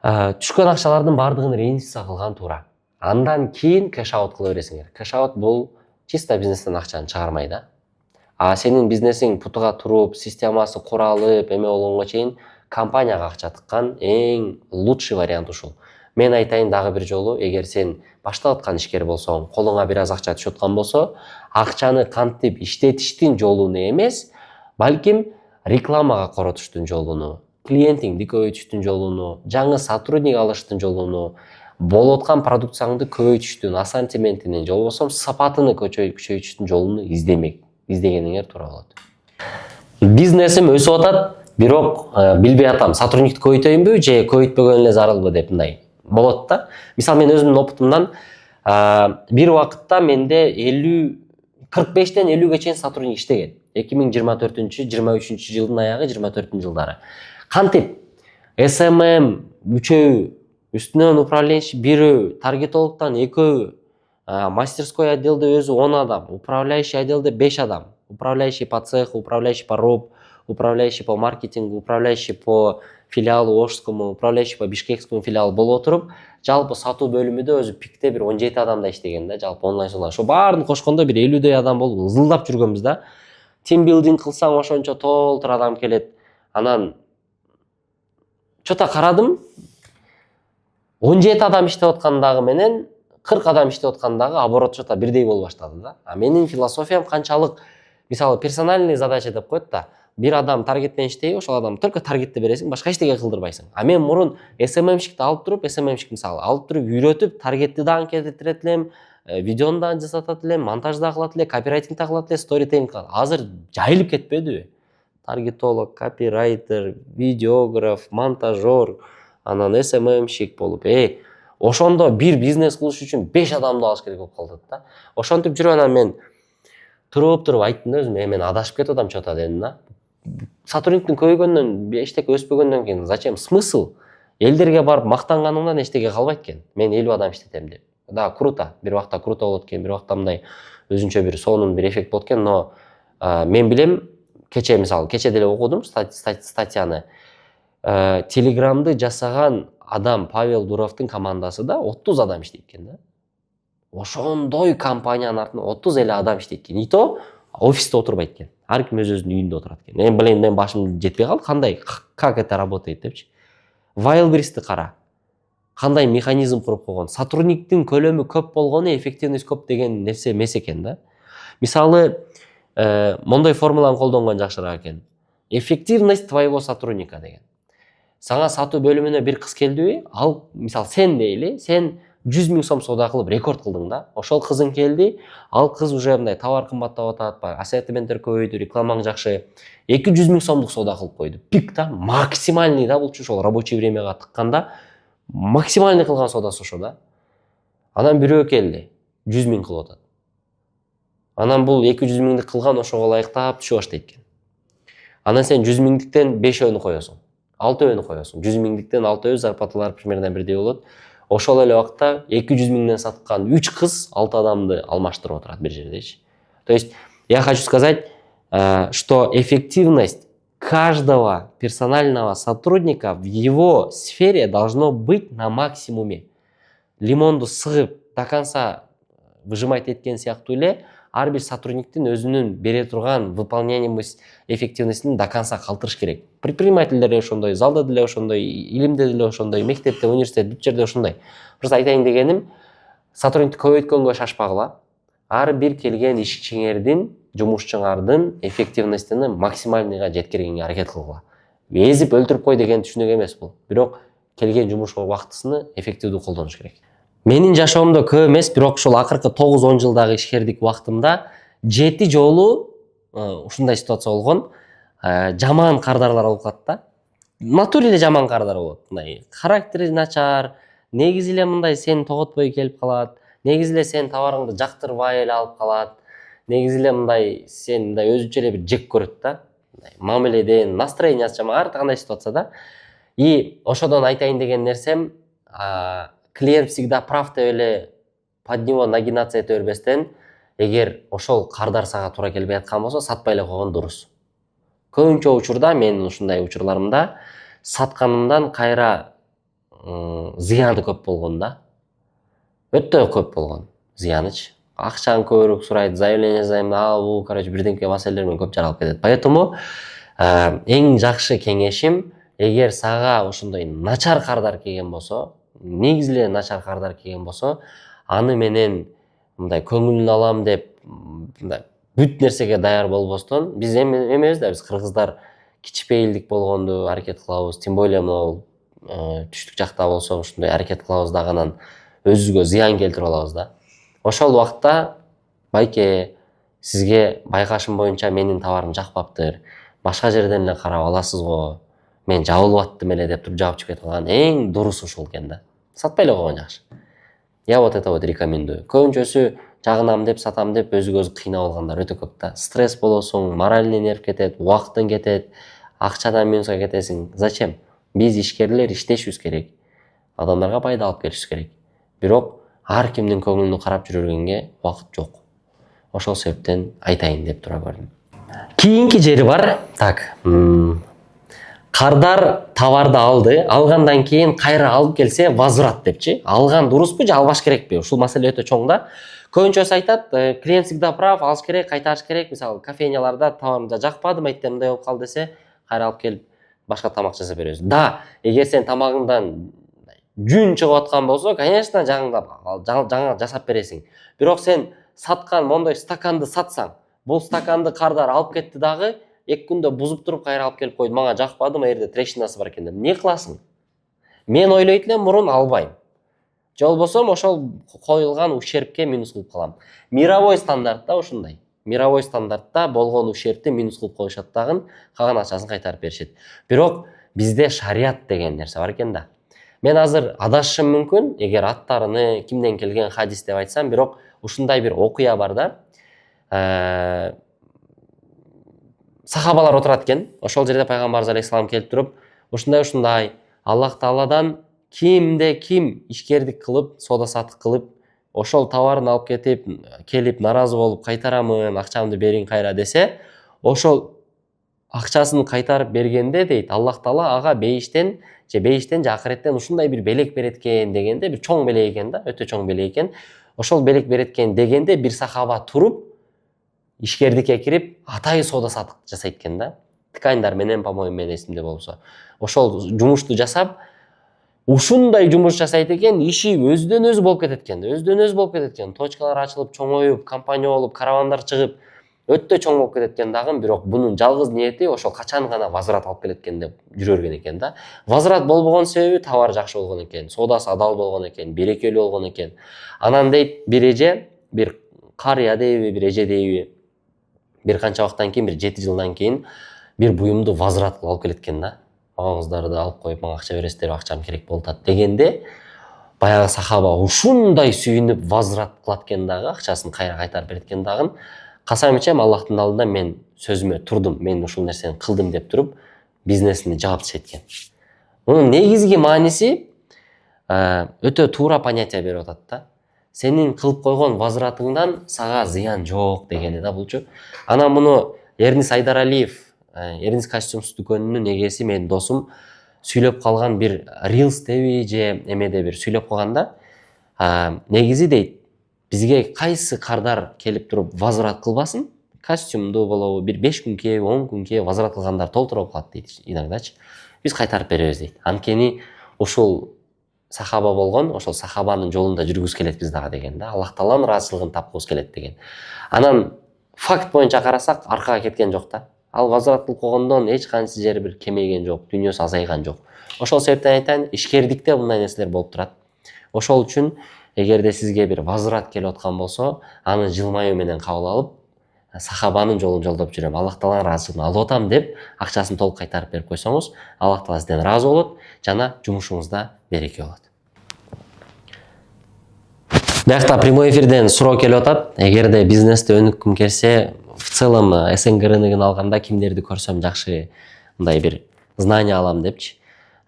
Түшкөн акчалардын баардыгын реинвестиция кылган туура. Андан кийин кэш-аут кыла бересиңер. Кэш-аут бул чисто бизнестен акчаны чыгармай да. Сенин бизнесиң путуга туруп, системасы куралып, эме болгонго чейин компанияга акча тыккан эң лучший вариант ушул. Мен айтайын дагы бир жолу, эгер сен баштап аткан ишкер болсоң, колуңа бир аз акча түшүп аткан болсо, акчаны кантип иштетиштин жолуну эмес, балким рекламага коротуштун жолуну, клиентиңди көбөйтүштүн жолуну, жаңы сотрудник алыштын жолуну, болуп аткан продукцияңды көбөйтүштүн, ассортиментинин, же болбосо сапатыны күчөйтүштүн жолуну издегениңер туура болот. Бизнесим өсүп атат, бирок билбей атам, сотрудникти көбөйтөйүнбү же көбөйтпөгөн эле зарылбы деп мындай болот да. Мисалы мен өзүмдүн опытымдан бир убакытта менде 45-тен 50-ге чейин сотрудник иштеген. 2024-23 жылдын аягы, 24-жылдары. Кантип SMM 3-өө, үстүнөн управленчий 1-өө, таргетологдон 2-өө, мастерской отделде өзү 10 адам, управляющий отделде 5 адам, управляющий по цеху, управляющий по роб, управляющий по маркетингу, управляющий по филиалу Ошскому, управляющий по Бишкекскому филиалу болуп отуруп, жалпы сатуу бөлүмүндө өзү пикте бир 17 адамда иштеген да, жалпы онлайн сатуу. Ошо баарын кошкондо бир 50дөй адам болуп ызылдап жүргөнбүз да. Team building кылсаң ошончо толтур адам келет. Анан чота карадым, 17 адам иштеп аткандагы менен 40 адам иштеп аткандагы оборот чота бирдей болуп баштады да. Менин философиям канчалык, мисалы персональный задача деп коет да. Бир адам таргеттен иштейби, ошол адам только таргетти бересиң, башка эчтеке кылдырбайсың. Мен мурун SMM-шикти алып туруп, SMM-шик мисалы алып туруп үйрөтүп, таргетти да анкета элем, видеону да жасатат элем, монтаж да кылат эле, копирайтинг да кылат эле, сторителлинг кылат. Азыр жайылып кетпедиби? Таргетолог, копирайтер, видеограф, монтажер, анан SMM-щик болуп. Ошондо бир бизнес кылыш үчүн 5 адамды алыш керек болуп калат да. Ошентип жүрүп анан мен туруп айттым да өзүмө, мен адашып кетип атам чота дедим да. Сотрудниктин көбөйгөндөн, эчтеке өспөгөндөн кийин зачем смысл? Элдерге барып мактанганыңдан эчтеке калбайт экен. Мен 50 адам иштетем деп. Да, круто. Бир убакта круто болот экен, бир убакта мындай өзүнчө бир сонун бир эффект болот экен, но мен билем, кече мисалы, кече деле окудум статьяны. Телеграмды жасаган адам Павел Дуровдун командасы да 30 адам иштейт экен да. Ошондой компаниянын артында 30 эле адам иштейт экен. И то офисте отурбайт экен. Ар ким өзүнүн үйүндө отурат экен. Мен башым жетпей калды, кандай, как это работает депчи. Wildberries'ти кара. Кандай механизм куруп койгон. Сотрудниктин көлөмү көп болгону эффективность көп деген нерсе эмес экен да. Мисалы, мондой формуланы колдонгон жакшыраак экен. Эффективность твоего сотрудника деген. Сага сатуу бөлүмүнө бир кыз келдиби? Ал, мисалы, сен дейли, сен 100 000 сом соода кылып рекорд кылдың да. Ошол кызың келди, ал кыз уже мындай товар кымбаттап атат, ассортименттер көбөйдү, рекламаң жакшы. 200 000 сомдук соода кылып койду. Пик да, максимальный да, булчу ошол рабочий времяга тыкканда максимальный кылган соодасы ошо да. Анан бирөө келди, 100 000 кылып атат. Анан бул 200 000ди кылган ошого ылайыктап түшө баштайт экен. Анан сен 100 000диктен 5-өөнү коесуң, 6-өөнү коесуң. 100 000диктен 6-өө зарплаталар примерно бирдей болот. Ошол эле убакта 200 000ден саткан 3 кыз 6 адамды алмаштырып отурат бир жердечи. То есть я хочу сказать, что эффективность каждого персонального сотрудника в его сфере должно быть на максимуме. Лимонду сыгып до конца выжимать эткен сыяктуу эле ар бир сотрудниктин өзүнүн бере турган выполняемость эффективностин до конца калтырыш керек. Предпринимательдер деле ошондой, залда деле ошондой, илимде деле ошондой, мектепте, университетте, бүт жерде ошондой. Просто айтайын дегеним, сотрудникти көбөйткөнгө шашпагыла. Ар бир келген ишчиңердин, жумушчуңардын эффективностин максимальныйга жеткиргенге аракет кылгыла. Эзип өлтүрүп кой деген түшүнүк эмес бул. Бирок келген жумуш убактысын эффективдүү колдонуш керек. Менин жашоомдо көп эмес, бирок ушул акыркы 9-10 жылдагы ишкердик убактымда 7 жолу ушундай ситуация болгон. Жаман кардарлар болуп калат да. Натуре эле жаман кардар болот. Мындай характери начар, негизи эле мындай сени тоготпой келип калат, негизи эле сенин товарыңды жактырбай эле алып калат, негизи эле мындай сен мындай өзүнчө эле бир жек көрөт да. Мамиледен, настроениясы жаман, ар кандай ситуацияда. И ошодон айтайын деген нерсем, клиент всегда прав деп эле под него нагинаться эте бербестен, эгер ошол кардар сага туура келбей аткан болсо, сатпай эле койгон дурус. Көбүнчө учурда менин ушундай учурларымда сатканымдан кайра зыяны көп болгон да. Өтө көп болгон зыянычы. Акчаны көбүрөөк сурайт, заявление жазайм, бул, короче, бирденке маселелер менен көп жаралып кетет. Поэтому эң жакшы кеңешим, эгер сага ошондой начар кардар келген болсо, негизи эле начар кардар келген болсо, аны менен мындай көңүлүн алам деп, мындай бүт нерсеге даяр болбостон, биз эмебиз да, биз кыргыздар кичпейилдик болгонду аракет кылабыз, тем более могул түштүк жакта болсо ушундай аракет кылабыз дагы, анан өзүбүзгө зыян келтирип алабыз да. Ошол убакта байке, сизге байкашым боюнча менин товарым жакпаптыр, башка жерден эле карап аласыз го, мен жабылып аттым эле деп туруп жаап чыгып кетип калган эң дурусу ушул экен да. Сатпай эле койгон жакшы. Я вот это вот рекомендую. Көбүнчөсү жагынам деп, сатам деп өзү кыйнап алгандар өтө көп да. Стресс болосуң, моральный нерв кетет, убактың кетет, акчадан минуска кетесиң. Зачем? Биз ишкерлер иштешибиз керек. Адамдарга пайда алып келишибиз керек. Бирок ар кимдин көңүлүнө карап жүргөнгө убакыт жок. Ошол себептен айтайын деп тура көрдүм. Кийинки жери бар. Так. Кардар товарды алды, алгандан кийин кайра алып келсе возврат депчи. Алган дуруспу же албаш керекпи? Ушул маселе өтө чоң да. Көбүнчөсү айтат, клиент всегда прав, алыш керек, кайтарыш керек. Мисалы, кофейняларда тамагымда жакпады, мындай болуп калды десе, кайра алып келип башка тамак жасап беребиз. Да, эгер сен тамагыңдан жүн чыгып аткан болсо, конечно, жаңа жасап бересиң. Бирок сен саткан мондой стаканды сатсаң, бул стаканды кардар алып кетти дагы, 2 күндө бузуп туруп кайра алып келип койду. Мага жакпады, мына жерде трещинасы бар экен деп. Не кыласың? Мен ойлойт элем, мурун албайм. же болбосо ошол коюлган ущербке минус кылып калам. Мировой стандартта ушундай. Мировой стандартта болгон ущербти минус кылып коюшат дагы, калган акчасын кайтарып беришет. Бирок бизде шарият деген нерсе бар экен да. Мен азыр адашышым мүмкүн, эгер аттарыны кимден келген хадис деп айтсам, бирок ушундай бир окуя бар да. Сахабалар отурат экен. Ошол жерде пайгамбарыбыз алейхисалам келип туруп, ушундай Аллах Тааладан кимде ким ишкердик кылып, соода сатык кылып, ошол товарын алып кетип, келип наразы болуп кайтарамын, акчамды бериң кайра десе, ошол акчасын кайтарып бергенде дейт, Аллах Таала ага бейиштен же акыреттен ушундай бир белек берет экен дегенде, бир чоң белек экен да, өтө чоң белек экен. Ошол белек берет экен дегенде бир сахаба туруп, ишкердикке кирип, атайы соода сатык жасайт экен да. Тканьдар менен, по-моему, мен эсимде болсо. Ошол жумушту жасап, ушундай жумуш жасайт экен, иши өзүдөн өзү болуп кетет экен. Точкалар ачылып, чоңоюп, компания болуп, каравандар чыгып, өтө чоң болуп кетет экен дагы, бирок бунун жалгыз ниети ошол качан гана возврат алып келет экен деп жүрөргөн экен да. Возврат болбогон себеби товар жакшы болгон экен, соодасы адал болгон экен, берекелүү болгон экен. Анан дейт, бир эже, бир карыя дейби, бир эже дейби, бир канча убакыттан кийин, бир 7 жылдан кийин бир буюмду возврат кылып алып келет экен да. Маңыздарды алып коюп, мага акча бересиздер, акчам керек болуп атат дегенде, баягы сахаба ушундай сүйүнүп возврат кылат экен дагы, акчасын кайра кайтарып берет экен дагы. Касам ичем, Аллахтын алдында мен сөзүмө турдум, мен ушул нерсени кылдым деп туруп, бизнесини жаап ташыйт экен. Мунун негизги мааниси өтө туура понятие берип атат да. Сенин кылып койгон возвратыңдан сага зыян жок дегени да булчу. Анан муну Эрнис Айдаралиев, Эрнис костюмс дүкөнүнүн эгеси, менин досум, сүйлөп калган бир Reels деби же эмеде бир сүйлөп калганда, негизи дейт, бизге кайсы кардар келип туруп возврат кылбасын, костюмду болобу, бир 5 күнкө, 10 күнкө возврат кылгандар толтуруп калат дейт иногдачы. Биз кайтарып беребиз дейт. Анткени ушул сахаба болгон, ошол сахабанын жолунда жүргүбүз келет биз дагы деген да. Аллах Тааланын ыраазычылыгын тапкыбыз келет деген. Анан факт боюнча карасак, аркага кеткен жок да. Ал возврат кылып койгондон эч кайсы жери бир кемейген жок, дүйнөсү азайган жок. Ошол себептен айтайын, ишкердикте мындай нерселер болуп турат. Ошол үчүн эгерде сизге бир возврат келип аткан болсо, аны жылмаюу менен кабыл алып, сахабанын жолун жолдоп жүрөм, Аллах Тааланын ыраазычылыгын алып атам деп, акчасын толук кайтарып берип койсоңуз, Аллах Таала сизден ыраазы болот жана жумушуңузда береке болот. Биякта прямой эфирден суроо келип атат. Эгерде бизнесте өнүккүм келсе, в целом СНГ рыногун алганда кимдерди көрсөм жакшы мындай бир знания алам депчи.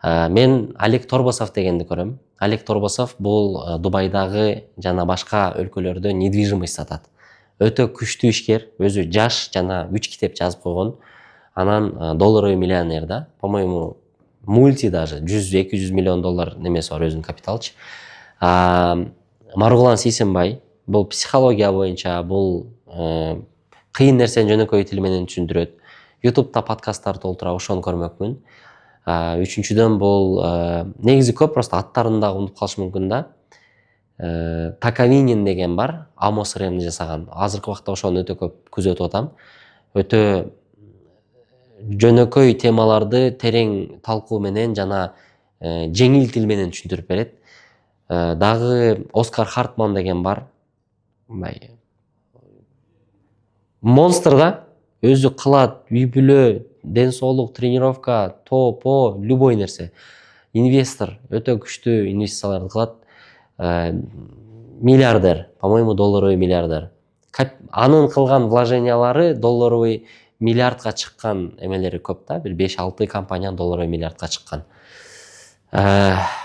Мен Олег Торбосов дегенди көрөм. Олег Торбосов бул Дубайдагы жана башка өлкөлөрдө недвижимость сатат. Өтө күчтүү ишкер, өзү жаш жана 3 китеп жазып койгон. Анан долларовый миллионер да. По-моему, мульти даже 100-200 миллион доллар немеси бар өзүнүн капиталчы. Маргулан Сейсенбай, бул психология боюнча, бул кыйын нерсени жөнөкөй тил менен түшүндүрөт. YouTube'да подкасттар толтура, ошону көрмөкмүн. Үчүнчүдөн бул негизи көп просто аттарын дагы унутуп калыш мүмкүн да. Таковинин деген бар, Амос Рэмни жасаган. Азыркы убакта ошону өтө көп күзөтүп атам. Өтө жөнөкөй темаларды терең талкуу менен жана жеңил тил менен түшүндүрүп берет. Дагы Оскар Хартман деген бар. Монстр да, өзү кылат, үй бүлө, ден соолук, тренировка, по любой нерсе. Инвестор, өтө күчтүү инвестицияларды кылат. Миллиардер, по-моему, долларовый миллиардер. Анын кылган вложениялары долларовый миллиардка чыккан эмелери көп да, бир 5-6 компания долларовый миллиардка чыккан.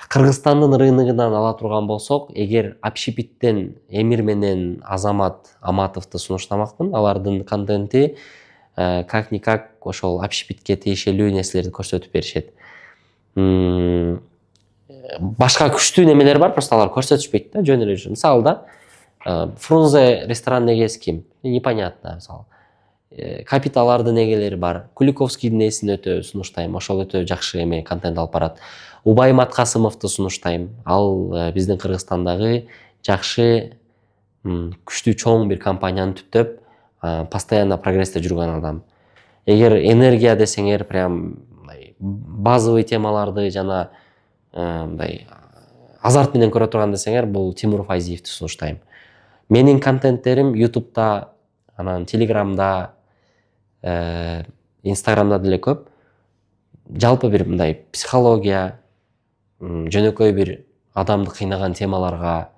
Кыргызстандын рыногунан ала турган болсок, эгер общепиттен Эмир менен Азамат Аматовду сунуштамакмын, алардын контенти как-никак ошол общепитке тиешелүү нерселерди көрсөтүп беришет. Башка күчтүү немелер бар, просто алар көрсөтүшпөйт да, жөн эле жүрүп. Мисалы да, Фрунзе ресторанын эгеси ким? Непонятно, мисалы. Капиталардын эгелери бар. Куликовскийдин ээсин өтө сунуштайм, ошол өтө жакшы эме контент алып барат. Убай Маткасымовду сунуштайм. Ал биздин Кыргызстандагы жакшы, күчтүү чоң бир компанияны түптөп, постоянно прогрессте жүргөн адам. Эгер энергия десеңер, прям базовый темаларды жана азарт менен көрө турган десеңер, бул Тимур Файзиевди сунуштайм. Менин контенттерим YouTube'да, анан Телеграмда, Инстаграмда деле көп. Жалпы бир мындай психология, жөнөкөй бир адамды кыйнаган темаларга,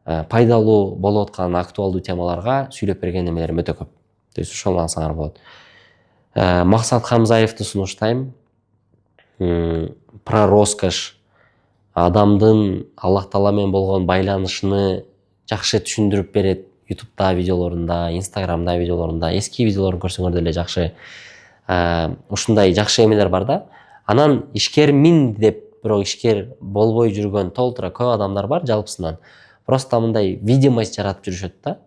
пайдалуу болуп аткан актуалдуу темаларга сүйлөп берген эмелерим өтө көп. То есть ошону алсаңар болот. Максат Хамзаевди сунуштайм. Про роскошь, адамдын Аллах Таала менен болгон байланышыны жакшы түшүндүрүп берет. YouTube'да видеолорунда, Инстаграмда видеолорунда, эски видеолорун көрсөңөр деле жакшы ушундай жакшы эмелер бар да. Анан ишкермин деп, бирок ишкер болбой жүргөн толтура көп адамдар бар жалпысынан. Просто мындай видимость жаратып жүрүшөт да.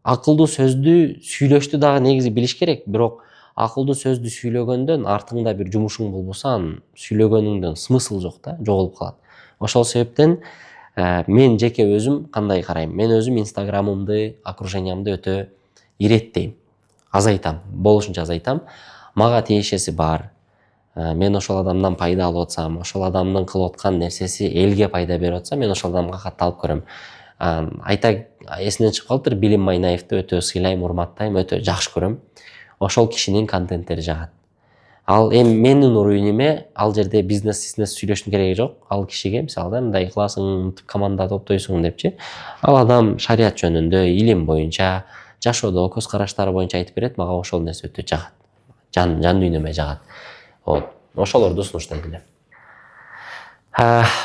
Акылдуу сөздү, сүйлөштү дагы негизи билиш керек, бирок акылдуу сөздү сүйлөгөндөн артыңда бир жумушуң болбосо, анын сүйлөгөнүңдөн смысл жок да, жоголуп калат. Ошол себептен мен жеке өзүм кандай карайм? Мен өзүм Инстаграмымды, окружениямды өтө иреттейм. Азайтам, болушунча азайтам. Мага тиешеси бар. Мен ошол адамдан пайда алып атсам, ошол адамдын кылып аткан нерсеси элге пайда берип атса, мен ошол адамга катталып көрөм. Айта эсинен чыгып калыптыр, Билим Майнаевди өтө сыйлайм, урматтайм, өтө жакшы көрөм. Ошол кишинин контенттери жагат. Ал эми менин уровнеме ал жерде бизнес сүйлөштүн кереги жок. Ал кишиге мисалы мындай кыласың, команда топтойсуң депчи. Ал адам шарият жөнүндө, илим боюнча, жашоодо көз караштары боюнча айтып берет. Мага ошол нерсе өтө жагат. Жан дүйнөмө жагат. Ошолорду сунуштайт элем.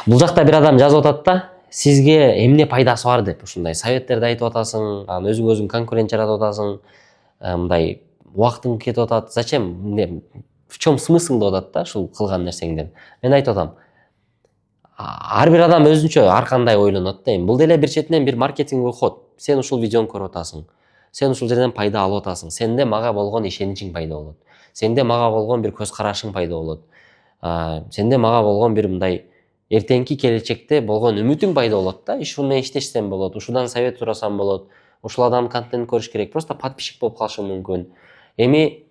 Бул жакта бир адам жазып атат да, сизге эмне пайдасы бар деп ушундай советтерди айтып атасың, анан өзүң конкурент жаратып атасың, мындай убактың кетип атат. Зачем? В чем смысл деп атат да ушул кылган нерсеңден. Мен айтып атам, ар бир адам өзүнчө ар кандай ойлонот да. Бул деле бир четинен бир маркетинг ход. Сен ушул видеону көрүп атасың. Сен ушул жерден пайда алып атасың. Сенде мага болгон ишеничиң пайда болот. Сенде мага болгон бир көз карашың пайда болот. Сенде мага болгон бир мындай эртеңки келечекте болгон үмүтүң пайда болот да. Ушуну менен иштешсем болот, ушудан совет сурасам болот, ушул адамдын контентин көрүш керек. Просто подписчик болуп калышым мүмкүн. Эми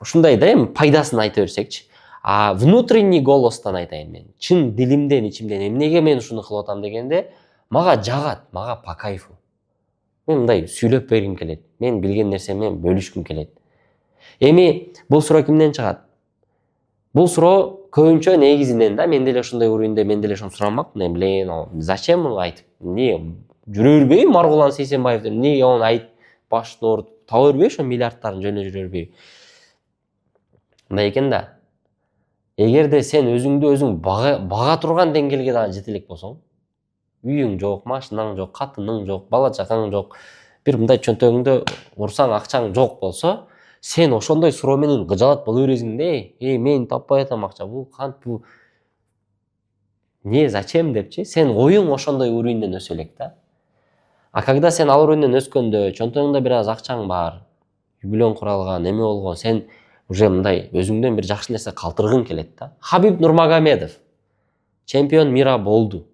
ушундай да, эми пайдасын айта берсекчи. Внутренний голостан айтайын мен. Чын дилимден, ичимден эмнеге мен ушуну кылып атам дегенде, мага жагат, мага по кайфу. Мен мындай сүйлөп бергим келет. Мен билген нерсем менен бөлүшкүм келет. Эми бул суроо кимден чыгат? Бул суроо көбүнчө негизинен да, мен деле ошондой уровенде, мен деле ошону сурамакмын. Блин, зачем муну айтып? Эмне жүрө бербейби Маргулан Сейсенбаев? Эмнеге аны айтып башын оорутуп таба бербейби ошо миллиардтарын жөнө жүрө бербейби? Мындай экен да. Эгерде сен өзүңдү өзүң бага турган деңгээлге дагы жете элек болсоң, үйүң жок, машинаң жок, катының жок, бала чакаң жок, бир мындай чөнтөгүңдө урсаң акчаң жок болсо, сен ошондой суроо менен гыжалат боло бересиң да. Мен таппай атам акча, бул кантип, бул не, зачем депчи? Сен оюң ошондой уровньден өсө элек да. Когда сен ал уровньден өскөндө, чөнтөгүңдө бир аз акчаң бар, юбилең куралган, эме болгон, сен уже мындай өзүңдөн бир жакшы нерсе калтыргың келет да. Хабиб Нурмагомедов чемпион мира болду.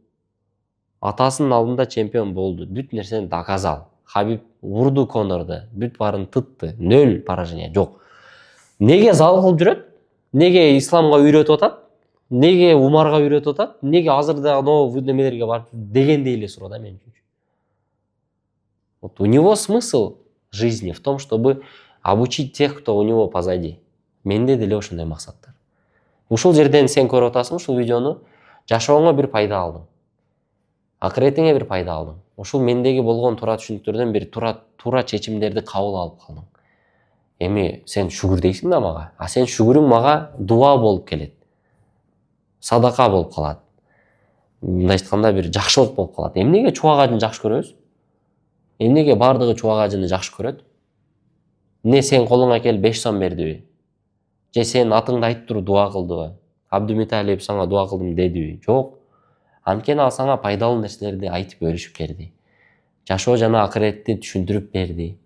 Атасынын алдында чемпион болду. Бүт нерсени доказал. Хабиб урду Конорду, бүт баарын тытты. 0 поражение жок. Неге зал кылып жүрөт? Неге исламга үйрөтүп атат? Неге Умарга үйрөтүп атат? Неге азырда новый немелерге барып дегендей эле суроо да мен үчүн. Вот у него смысл жизни в том, чтобы обучить тех, кто у него позади. Менде деле ошондой максаттар. Ушул жерден сен көрүп атасың ушул видеону, жашооңо бир пайда алдың. Акыретиңе бир пайда алдың. Ушул мендеги болгон туура түшүнүктөрдөн бир туура чечимдерди кабыл алып калдың. Эми сен шүгүр дейсиң да мага. Сен шүгүрүң мага дуа болуп келет. Садака болуп калат. Мындай айтканда бир жакшылык болуп калат. Эмнеге чубак ажын жакшы көрөбүз? Эмнеге бардыгы чубак ажыны жакшы көрөт? Не сен колуңа келип 5 сом бердиби? Же сен атыңды айтып туруп дуа кылдыбы? Абдумиталиев сага дуа кылдым дедиби? Жок. Анткени ал сага пайдалуу нерселерди айтып өрүшүп берди. Жашоо жана акыретти түшүндүрүп берди.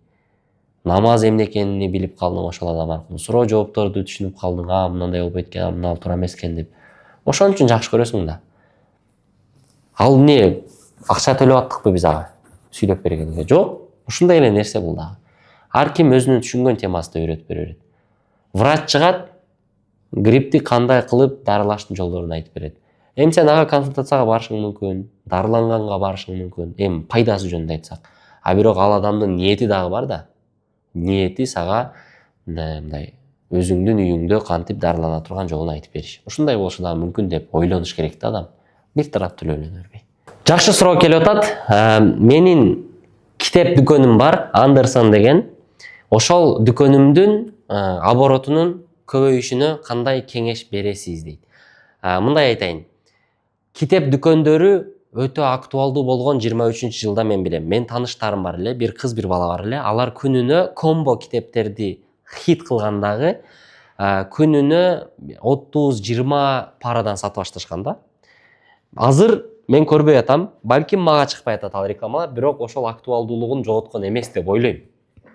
Намаз эмне экенин билип калдың ошол адам аркылуу. Суроо жоопторду түшүнүп калдың. Мындай болуп кеткен, мына туура эмес экен деп. Ошон үчүн жакшы көрөсүң да. Ал эмне акча төлөп аттыкпы биз ага? Сүйлөп бергенге. Жок. Ушундай эле нерсе бул дагы. Ар ким өзүнүн түшүнгөн темасында үйрөтүп берет. Врач чыгат, грипти кандай кылып дарылаштын жолдорун айтып берет. Эми сен ага консультацияга барышың мүмкүн, дарыланганга барышың мүмкүн, эми пайдасы жөнүндө айтсак. А бирок ал адамдын ниети дагы бар да. Ниети сага мындай өзүңдүн үйүңдө кантип дарылана турган жолун айтып бериш. Ушундай болушу дагы мүмкүн деп ойлонуш керек да адам. Бир тараптуу эле ойлоно бербей. Жакшы суроо келип атат. Менин китеп дүкөнүм бар, Андерсон деген. Ошол дүкөнүмдүн оборотунун көбөйүшүнө кандай кеңеш бересиз дейт. Мындай айтайын. Китеп дүкөндөрү өтө актуалдуу болгон 23-жылда мен билем. Мен тааныштарым бар эле, бир кыз, бир бала бар эле. Алар күнүнө комбо китептерди хит кылгандагы күнүнө 30-20 парадан сатып башташкан да. Азыр мен көрбөй атам, балким мага чыкпай атат ал рекламалар, бирок ошол актуалдуулугун жоготкон эмес деп ойлойм.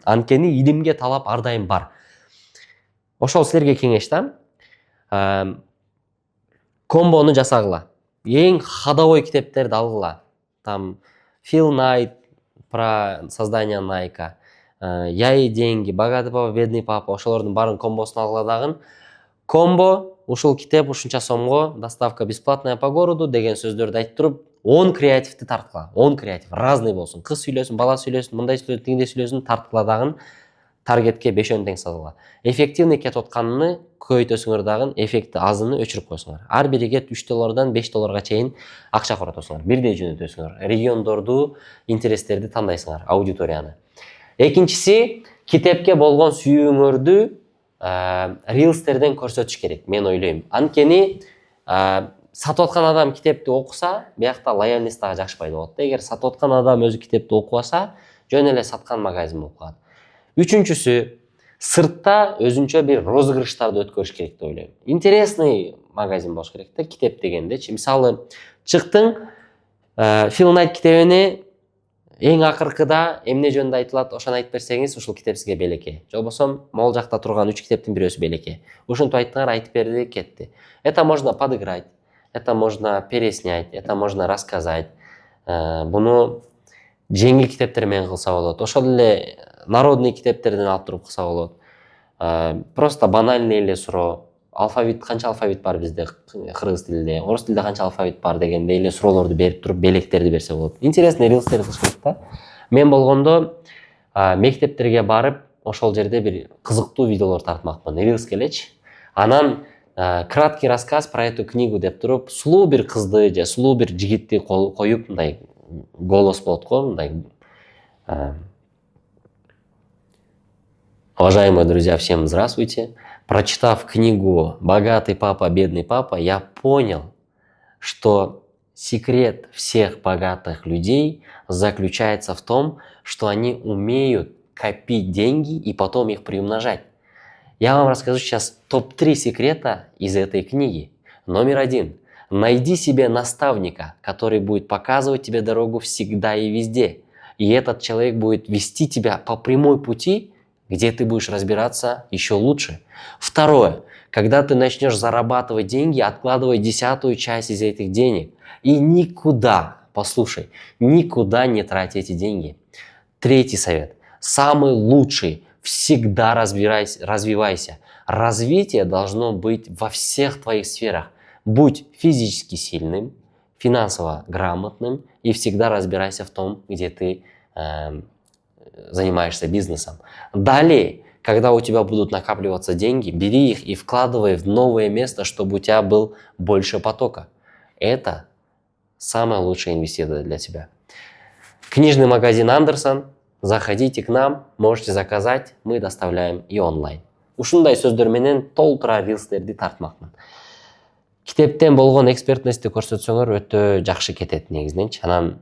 Анткени илимге талап ар дайым бар. Ошол силерге кеңеш да. Комбону жасагыла. Эң ходовой китептерди алгыла. Там Фил Найт про создание Найка, Я и деньги, Богатый папа, бедный папа, ошолордун баарын комбосун алгыла дагы. Комбо, ушул китеп ушунча сомго, доставка бесплатная по городу деген сөздөрдү айтып туруп, 10 креативди тарткыла. 10 креатив, разный болсун. Кыз сүйлөсүн, бала сүйлөсүн, мындай сүйлөсүн, тигиндей сүйлөсүн, тарткыла дагы. Таргетке 5 тең салгыла. Эффективный кетип атканын көбөйтөсүңөр дагы, эффекти азыны өчүрүп койсуңар. Ар бириге $3 $5 чейин акча коротосуңар. Бирдей жөнөтөсүңөр. Региондорду, интерестерди тандайсыңар, аудиторияны. Экинчиси, китепке болгон сүйүүңөрдү рилстерден көрсөтүш керек, мен ойлойм. Анткени сатып аткан адам китепти окуса, биякта лояльность дагы жакшыбай болот. Эгер сатып аткан адам өзү китепти окубаса, жөн эле саткан магазин болуп калат. Үчүнчүсү, сыртта өзүнчө бир розыгрыштарды өткөрүш керек деп ойлойм. Интересный магазин болуш керек да, китеп дегендечи. Мисалы, чыктың Фил Найт китебини эң акыркыда эмне жөнүндө айтылат, ошону айтып берсеңиз, ушул китеп сизге белекке. Жобосом, могул жакта турган 3 китептин бирөөсү белекке. Ушинтип айттыңар, айтып берди, кетти. Это можно подыграть, это можно переснять, это можно рассказать. Буну жеңил китептер менен кылса болот. Ошол эле народный китептерден алып туруп кылса болот. Просто банальный эле суроо. Алфавит, канча алфавит бар бизде кыргыз тилинде, орус тилинде канча алфавит бар дегендей эле суроолорду берип туруп, белектерди берсе болот. Интересный рилстер кылыш керек да. Мен болгондо мектептерге барып, ошол жерде бир кызыктуу видеолор тартмакмын. Рилске элечи. Анан краткий рассказ про эту книгу деп туруп, сулуу бир кызды же сулуу бир жигитти коюп, мындай голос болот го, мындай. Уважаемые друзья, всем здравствуйте. Прочитав книгу «Богатый папа, бедный папа», я понял, что секрет всех богатых людей заключается в том, что они умеют копить деньги и потом их приумножать. Я вам расскажу сейчас топ-3 секрета из этой книги. Номер 1. Найди себе наставника, который будет показывать тебе дорогу всегда и везде. И этот человек будет вести тебя по прямой пути, где ты будешь разбираться еще лучше. Второе. Когда ты начнешь зарабатывать деньги, откладывай 10-ую часть из этих денег. И никуда, послушай, никуда не трать эти деньги. Третий совет. Самый лучший. Всегда развивайся. Развитие должно быть во всех твоих сферах. Будь физически сильным, финансово грамотным и всегда разбирайся в том, где ты занимаешься бизнесом. Далее, когда у тебя будут накапливаться деньги, бери их и вкладывай в новое место, чтобы у тебя был больше потока. Это самая лучшая инвестиция для тебя. Книжный магазин Андерсон. Заходите к нам, можете заказать, мы доставляем и онлайн. Ушундай сөздөр менен толтура рилстерди тартмакмын. Китептен болгон экспертностьти көрсөтсөңөр өтө жакшы кетет негизиненчи. Анан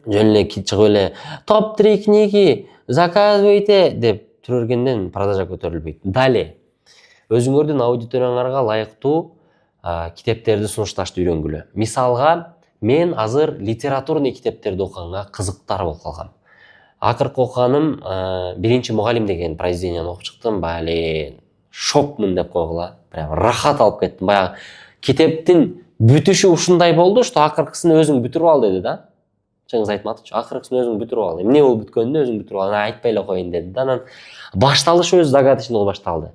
жөн эле чыгып эле топ-3 книги заказывайте деп жүргөндөн продажа көтөрүлбөйт. Далее, өзүңөрдүн аудиторияңарга ылайыктуу китептерди сунушташты үйрөнгүлө. Мисалга, мен азыр литературный китептерди окуганга кызыктар болуп калгам. Акыркы окуганым биринчи мугалим деген произведениени окуп чыктым. Бали шокмун деп койгула. Прям рахат алып кеттим. Баягы китептин бүтүшү ушундай болду, что акыркысын өзүң бүтүрүп ал деди да. Чыңгыз Айтматович, акыркысын өзүң бүтүрүп ал. Эмне болуп бүткөнүн өзүң бүтүрүп ал. Айтпай эле коеюн деди да. Анан башталышы өзү загадочный болуп башталды.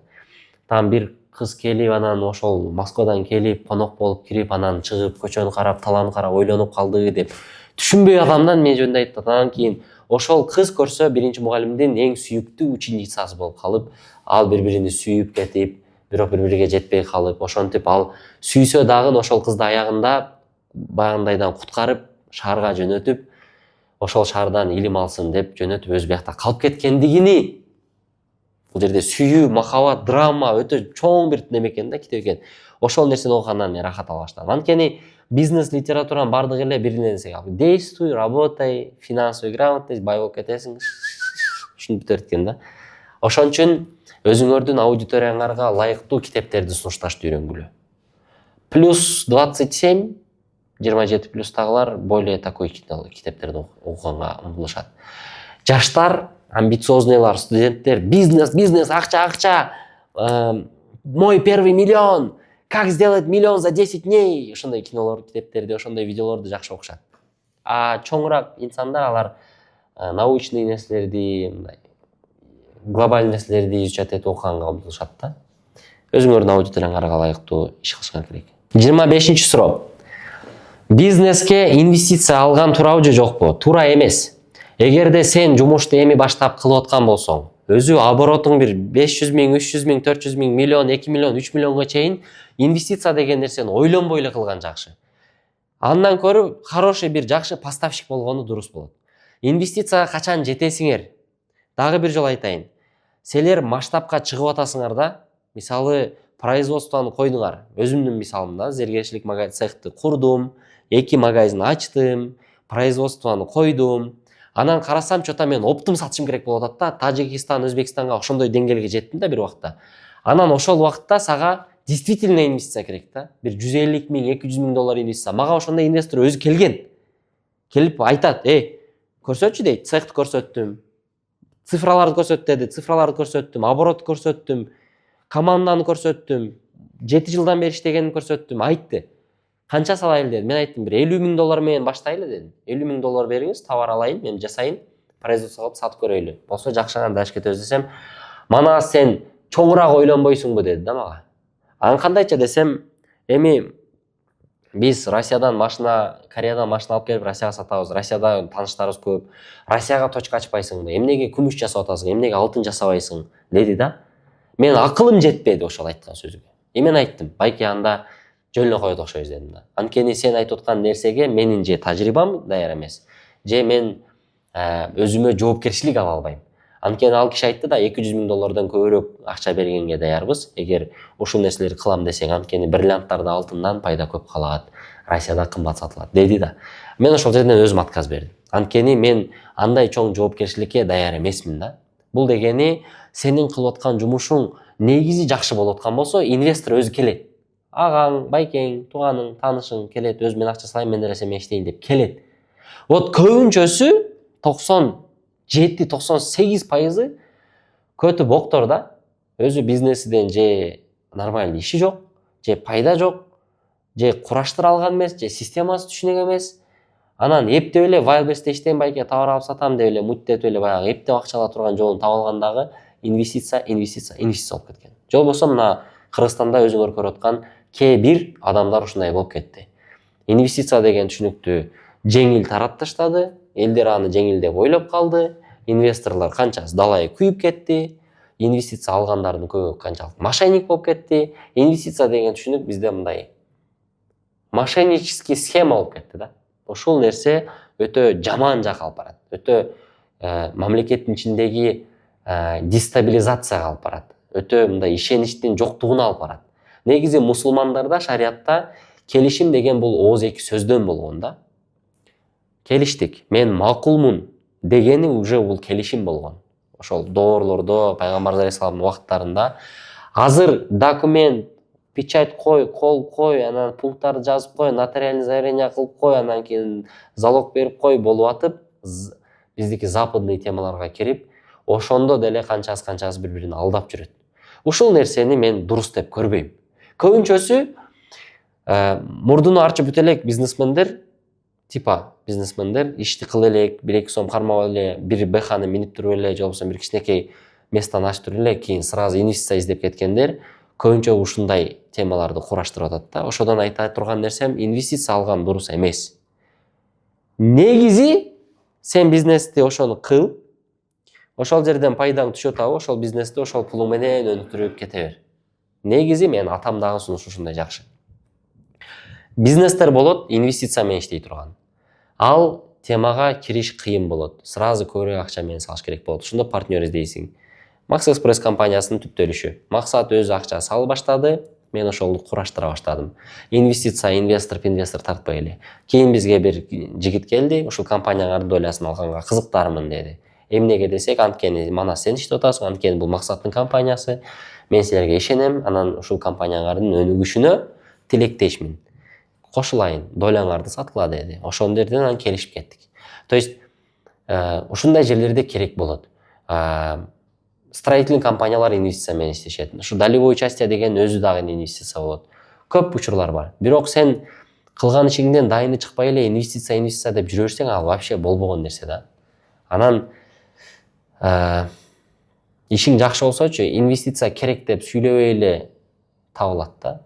Там бир кыз келип анан ошол Москвадан келип конок болуп кирип анан чыгып көчөнү карап талааны карап ойлонуп калды деп түшүнбөй адамдан мен жөнүндө айтты. Анан кийин ошол кыз көрсө биринчи мугалимдин эң сүйүктүү ученицасы болуп калып, ал бири-бирини сүйүп кетип, бирок бири-бириге жетпей калып, ошентип ал сүйсө дагы ошол кызды аягында баягындайдан куткарып, шаарга жөнөтүп, ошол шаардан илим алсын деп жөнөтүп өз биякта калып кеткендигини, бул жерде сүйүү, махабат, драма өтө чоң бир неме экен да, китеп экен. Ошол нерсени окугандан мен рахат ала баштадым. Анткени бизнес литературанын бардыгы эле бир нерсеге алып. Действуй, работай, финансовый грамотность, бай болуп кетесиң. Ушинтип бүтөрт экен да. Ошон үчүн өзүңөрдүн аудиторияңарга ылайыктуу китептерди сунушташты үйрөнгүлө. Плюс 27, 27 плюстагылар более такой китептерди окуганга умтулушат. Жаштар, амбициознуйлар, студенттер, бизнес, акча, мой первый миллион, как сделать миллион за 10 дней, ошондой кинолор, китептерди, ошондой видеолорду жакшы окушат. А чоңураак инсандар алар научный нерселерди, глобалдуу нерселерди изучать этип окуганга умтулушат да. Өзүңөрдүн аудиторияңарга ылайыктуу иш кылышыңар керек. 25-чи суроо. Бизнеске инвестиция алган туурабы же жокпу? Туура эмес. Эгерде сен жумушту эми баштап кылып аткан болсоң, өзү оборотуң бир 500 миң, 300 миң, 400 миң, миллион, 2 миллион, 3 миллионго чейин инвестиция деген нерсени ойлонбой эле кылган жакшы. Андан көрү хороший бир жакшы поставщик болгону дурус болот. Инвестицияга качан жетесиңер? Дагы бир жолу айтайын. Силер масштабка чыгып атасыңар да, мисалы производствону койдуңар. Өзүмдүн мисалымда зергерчилик цехти курдум, 2 магазин ачтым, производствону койдум. Анан карасам, чота мен оптум сатышым керек болуп атат да, Тажикистан, Өзбекстанга ошондой деңгээлге жеттим да бир убакта. Анан ошол убакытта сага действительно инвестиция керек да. Бир 150 миң, 200 миң доллар инвестиция. Мага ошондой инвестор өзү келген. Келип айтат, көрсөтчү дейт, цехти көрсөттүм. Цифраларды көрсөт деди, цифраларды көрсөттүм, оборот көрсөттүм, команданы көрсөттүм, 7 жылдан бери иштегенин көрсөттүм, айтты. Канча салайлы дедим. Мен айттым, бир 50 миң доллар менен баштайлы дедим. 50 миң доллар бериңиз, товар алайын, мен жасайын, производство кылып сатып көрөйлү. Болсо жакшыган даш кетебиз десем, мана сен чоңураак ойлонбойсуңбу деди да мага. Анан кандайча десем, эми биз Россиядан машина, Кореядан машина алып келип Россияга сатабыз. Россияда тааныштарыбыз көп. Россияга точка ачпайсыңбы? Эмнеге күмүш жасап атасың? Эмнеге алтын жасабайсың? Деди да. Мен акылым жетпеди ошол айткан сөзгө. Мен айттым, байке анда жөн эле коет окшойбуз дедим да. Анткени сен айтып аткан нерсеге менин же тажрыйбам даяр эмес, же мен өзүмө жоопкерчилик ала албайм. Анткени ал киши айтты да, 200 миң доллардан көбүрөөк акча бергенге даярбыз, эгер ушул нерселерди кылам десең, анткени бриллианттарды алтындан пайда көп калат, Россияда кымбат сатылат, деди да. Мен ошол жерден өзүм отказ бердим. Анткени мен андай чоң жоопкерчиликке даяр эмесмин да. Бул дегени сенин кылып аткан жумушуң негизи жакшы болуп аткан болсо, инвестор өзү келет. Агаң, байкең, тууганың, таанышың келет, өзү мен акча салайын, мен деле сен менен иштейин деп келет. Вот көбүнчөсү 97-98% көтү боктор да. Өзү бизнесиден же нормальный иши жок, же пайда жок, же кураштыра алган эмес, же системасы түшүнүк эмес. Анан эптеп эле Wildberries'те иштейм байке, товар алып сатам деп эле муттетип эле баягы эптеп акча ала турган жолун таап алгандагы инвестиция болуп кеткен. Же болбосо мына Кыргызстанда өзүңөр көрүп аткан К1 адамдар ушундай болуп кетти. Инвестиция деген түшүнүктү жеңил таратып таштады, элдер аны жеңил деп ойлоп калды, инвесторлор канчасы далай күйүп кетти, инвестиция алгандардын көбү канчалык мошенник болуп кетти. Инвестиция деген түшүнүк бизде мындай мошеннический схема болуп кетти да. Ушул нерсе өтө жаман жакка алып барат. Өтө мамлекеттин ичиндеги дестабилизацияга алып барат. Өтө мындай ишеничтин жоктугуна алып барат. Негизи мусулмандарда, шариятта келишим деген бул ооз эки сөздөн болгон да. Келиштик, мен макулмун дегени уже бул келишим болгон. Ошол доорлордо, пайгамбар алейхиссаламдын убакыттарында азыр документ, печать кой, кол кой, анан пункттарды жазып кой, нотариальный заверение кылып кой, анан кийин залог берип кой болуп атып, биздики западный темаларга кирип, ошондо деле канчасы бири-бирин алдап жүрөт. Ушул нерсени мен дурус деп көрбөйм. Көбүнчөсү мурдуну арчып бүтө элек бизнесмендер, ишти кыл элек, 1-2 сом кармап эле, бир БХны минип туруп эле, же болбосо бир кичинекей местаны ачып туруп эле, кийин сразу инвестиция издеп кеткендер көбүнчө ушундай темаларды кураштырып атат да. Ошодон айта турган нерсем, инвестиция алган дурус эмес. Негизи сен бизнести ошону кыл, ошол жерден пайдаң түшөт абы, ошол бизнести ошол пулуң менен өнүктүрүп кете бер. Негизи мен атам дагы сунушу ушундай жакшы. Бизнестер болот, инвестиция менен иштей турган. Ал темага кириш кыйын болот. Сразу көбүрөөк акча менен салыш керек болот. Ошондо партнер издейсиң. Max Express компаниясынын түптөлүшү. Максат өзү акча салып баштады, мен ошолду кураштыра баштадым. Инвестиция, инвестор тартпай эле. Кийин бизге бир жигит келди, ушул компанияга долясын алганга кызыктармын деди. Эмнеге десек, анткени мана сен иштеп атасың, анткени бул Максаттын компаниясы. Мен силерге ишенем, анан ушул компаниялардын өнүгүшүнө тилектешмин. Кошулайын, доляңарды саткыла деди. Ошон жерден анан келишип кеттик. То есть ушундай жерлерде керек болот. Строительный компаниялар инвестиция менен иштешет. Ушу долевое участие деген өзү дагы инвестиция болот. Көп учурлар бар. Бирок сен кылган ишиңден дайыны чыкпай эле инвестиция деп жүрө берсең, ал вообще болбогон нерсе да. Анан ишиң жакшы болсочу, инвестиция керек деп сүйлөбөй эле табылат да.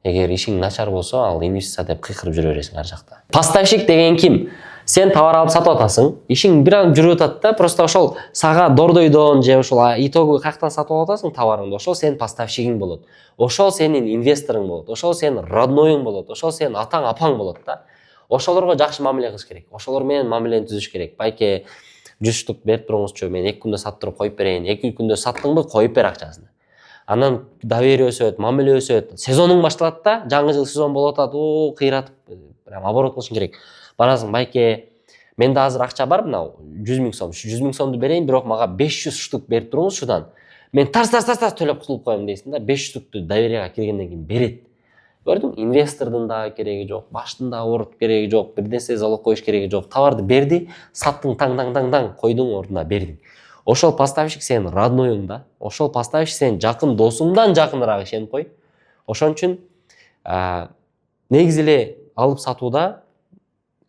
Эгер ишиң начар болсо, ал инвестиция деп кыйкырып жүрө бересиң ар жакта. Поставщик деген ким? Сен товар алып сатып атасың, ишиң бир ан жүрүп атат да, просто ошол сага дордойдон же ошол итогу каяктан сатып атасың товарыңды, ошол сенин поставщигиң болот. Ошол сенин инвесторуң болот, ошол сенин родноюң болот, ошол сенин атаң, апаң болот да. Ошолорго жакшы мамиле кылыш керек. Ошолор менен мамилени түзүш керек. Байке 100 штук берип туруңузчу, мен 2 күндө саттырып коюп берейин. 2 күндө саттыңбы, коюп бер акчасын. Анан доверие өсөт, мамиле өсөт. Сезонуң башталат да, жаңы жыл сезон болуп атат, кыйратып, прям оборот кылышың керек. Барасың, байке, менде азыр акча бар, мына 100 000 сом. 100 000 сомду берейин, бирок мага 500 штук берип туруңуз шудан. Мен тарс төлөп кутулуп коем дейсиң да, 500 штукту доверияга киргенден кийин берет. Көрдүң, инвестордун дагы кереги жок, баштын дагы орут кереги жок, бир нерсе залог коюш кереги жок. Товарды берди, саттың таң, койдуң ордуна бердиң. Ошол поставщик сенин родноюң да. Ошол поставщик сенин жакын досуңдан жакыныраак ишенип кой. Ошон үчүн негизи эле алып сатууда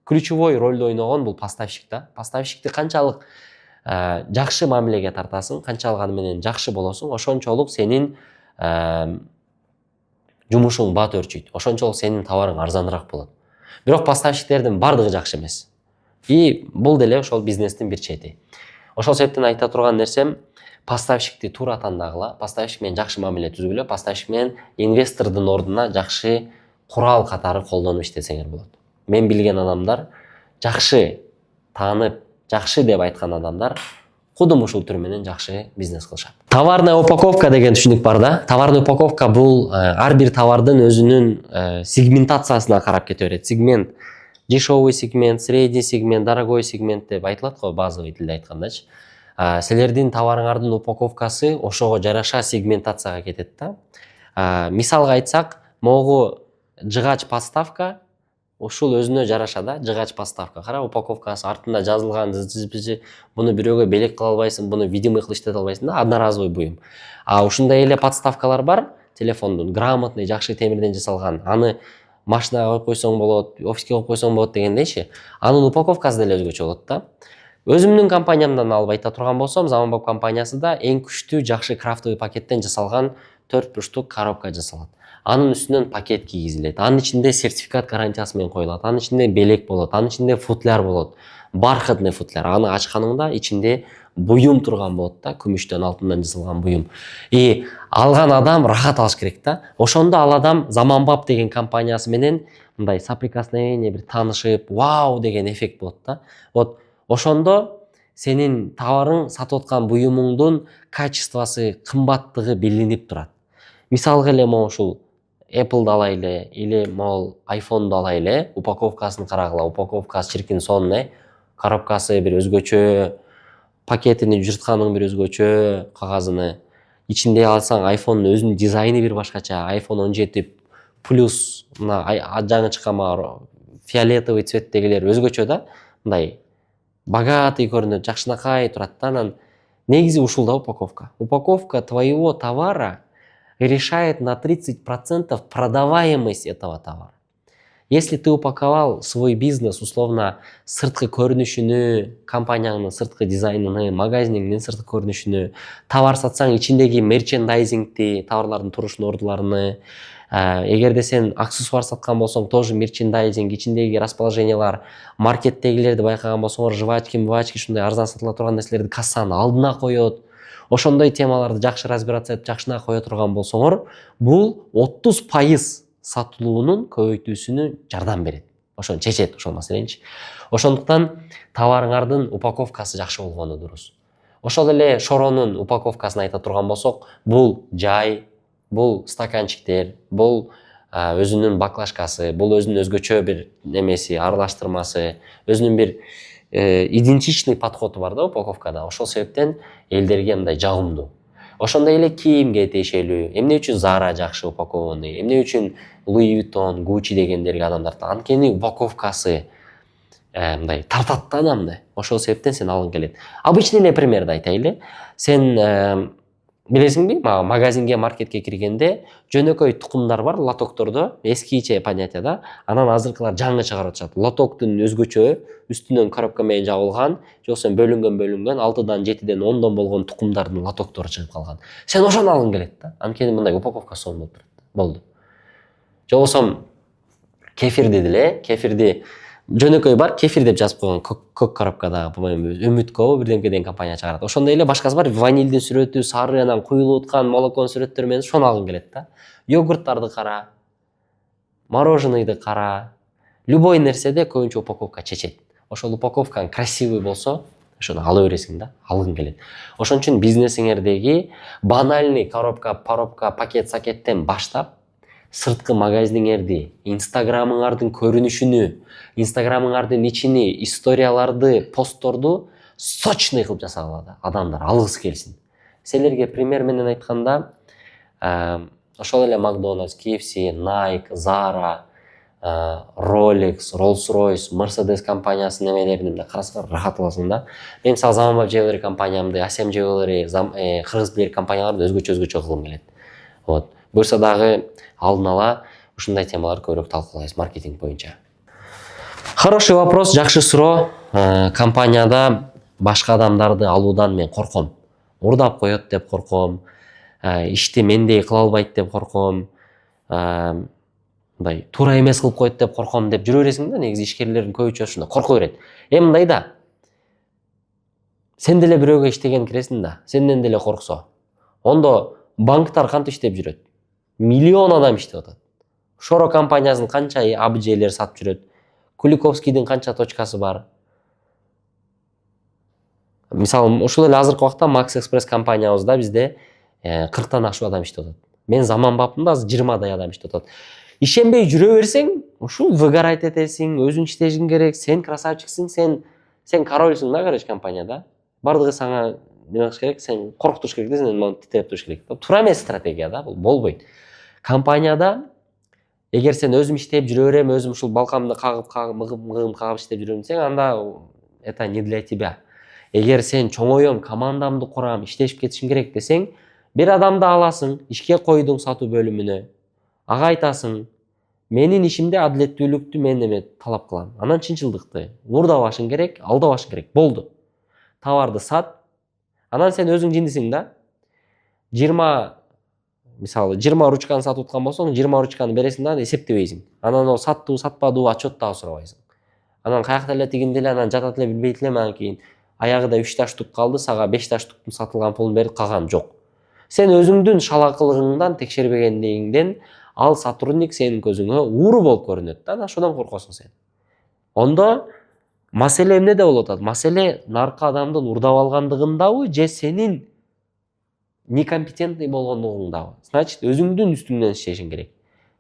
ключевой ролду ойногон бул поставщик да. Поставщикти канчалык жакшы мамилеге тартасың, канчалык аны менен жакшы болосуң, ошончолук сенин жумушуң бат өрчүйт. Ошончолук сенин товарың арзаныраак болот. Бирок поставщиктердин бардыгы жакшы эмес. И бул деле ошол бизнестин бир чети. Ошол себептен айта турган нерсем, поставщикти туура тандагыла, поставщик менен жакшы мамиле түзгүлө, поставщик менен инвестордун ордуна жакшы курал катары колдонуп иштесеңер болот. Мен билген адамдар, жакшы таанып, жакшы деп айткан адамдар кудум ушул түр менен жакшы бизнес кылышат. Товарная упаковка деген түшүнүк бар да. Товарная упаковка бул ар бир товардын өзүнүн сегментациясына карап кете берет. Сегмент дешевый сегмент, средний сегмент, дорогой сегмент деп айтылат го базовый тилде айткандачы. Силердин товарыңардын упаковкасы ошого жараша сегментацияга кетет да. Мисалга айтсак, могу жыгач поставка ушул өзүнө жараша да, жыгач поставка. Кара, упаковкасы артында жазылган, буну бирөөгө белек кыла албайсың, буну видимый кылып иштете албайсың да, одноразовый буюм. Ушундай эле подставкалар бар, телефондун грамотный, жакшы темирден жасалган. Аны машинага коюп койсоң болот, офиске коюп койсоң болот дегендейчи. Анын упаковкасы деле өзгөчө болот да. Өзүмдүн компаниямдан алып айта турган болсом, Заманбап компаниясында эң күчтүү жакшы крафтовый пакеттен жасалган 4 бурчтук коробка жасалат. Анын үстүнөн пакет кийгизилет. Анын ичинде сертификат гарантиясы менен коюлат. Анын ичинде белек болот, анын ичинде футляр болот. Бархатный футляр. Аны ачканыңда ичинде буюм турган болот да, күмүштөн, алтындан жасалган буюм. И алган адам рахат алыш керек да. Ошондо ал адам Заманбап деген компаниясы менен мындай соприкосновение бир таанышып, вау деген эффект болот да. Вот ошондо сенин товарың, сатып аткан буюмуңдун качествосы, кымбаттыгы билинип турат. Мисалга эле могу ушул Apple'ды алайлы, или могул iPhone'ду алайлы, упаковкасын карагыла, упаковкасы чиркин сонный, коробкасы бир өзгөчө, пакетини жыртканың бир өзгөчө, кагазыны. Ичинде алсаң iPhone'ун өзүнүн дизайны бир башкача, iPhone 17 плюс, мына жаңы чыккан фиолетовый цветтегилер өзгөчө да, мындай богатый көрүнөт, жакшынакай турат да. Анан негизи ушул да упаковка. Упаковка твоего товара решает на 30% продаваемость этого товара. Если ты упаковал свой бизнес, условно, сыртқы көрүнүшүнү, компанияңдын сыртқы дизайнын, магазиниңдин сыртқы көрүнүшүнү, товар сатсаң ичиндеги мерчендайзингти, товарлардын турушун, ордуларыны, эгерде сен аксессуар саткан болсоң, тоже мерчендайзинг, ичиндеги расположениялар, маркеттегилерди байкаган болсоңор, жвачки, ушундай арзан сатыла турган нерселерди кассанын алдына коет. Ошондой темаларды жакшы разбираться этип, жакшына кое турган болсоңор, бул 30% сатылуунун көбөйтүүсүнө жардам берет. Ошону чечет, ошол маселеничи. Ошондуктан товарыңардын упаковкасы жакшы болгону дурус. Ошол эле шоронун упаковкасын айта турган болсок, бул жай, бул стаканчиктер, бул өзүнүн баклажкасы, бул өзүнүн өзгөчө бир немеси, аралаштырмасы, өзүнүн бир идентичный подходу бар да упаковкада. Ошол себептен элдерге мындай жагымдуу. Ошондой эле кийимге тиешелүү. Эмне үчүн Zara жакшы упакованы, эмне үчүн Louis Vuitton, Gucci дегендерге адамдар анткени упаковкасы мындай тартат да адамды. Ошол себептен сен алгың келет. Обычный эле примерди айтайлы. Сен билесиңби, магазинге, маркетке киргенде жөнөкөй тукумдар бар, лотоктордо, эскиче понятие да. Анан азыркылар жаңы чыгарып атышат. Лотоктун өзгөчө, үстүнөн коробка менен жабылган, жоксо бөлүнгөн, 6дан, 7ден, 10дон болгон тукумдардын лотоктору чыгып калган. Сен ошону алгың келет да. Анткени мындай упаковка сонун болуп турат. Болду. Жобосом кефирди деле, кефирди жөнөкөй бар, кефир деп жазып койгон көк коробкадагы, по-моему, Үмүткө бирдемке деген компания чыгарат. Ошондой эле башкасы бар, ванильдин сүрөтү, сары, анан куюлуп аткан молоконун сүрөттөрү менен ошону алгың келет да. Йогурттарды кара, мороженыйды кара, любой нерседе көбүнчө упаковка чечет. Ошол упаковкаң красивый болсо, ошону ала бересиң да, алгың келет. Ошон үчүн бизнесиңердеги банальный коробка, пакет-сакеттен баштап, сырткы магазиниңерди, инстаграмыңардын көрүнүшүнү, инстаграмыңардын ичини, историяларды, постторду сочный кылып жасагыла, адамдар алгысы келсин. Силерге пример менен айтканда, ошол эле Макдональдс, KFC, Nike, Zara, Rolex, Rolls-Royce, Mercedes компаниясынын эмелерин карасаңар рахат аласың да. Мен мисалы Заманбап жебелери компаниямды, Асем жебелери, Кыргыз билер компанияларды өзгөчө кылгым келет. Вот. Буюрса дагы алдын ала ушундай темаларды көбүрөөк талкуулайбыз маркетинг боюнча. Хороший вопрос, жакшы суроо. Компанияда башка адамдарды алуудан мен корком. Урдап коет деп корком. Ишти мендей кыла албайт деп корком. Мындай туура эмес кылып коет деп корком деп жүрө бересиң да. Негизи ишкерлердин көбүчө ушундай корко берет. Мындай да. Сен деле бирөөгө иштеген киресиң да, сенден деле корксо. Ондо банктар кантип иштеп жүрөт? Миллион адам иштеп атат. Шоро компаниясынын канча абжелер сатып жүрөт? Куликовскийдин канча точкасы бар? Мисалы, ошол эле азыркы убакта Max Express компаниябызда бизде 40тан ашык адам иштеп атат. Мен Заманбаптын азыр 20дай адам иштеп атат. Ишенбей жүрө берсең, ушул выгорать этесиң, өзүң иштешиң керек, сен красавчиксиң, сен корольсуң да, короче, компанияда. Бардыгы сага неме кылыш керек, сен коркутуш керек да, сен муну титеп туруш керек. Туура эмес стратегия да, бул болбойт. Компанияда эгер сен өзүм иштеп жүрө берем, өзүм ушул балкамды мыгым кагып иштеп жүрөм десең, анда это не для тебя. Эгер сен чоңоюм, командамды курам, иштешип кетишим керек десең, бир адамды аласың, ишке койдуң сатуу бөлүмүнө. Ага айтасың, менин ишимде адилеттүүлүктү мен эме талап кылам. Анан чынчылдыкты, урдабашың керек, алдабашың керек. Болду. Товарды сат. Анан сен өзүң жиндисиң да. 20 ручканы сатып аткан болсоң, 20 ручканы бересиң да, эсептебейсиң. Анан о саттуу, сатпадуу, отчет дагы сурабайсың. Анан каякта эле тигинде эле, анан жатат эле билбейт эле, анан кийин аягыда 3 таш тук калды, сага 5 таш туктун сатылган пулун берип калган жок. Сен өзүңдүн шалакылыгыңдан, текшербегендигиңден ал сотрудник сенин көзүңө ууру болуп көрүнөт да, ошондон коркосуң сен. Ондо маселе эмнеде болуп атат? Маселе наркы адамдын урдап алгандыгындабы, же сенин некомпетентный болгондугуңдабы? Значит, өзүңдүн үстүңдөн иштешиң керек.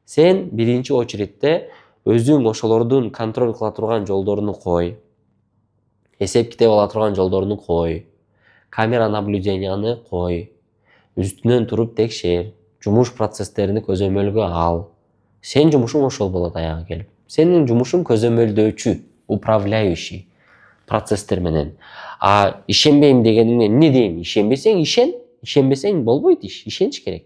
Сен биринчи очередте өзүң ошолордун контроль кыла турган жолдоруну кой. Эсеп китеп ала турган жолдоруну кой. Камера наблюденияны кой. Үстүнөн туруп текшер. Жумуш процесстерини көзөмөлгө ал. Сен жумушуң ошол болот аягы келип. Сенин жумушуң көзөмөлдөөчү, управляющий процесстер менен. Ишенбейм дегениңе эмне дейм? Ишенбесең ишен, ишенбесең болбойт иш, ишенич керек.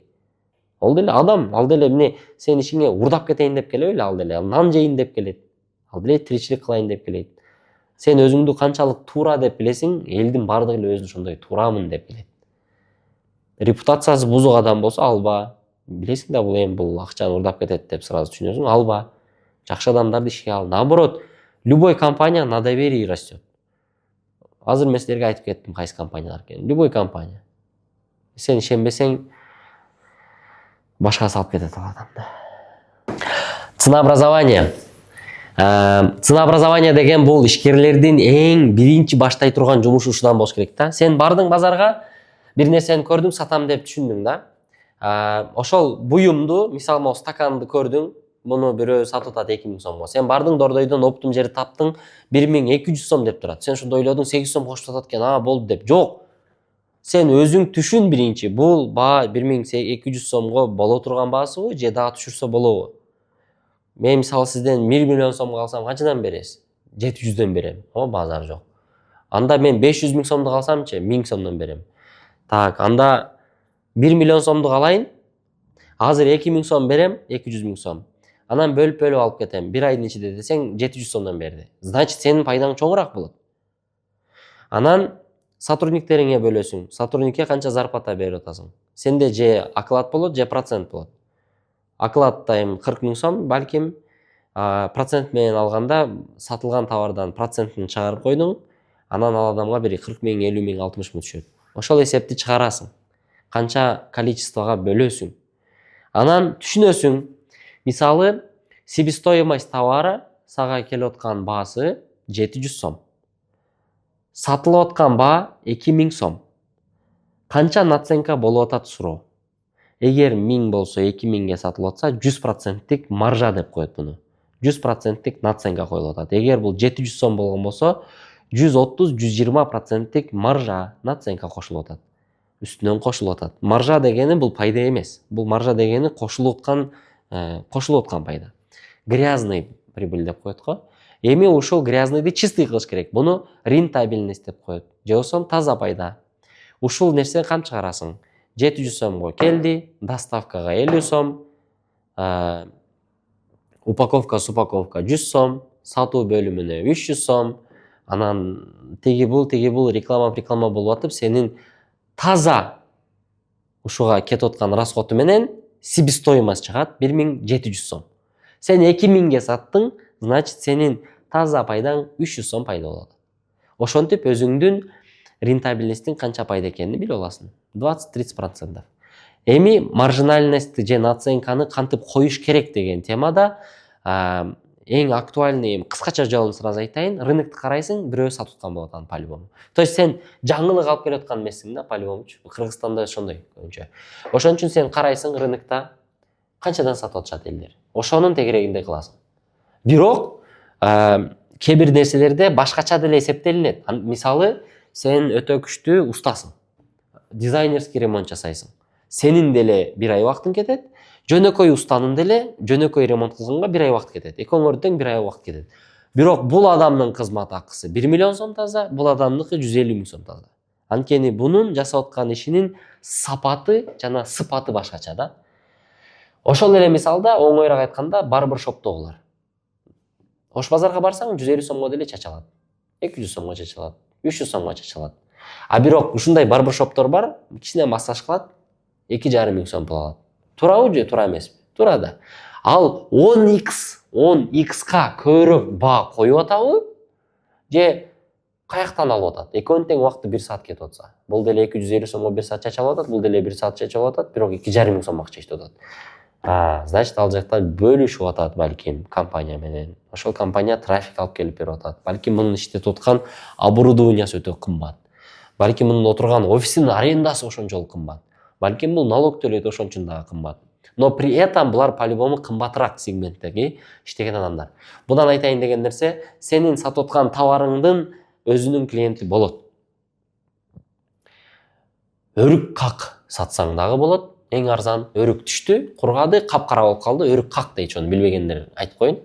Ал деле адам, ал деле эмне сен ишиңе урдап кетейин деп келбейби, ал деле нан жейин деп келет. Ал деле тиричилик кылайын деп келет. Сен өзүңдү канчалык туура деп билесиң, элдин бардыгы эле өзүн ошондой туурамын деп билет. Репутациясы бузук адам болсо алба. Билесиң да бул акчаны урдап кетет деп сразу түшүнөсүң, алба. Жакшы адамдарды ишке ал. Наоборот, любой компания на доверии растет. Азыр мен силерге айтып кеттим кайсы компаниялар экенин. Любой компания. Сен ишенбесең, башка салып кетет ал адамды. Ценообразование. Ценообразование деген бул ишкерлердин эң биринчи баштай турган жумушу ушудан болуш керек да. Сен бардың базарга, бир нерсени көрдүң, сатам деп түшүндүң да. Ошол буюмду, мисалы могу стаканды көрдүң, муну бирөө сатып атат 2000 сомго. Сен бардың дордойдон оптум жерди таптың, 1200 сом деп турат. Сен ошондо ойлодуң 8 сом кошуп сатат экен, болду деп. Жок. Сен өзүң түшүн биринчи, бул баа 1200 сомго боло турган баасыбы, же дагы түшүрсө болобу? Мен мисалы сизден 1 миллион сомго алсам канчадан бересиз? 700дөн берем. Базар жок. Анда мен 500 миң сомду алсамчы, 1000 сомдон берем. Так, анда 1 миллион сомду алайын. Азыр 2000 сом берем, 200 миң сом. Анан бөлүп алып кетем. Bir айдын ичинде десең 700 сомдон берди. Значит, сенин пайдаң чоңураак болот. Анан сотрудниктериңе бөлөсүң. Сотрудникке канча зарплата берип атасың? Сенде же оклад болот, же процент болот. Окладда 40 миң сом, балким процент менен алганда сатылган товардан процентин чыгарып койдуң. Анан ал адамга бир 40 миң, 50 миң, 60 миң түшөт. Ошол эсепти чыгарасың. Канча количествого бөлөсүң. Анан түшүнөсүң. Мисалы, себестоимость товары сага келип аткан баасы 700 сом. Сатылып аткан баа 2000 сом. Канча наценка болуп атат суроо. Эгер 1000 болсо 2000ге сатылып атса, 100%тик маржа деп коет буну. 100%тик наценка коюлуп атат. Эгер бул 700 сом болгон болсо, 130-120%тик маржа, наценка кошулуп атат. Үстүнөн кошулуп атат. Маржа дегени бул пайда эмес. Бул маржа дегени кошулуп аткан пайда. Грязный прибыль деп коет го. Эми ушул грязныйды чистый кылыш керек. Буну рентабельность деп коет. Же болсо таза пайда. Ушул нерсени кантип чыгарасың? 700 сомго келди, доставкага 50 сом, упаковка 100 сом, сатуу бөлүмүнө 300 сом, анан теги бул реклама болуп атып, сенин таза ушуга кетип аткан расходу менен себестоимость чыгат 1700 сом. Сен 2000ге саттың, значит сенин таза пайдаң 300 сом пайда болот. Ошентип өзүңдүн рентабельностьтин канча пайда экенин билип аласың. 20-30%. Эми маржинальность же наценканы кантип коюш керек деген темада эң актуальный, кыскача жолун сразу айтайын, рынокты карайсың, бирөө сатып аткан болот аны по-любому. То есть сен жаңылык алып келип аткан эмессиң да, по-любомучу. Кыргызстанда ошондой көбүнчө. Ошон үчүн сен карайсың рынокто канчадан сатып атышат элдер. Ошонун тегерегинде кыласың. Бирок кээ бир нерселерде башкача деле эсептелинет. Мисалы, сен өтө күчтүү устасың. Дизайнерский ремонт жасайсың. Сенин деле 1 ай убактың кетет. Жөнөкөй устанын деле жөнөкөй ремонт кылганга 1 ай убакыт кетет. Экөөңөр тең 1 ай убакыт кетет. Бирок бул адамдын кызмат акысы 1 миллион сом таза, бул адамдыкы 150 миң сом таза. Анткени бунун жасап аткан ишинин сапаты жана сыпаты башкача да. Ошол эле мисалда оңоюраак айтканда барбершоптогулар. Ош базарга барсаң 150 сомго деле чачалат. 200 сомго чачалат. 300 сомго чачалат. А бирок ушундай барбершоптор бар, кичине массаж кылат, 2,5 миң сом пул алат. Туурабы же туура эмеспи? Туура да. Ал 10x'ка көбүрөөк баа коюп атабы? Же каяктан алып атат? Экөөнүн тең убакты 1 саат кетип атса. Бул деле 250 сомго 1 саат чачалып атат, бул деле 1 саат чачалып атат, бирок 2,5 миң сом акча чечип атат. Значит, ал жакта бөлүшүп атат балким компания менен. Ошол компания трафик алып келип берип атат. Балким мунун иштетип аткан оборудованиясы өтө кымбат. Балким мунун отурган офисинин арендасы ошончолук кымбат. Балким бул налог төлөйт, ошон үчүн дагы кымбат. Но при этом булар по-любому кымбатыраак сегменттеги иштеген адамдар. Будан айтайын деген нерсе, сенин сатып аткан товарыңдын өзүнүн клиенти болот. Өрүк как сатсаң дагы болот. Эң арзан өрүк түштү, кургады, капкара болуп калды, өрүк как дейт, ошону билбегендер айтып коеюн.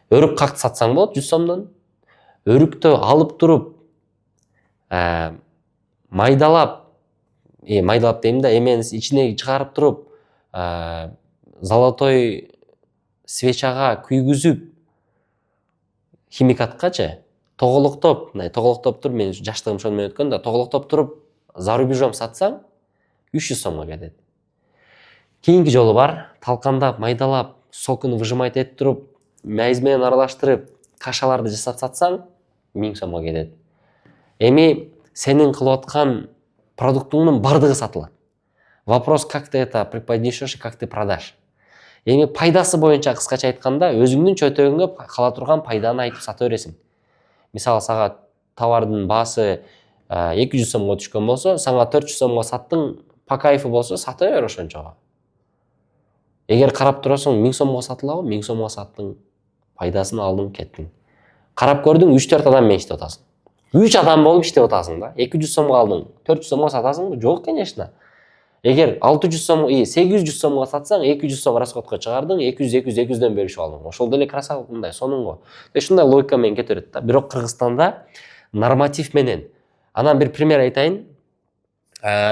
Өрүк как сатсаң болот 100 сомдон. Өрүктү алып туруп майдалап дейм да, эмени ичине чыгарып туруп золотой свечага күйгүзүп химикаткачы тоголоктоп туруп, мен жаштыгым ошону менен өткөн да, тоголоктоп туруп за рубежом сатсаң 300 сомго кетет. Кийинки жолу бар, талкандап, майдалап, сокун выжимать этип туруп, майыз менен аралаштырып, кашаларды жасап сатсаң 1000 сомго кетет. Эми сенин кылып аткан продуктуңдун бардыгы сатылат. Вопрос, как ты это преподнесешь и как ты продашь. Эми пайдасы боюнча кыскача айтканда, өзүңдүн чөтөгүңө кала турган пайданы айтып сата бересиң. Мисалы, сага товардын баасы 200 сомго түшкөн болсо, сага 400 сомго саттың, по кайфу болсо сата бер ошончого. Эгер карап турасың, 1000 сомго сатылабы, 1000 сомго саттың, пайдасын алдың, кеттиң. Карап көрдүң, 3-4 адам менен иштеп атасың. 3 адам болуп иштеп атасың да. 200 сомго алдың, 400 сомго сатасыңбы? Жок, конечно. Эгер 600 сом, 800 сомго сатсаң, 200 сом расходко чыгардың, 200-200-200дөн бөлүшүп алдың. Ошол деле красава мындай сонунго. Ушундай логика менен кете берет да. Бирок Кыргызстанда норматив менен. Анан бир пример айтайын.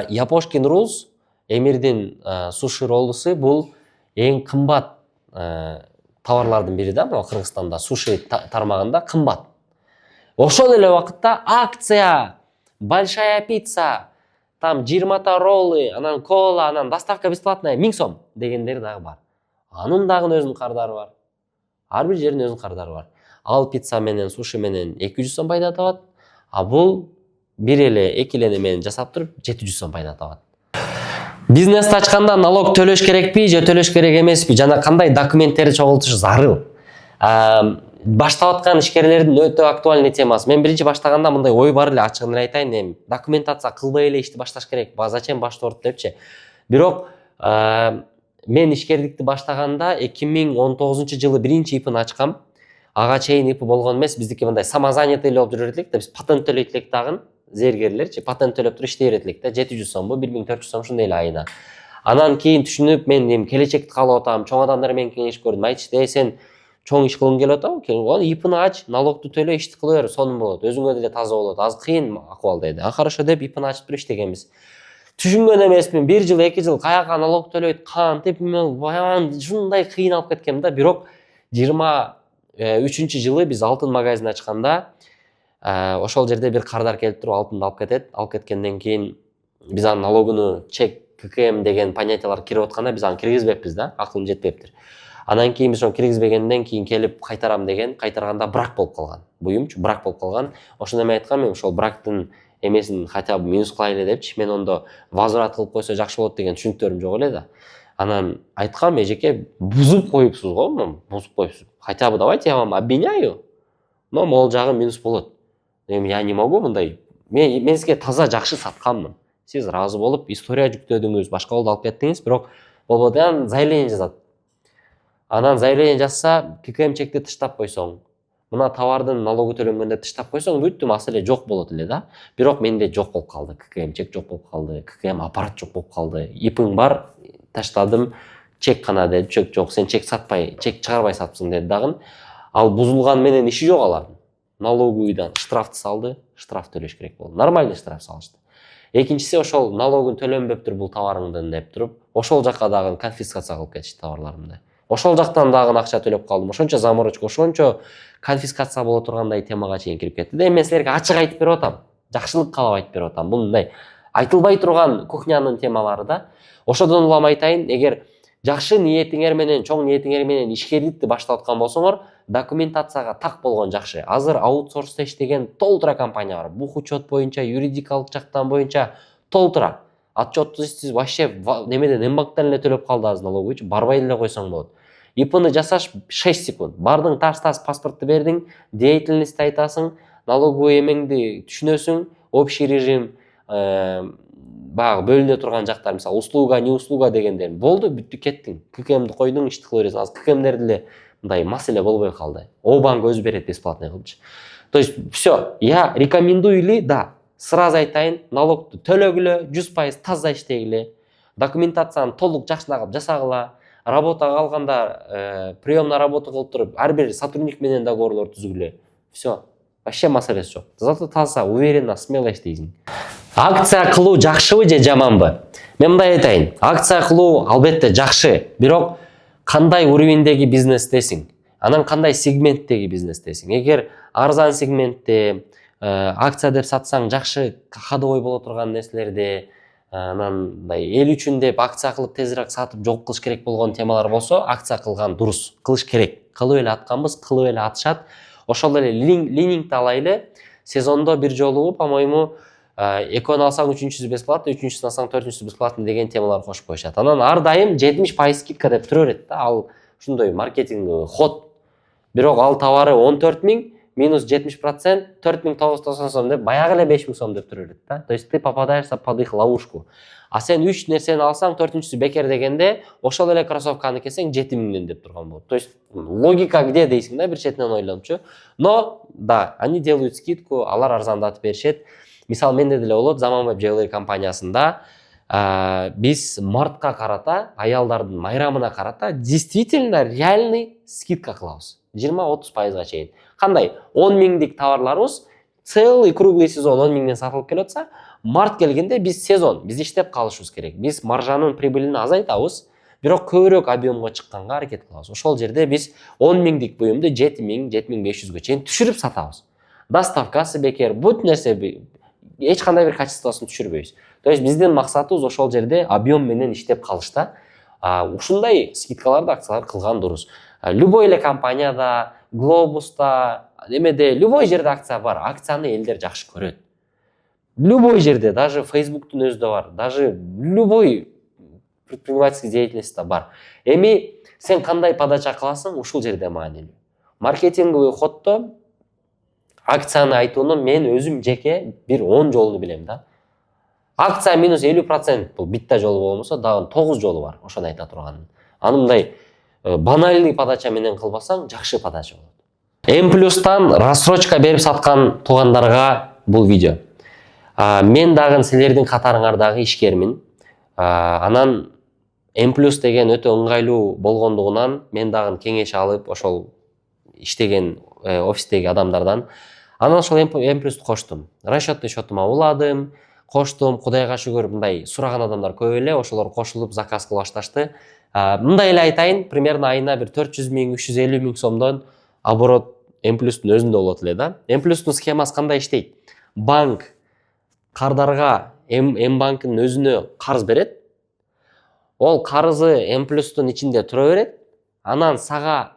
Япошкин Rules, Эмирдин суши роллусу бул эң кымбат товарлардын бири да, мына Кыргызстанда суши тармагында кымбат. Ошол эле убакытта акция, большая пицца, там 20 роллы, анан кола, анан доставка бесплатная 1000 сом дегендер дагы бар. Анын дагы өзүнүн кардары бар. Ар бир жердин өзүнүн кардары бар. Ал пицца менен, суши менен 200 сом пайда табат, а бул бир эле, эки эле менен жасап туруп 700 сом пайда табат. Бизнес ачканда налог төлөш керекпи же төлөш керек эмеспи, жана кандай документтерди чогултуш зарыл? Баштап аткан ишкерлердин өтө актуальный темасы. Мен биринчи баштаганда мындай ой бар эле, ачыгын эле айтайын, эми документация кылбай эле ишти башташ керек. Зачем баштап депчи. Бирок мен ишкердикти баштаганда 2019-жылы биринчи ИПни ачкам. Ага чейин ИП болгон эмес, биздики мындай самозанятый болуп жүрөт элек да, биз патент төлөйт элек дагы, зергерлерчи патент төлөп туруп иштей берет элек да, 700 сомбу, 1400 сом ушундай эле айына. Анан кийин түшүнүп, мен эми келечекти каалап атам, чоң адамдар менен кеңешип көрдүм. Айтышты, сен чоң иш кылгың келип атабы? ИПни ач, налогду төлө, ишти кыла бер, сонун болот. Өзүңө деле таза болот. Аз кыйын акыбал деди. Хорошо деп ИПни ачып туруп иштегенбиз. Түшүнгөн эмесмин, 1 жыл, 2 жыл каяка налог төлөйт, кантип, баян ушундай кыйналып кеткем да. Бирок 23-жылы биз алтын магазин ачканда, ошол жерде бир кардар келип туруп алтынды алып кетет. Алып кеткенден кийин биз анын налогуну чек, ККМ деген понятиялар кирип атканда биз аны киргизбеппиз да, акылым жетпептир. Анан кийин биз ошону киргизбегенден кийин келип кайтарам деген, кайтарганда брак болуп калган. Буюмчу брак болуп калган. Ошондо мен айткам, мен ошол брактын эмесин хотя бы минус кылайлы депчи. Мен ондо возврат кылып койсо жакшы болот деген түшүнүктөрүм жок эле да. Анан айткам, эжеке, бузуп коюпсуз го, бузуп коюпсуз. Хотя бы давайте я вам обменяю, но могул жагы минус болот. Эми я не могу мындай. Мен сизге таза жакшы сатканмын. Сиз ыраазы болуп, история жүктөдүңүз, башка болду алып кеттиңиз, бирок болбоду, анан заявление жазат. Анан заявление жазса, ККМ чекти тыштап койсоң, мына товардын налогу төлөнгөндө тыштап койсоң, бүттү, маселе жок болот эле да. Бирок менде жок болуп калды, ККМ чек жок болуп калды, ККМ аппарат жок болуп калды. ИПиң бар, таштадым, чек кана деди, чек жок, сен чек сатпай, чек чыгарбай сатыпсың деди дагы. Ал бузулган менен иши жок алардын. Налоговыйдан штрафты салды, штраф төлөш керек болду. Нормальный штраф салышты. Экинчиси, ошол налогун төлөнбөптүр бул товарыңдын деп туруп, ошол жакка дагы конфискация кылып кетишти товарларымды. Ошол жактан дагы акча төлөп калдым. Ошончо заморочка, ошончо конфискация боло тургандай темага чейин кирип кетти. Мен силерге ачык айтып берип атам. Жакшылык каалап айтып берип атам. Бул мындай айтылбай турган кухнянын темалары да. Ошодон улам айтайын, эгер жакшы ниетиңер менен, чоң ниетиңер менен ишкердикти баштап аткан болсоңор, документацияга так болгон жакшы. Азыр аутсорста иштеген толтура компания бар. Бухучет боюнча, юридикалык жактан боюнча толтура. Отчетту сиз вообще немеден эмбанктан эле төлөп калды азыр налоговый, барбай эле койсоң болот. ИПни жасаш 6 секунд. Бардың, тарс-тарс паспортты бердиң, деятельность айтасың, налоговый эмеңди түшүнөсүң, общий режим, багы бөлүнө турган жактар, мисалы услуга, не услуга дегендер. Болду, бүттү, кеттиң. ККМди койдуң, ишти кыла бересиң. Азыр ККМдерди деле мындай маселе болбой калды. Обанк өзү берет бесплатный кылчу. То есть все, я рекомендую ли, да, сразу айтайын, налогду төлөгүлө, 100% таза иштегиле, документацияны толук жакшынакып жасагыла, работага алганда приемный работа кылып туруп, ар бир сотрудник менен договорлор түзүгүлө. Все, вообще маселеси жок. Зато таза, уверенно, смело иштейсиң. Акция кылуу жакшыбы же жаманбы? Мен мындай айтайын. Акция кылуу албетте жакшы, бирок кандай уровендеги бизнестесиң? Анан кандай сегменттеги бизнестесиң? Эгер арзан сегментте акция деп сатсаң жакшы ходовой боло турган нерселерди, анан мындай эл үчүн деп акция кылып тезирээк сатып жок кылыш керек болгон темалар болсо, акция кылган дурус, кылыш керек. Кылып эле атканбыз, кылып эле атышат. Ошол эле линингди алайлы. Сезондо бир жолу, по-моему, экөөнү алсаң үчүнчүсү бесплатно, үчүнчүсүн алсаң төртүнчүсү бесплатно деген темалар кошуп коюшат. Анан ар дайым 70% скидка деп тура берет да. Ал ушундай маркетинг ход. Бирок ал товары 14 миң минус 70%, 4990 сом деп, баягы эле 5000 сом деп тура берет да. То есть ты попадаешься под их ловушку. А сен 3 нерсени алсаң, төртүнчүсү бекер дегенде, ошол эле кроссовканы кесең 7000ден деп турган болот. То есть логика где дейсиң да, бир четинен ойлонупчу. Но да, они делают скидку, алар арзандатып беришет. Мисалы менде деле болот, Заманбап Jewelry компаниясында биз мартка карата, аялдардын майрамына карата действительно реальный скидка кылабыз. 20-30%га чейин. Кандай? 10 миңдик товарларыбыз целый круглый сезон 10 миңден сатылып келип атса, март келгенде биз сезон, биз иштеп калышыбыз керек. Биз маржанын прибылин азайтабыз, бирок көбүрөөк объемго чыкканга аракет кылабыз. Ошол жерде биз 10 миңдик буюмду 7 миң, 7500га чейин түшүрүп сатабыз. Доставкасы бекер, бүт нерсе эч кандай бир качествосын түшүрбөйбүз. То есть биздин максатыбыз ошол жерде объем менен иштеп калышта. Ушундай скидкаларды, акциялар кылган дурус. Любой эле компанияда, Глобуста, немеде, любой жерде акция бар. Акцияны элдер жакшы көрөт. Любой жерде, даже Facebooктун өзүдө бар, даже любой предпринимательский деятельностьта бар. Эми сен кандай подача кыласың, ушул жерде маанилүү. Маркетинговый ходдо акцияны айтууну мен өзүм жеке бир 10 жолуну билем да. Акция минус 50% бул битта жолу болмосо, дагы 9 жолу бар, ошону айта турганым. Аны мындай банальный подача менен кылбасаң, жакшы подача болот. М+тан рассрочка берип саткан туугандарга бул видео. Мен дагы силердин катарыңардагы ишкермин. Анан М+ деген өтө ыңгайлуу болгондугунан мен дагы кеңеш алып, ошол иштеген офистеги адамдардан анан ошол М+ду коштум. Расчетный счетума уладым, коштум, Кудайга шүгүр, мындай сураган адамдар көп эле, ошолор кошулуп заказ кыла башташты. Мындай эле айтайын, примерно айына бир 400 миң, 350 миң сомдон оборот М+дун өзүндө болот эле да. М+дун схемасы кандай иштейт? Банк кардарга М-банктын өзүнө карыз берет. Ол карызы М+дун ичинде тура берет. Анан сага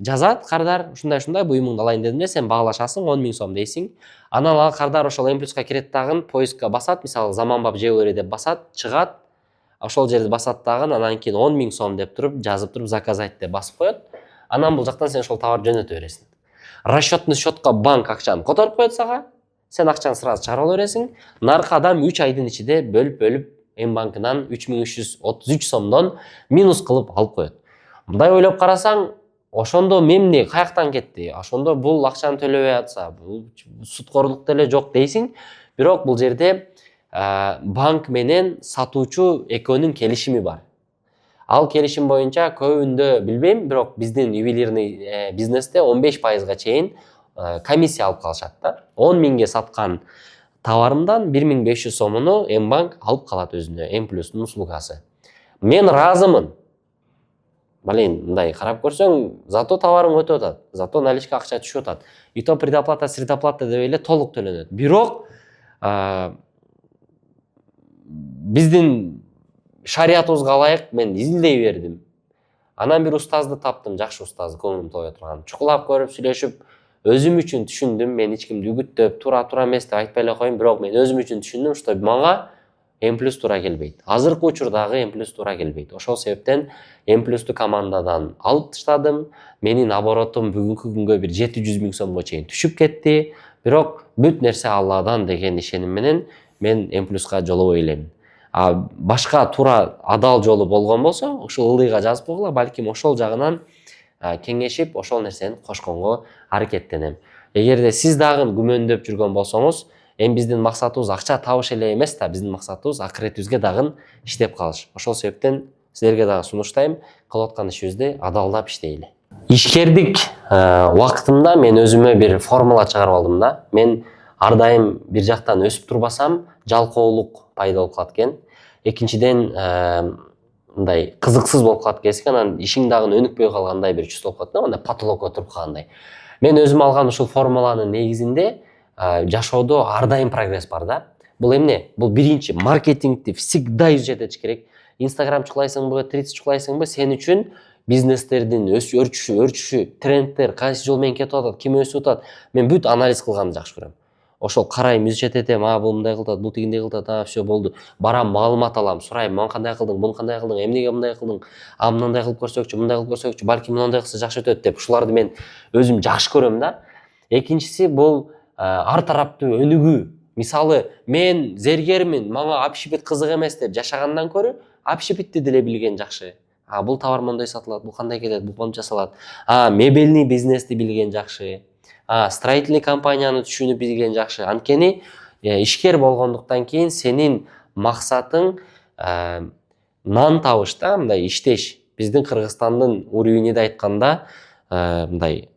жазат кардар, ушундай буюмуңду алайын дедимде, сен баалашасың, 10 миң сом дейсиң. Анан ал кардар ошол М+га кирет дагы, поискка басат, мисалы Заманбап Jewelry деп басат, чыгат. Ошол жерде басат дагы, анан кийин 10 миң сом деп туруп, жазып туруп, заказать деп басып коет. Анан бул жактан сен ошол товар жөнөтө бересиң. Расчетный счетко банк акчаны которуп коет сага, сен акчаны сразу чыгарып ала бересиң. Наркы адам 3 айдын ичинде бөлүп М-банкынан 3333 сомдон минус кылып алып коет. Мындай ойлоп карасаң, ошондо мемне каяктан кетти? Ошондо бул акчаны төлөбөй атса, бул суткорлук деле жок дейсиң. Бирок бул жерде банк менен сатуучу экөөнүн келишими бар. Ал келишим боюнча көбүндө билбейм, бирок биздин ювелирный бизнесте 15%га чейин комиссия алып калышат да. 10 миңге саткан товарымдан 1500 сомуну М-банк алып калат өзүнө, М+дун услугасы. Мен разымын. Блин, мындай карап көрсөң, зато товарың өтүп атат, зато наличка акча түшүп атат. И то предоплата, средоплата деп эле толук төлөнөт. Бирок биздин шариятыбызга ылайык мен изилдей бердим. Анан бир устазды таптым, жакшы устазды, көңүлүм толуп турган. Чукулап көрүп, сүйлөшүп, өзүм үчүн түшүндүм. Мен эч кимди үгүттөп, тура эмес деп айтпай эле коеюн, бирок мен өзүм үчүн түшүндүм, что мага М+ тура келбейт. Азыркы учурдагы М+ тура келбейт. Ошол себептен М+ду командадан алып таштадым. Менин оборотум бүгүнкү күнгө бир 700 миң сомго чейин түшүп кетти. Бирок бүт нерсе Алладан деген ишеним менен мен М+га жолобой элем. Башка тура адал жолу болгон болсо, ушул ылдыйга жазып койгула, балким ошол жагынан кеңешип, ошол нерсени кошконго аракеттенем. Эгерде сиз дагы күмөндөп жүргөн болсоңуз, биздин максатыбыз акча табыш эле эмес да, биздин максатыбыз акыретибизге дагы иштеп калыш. Ошол себептен силерге дагы сунуштайм, кылып аткан ишибизди адалдап иштейли. Ишкердик убактымда мен өзүмө бир формула чыгарып алдым да. Мен ар дайым бир жактан өсүп турбасам жалкоолук пайда болуп калат экен. Экинчиден мындай кызыксыз болуп калат экенсиң, анан ишиң дагы өнүкпөй калгандай бир чувство болуп калат, мындай потолокко туруп калгандай. Мен өзүм алган ушул формуланын негизинде жашоодо ар дайым прогресс бар да. Бул эмне? Бул биринчи, маркетингди всегда изучать этиш керек. Инстаграм чукулайсыңбы, Threads чукулайсыңбы, сен үчүн бизнестердин өрчүшү, трендтер кайсы жол менен кетип атат, ким өсүп атат, мен бүт анализ кылганды жакшы көрөм. Ошол карайм, изучать этем, бул мындай кылат, бул тигиндей кылат, все болду. Барам, маалымат алам, сурайм, муну кандай кылдың, буну кандай кылдың, эмнеге мындай кылдың, мындай кылып көрсөкчү, мындай кылып көрсөкчү, балким мындай кылса жакшы өтөт деп, ушуларды мен өзүм жакшы көрөм да. Экинчиси бул ар тараптуу өнүгүү. Мисалы, мен зергермин, мага общепит кызык эмес деп жашагандан көрө, общепитти деле билген жакшы. Бул товар мондай сатылат, бул кандай кетет, бул монча жасалат. Мебельный бизнести билген жакшы. Строительный компанияны түшүнүп билген жакшы. Анткени ишкер болгондуктан кийин сенин максатың нан табыш да, мындай иштеш. Биздин Кыргызстандын уровениде айтканда мындай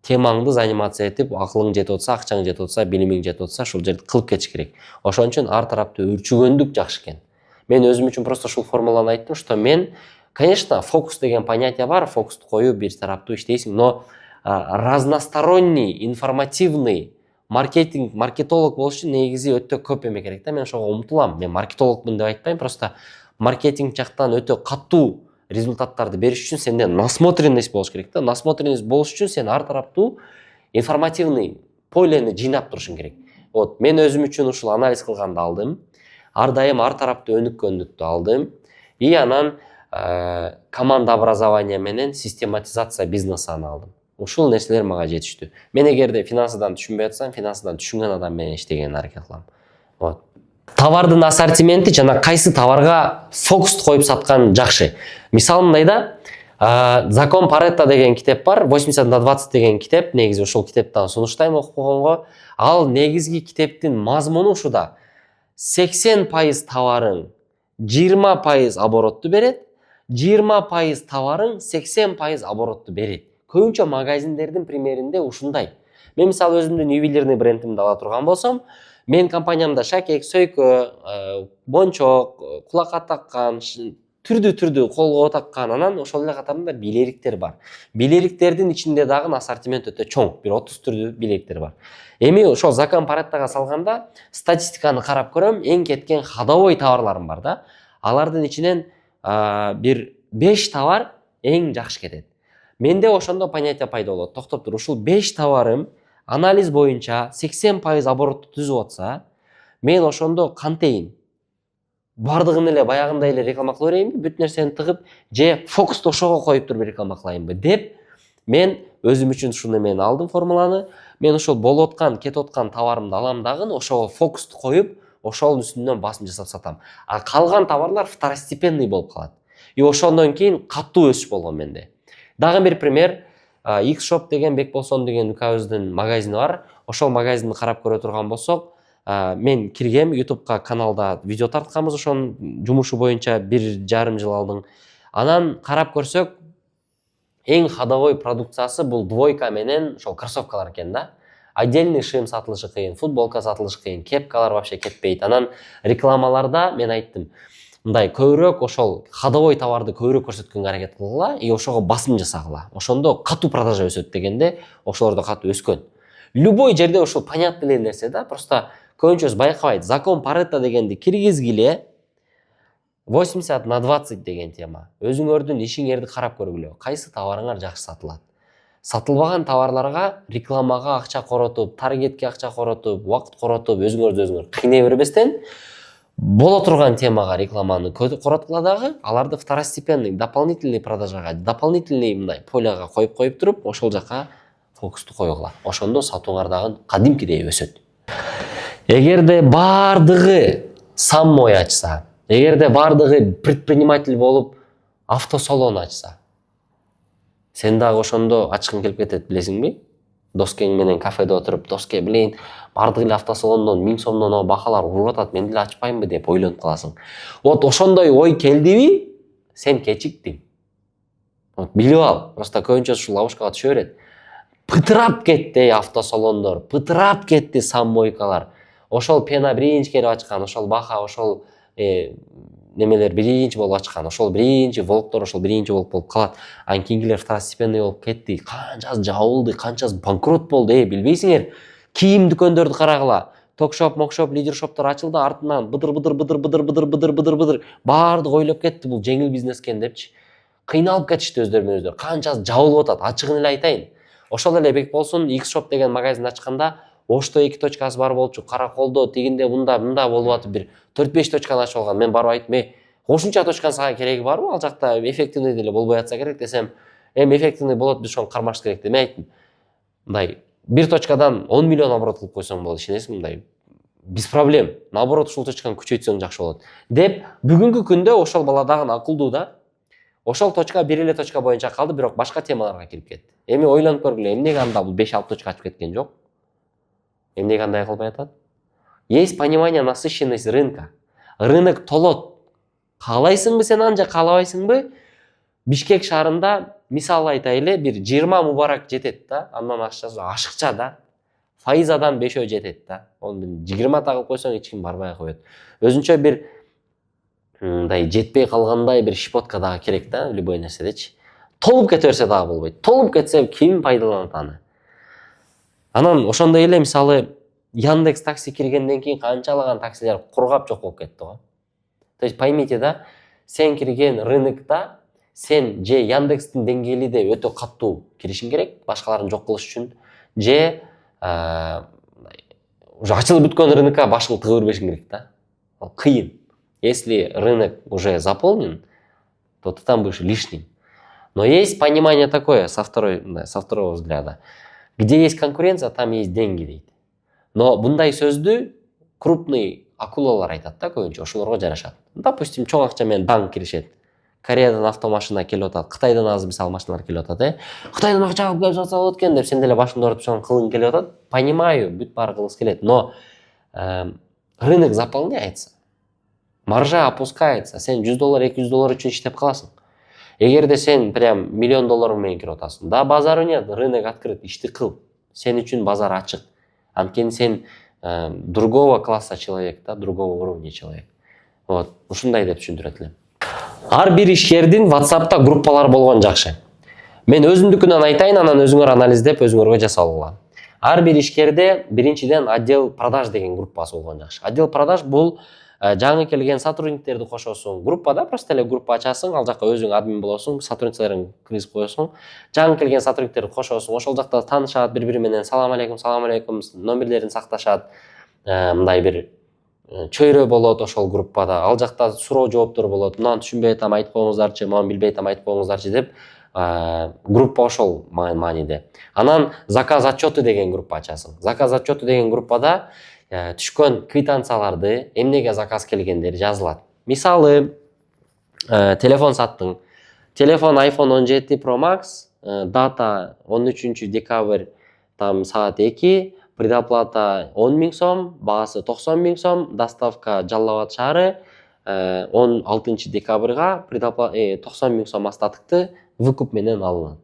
темаңды занимация этип, акылың жетип атса, акчаң жетип атса, билимиң жетип атса, ушул жерди кылып кетиш керек. Ошон үчүн ар тараптуу өрчүгөндүк жакшы экен. Мен өзүм үчүн просто ушул формуланы айттым, что мен, конечно, фокус деген понятие бар, фокусту коюп бир тараптуу иштейсиң, но разносторонний, информативный маркетолог болуш үчүн негизи өтө көп эме керек да. Мен ошого умтулам. Мен маркетологмун деп айтпайм, просто маркетинг жактан өтө катуу результаттарды бериш үчүн сенде насмотренность болуш керек да. Насмотренность болуш үчүн сен ар тараптуу информативный полени жыйнап турушуң керек. Вот мен өзүм үчүн ушул анализ кылганды алдым. Ар дайым ар тараптуу өнүккөндүктү алдым. И анан команда образования менен систематизация бизнесин алдым. Ушул нерселер мага жетиштүү. Мен эгерде финансыдан түшүнбөй атсам, финансыдан түшүнгөн адам менен иштегенге аракет кылам. Вот. Товардын ассортименти жана кайсы товарга фокус коюп саткан жакшы. Мисалы мындай да, Закон Паретто деген китеп бар, 80/20 деген китеп, негизи ошол китептен сунуштайм окуп койгонго. Ал негизги китептин мазмуну ушуда. 80% товарың 20% оборотту берет, 20% товарың 80% оборотту берет. Көбүнчө магазиндердин примеринде ушундай. Мен мисалы өзүмдүн ювелирный брендимди ала турган болсом, мен компаниямда шакек, сөйкө, мончок, кулакка таккан, түрдүү колго таккан, анан ошол эле катарында билериктер бар. Билериктердин ичинде дагы ассортимент өтө чоң, бир 30 түрдүү билериктер бар. Эми ошол Закон Пареттого салганда статистиканы карап көрөм, эң кеткен ходовой товарларым бар да. Алардын ичинен бир 5 товар эң жакшы кетет. Менде ошондо понятие пайда болот. Токтоп тур, ушул 5 товарым анализ боюнча 80% оборотту түзүп атса, мен ошондо кантейин? Бардыгын эле баягындай эле реклама кыла берейинби, бүт нерсени тыгып, же фокусту ошого коюп туруп реклама кылайынбы деп, мен өзүм үчүн ушуну мен алдым формуланы. Мен ошол болуп аткан, кетип аткан товарымды алам дагы, ошого фокусту коюп, ошол үстүнөн басым жасап сатам. Калган товарлар второстепенный болуп калат. И ошондон кийин катуу өсүш болгон менде. Дагы бир пример, X-Shop деген Бекболсон деген үкөбүздүн магазини бар. Ошол магазинди карап көрө турган болсок, мен киргем, YouTube'га каналда видео тартканбыз ошонун жумушу боюнча 1,5 жыл алдың. Анан карап көрсөк, эң ходовой продукциясы бул двойка менен ошол кроссовкалар экен да. Отдельный шим сатылышы кыйын, футболка сатылышы кыйын, кепкалар вообще кетпейт. Анан рекламаларда мен айттым, мындай көбүрөөк ошол ходовой товарды көбүрөөк көрсөткөнгө аракет кылгыла, и ошого басым жасагыла. Ошондо катуу продажа өсөт дегенде, ошолордо катуу өскөн. Любой жерде ошол понятный эле нерсе да, просто көбүнчөсү байкабайт. Закон Паретто дегенди киргизгиле, 80/20 деген тема. Өзүңөрдүн ишиңерди карап көргүлө. Кайсы товарыңар жакшы сатылат? Сатылбаган товарларга рекламага акча коротуп, таргетке акча коротуп, убакыт коротуп, өзүңөр кыйнай бербестен, боло турган темага рекламаны короткула дагы, аларды второстепенный, дополнительный продажага, дополнительный мындай поляга коюп туруп, ошол жака фокусту койгула. Ошондо сатууңар дагы кадимкидей өсөт. Эгерде бардыгы саммой ачса, эгерде бардыгы предприниматель болуп автосалон ачса, сен дагы ошондо ачкың келип кетет, билесиңби? Доскең менен кафеде отуруп, доске билейин, бардыгы эле автосалондон 1000 сомдон бакалар уруп атат, мен деле ачпайынбы деп ойлонуп каласың. Вот ошондой ой келдиби, сен кечиктиң. Вот билип ал, просто көбүнчө ушул ловушкага түшө берет. пытырап кетти автосалондор, пытырап кетти саммойкалар. Ошол пена биринчи келип ачкан, ошол баха, ошол немелер биринчи болуп ачкан, ошол биринчи волктор ошол биринчи волк болуп калат. Анан кийинкилер второстепенный болуп кетти. Канчасы жабылды, канчасы банкрот болду, билбейсиңер. Кийим дүкөндөрдү карагыла. Токшоп, мокшоп, лидершоптор ачылды, артынан быдыр баардыгы ойлоп кетти, бул жеңил бизнес экен депчи. Кыйналып кетишти өздөрү менен өздөрү. Канчасы жабылып атат, ачыгын эле айтайын. Ошол эле бек болсун, X-Shop деген магазин ачканда, Ошто 2 точкасы бар болчу, Караколдо, тигинде мында болуп атып бир 4-5 точканы ачып алган. Мен барып айттым, кошумча точканын сага кереги барбы? Ал жакта эффективный деле болбой атса керек десем, эффективный болот, биз ошону кармаш керек деп. Мен айттым, мындай бир точкадан 10 миллион оборот кылып койсоң болот, ишенесиңби? Мындай без проблем. Наоборот, ушул точканы күчөйтсөң жакшы болот. Деп, бүгүнкү күндө ошол бала дагы акылдуу да. Ошол точка бир эле точка боюнча калды, бирок башка темаларга кирип кетти. Эми ойлонуп көргүлө, эмнеге анда бул 5-6 точка ачып кеткен жок? Эмнеге андай кылбай атат? Есть понимание насыщенность рынка. Рынок толот. Каалайсыңбы сен аны же каалабайсыңбы? Бишкек шаарында мисал айтайлы, бир 20 мубарак жетет да, андан ашыкча да. Фаизадан 5 жетет да. Onu 20 тагып койсоң эч ким барбай коет. Өзүнчө бир мындай жетпей калгандай бир шипотка дагы керек да, любой нерседечи. Толуп кете берсе дагы болбойт. Толуп кетсе ким пайдаланат аны? Анан ошондой эле мисалы Яндекс такси киргенден кийин канчалаган таксилер кургап жок болуп кетти го. То есть поймите да, сен кирген рынокто сен же Яндекстин деңгээли өтө каттуу киришиң керек, башкаларын жок кылыш үчүн, же уже ачылып бүткөн рынокко башыңды тыгып бербешиң керек да. Ал кыйын. Если рынок уже заполнен, то ты там будешь лишним. Но есть понимание такое со второго взгляда. Где есть конкуренция, там есть деньги дейт. Но мындай сөздү крупный акулалар айтат да көбүнчө, ошолорго жарашат. Допустим, чоң акча менен банк киришет. Кореядан автомашина келип атат, Кытайдан азыр мисалы машиналар келип атат, Кытайдан акча алып келип жатса болот экен деп сен деле башыңды ооруп ошону кылгың келип атат. Понимаю, бүт баары кылгыңыз келет, но рынок заполняется. Маржа опускается, сен $100, $200 үчүн иштеп каласың. Эгерде сен прям $1 миллион менен кирип атасың, да базару нет, рынок открыт, ишти кыл. Сен үчүн базар ачык. Анткени сен другого класса человек, да, другого уровня человек. Вот, ушундай деп түшүндүрөт элем. Ар бир ишкердин WhatsApp'та группалар болгон жакшы. Мен өзүмдүкүнөн айтайын, анан өзүңөр анализдеп, өзүңөргө жасалгыла. Ар бир ишкерде биринчиден отдел продаж деген группасы болгон жакшы. Отдел продаж бул жаңы келген сотрудниктерди кошосуң, группада просто эле группа ачасың, ал жакка өзүң админ болосуң, сотрудниктарың киргизип коесуң, жаңы келген сотрудниктерди кошосуң, ошол жакта таанышат бири-бири менен, салам алейкум, номерлерин сакташат, мындай бир чөйрө болот ошол группада, ал жакта суроо жооптор болот, мынаны түшүнбөй атам, айтып коюңуздарчы, мынаны билбей атам, айтып коюңуздарчы деп группа ошол мааниде. Анан заказ отчеты деген группа ачасың. Заказ отчеты деген группада түшкөн квитанцияларды, эмнеге заказ келгендер жазылат. Мисалы, телефон саттың. Телефон iPhone 17 Pro Max, дата 13 декабрь, там саат 2, предоплата 10 000 сом, баасы 90 000 сом, доставка Жалал Абад шаары 16 декабрга 90 000 сом астатыкты выкуп менен алынат.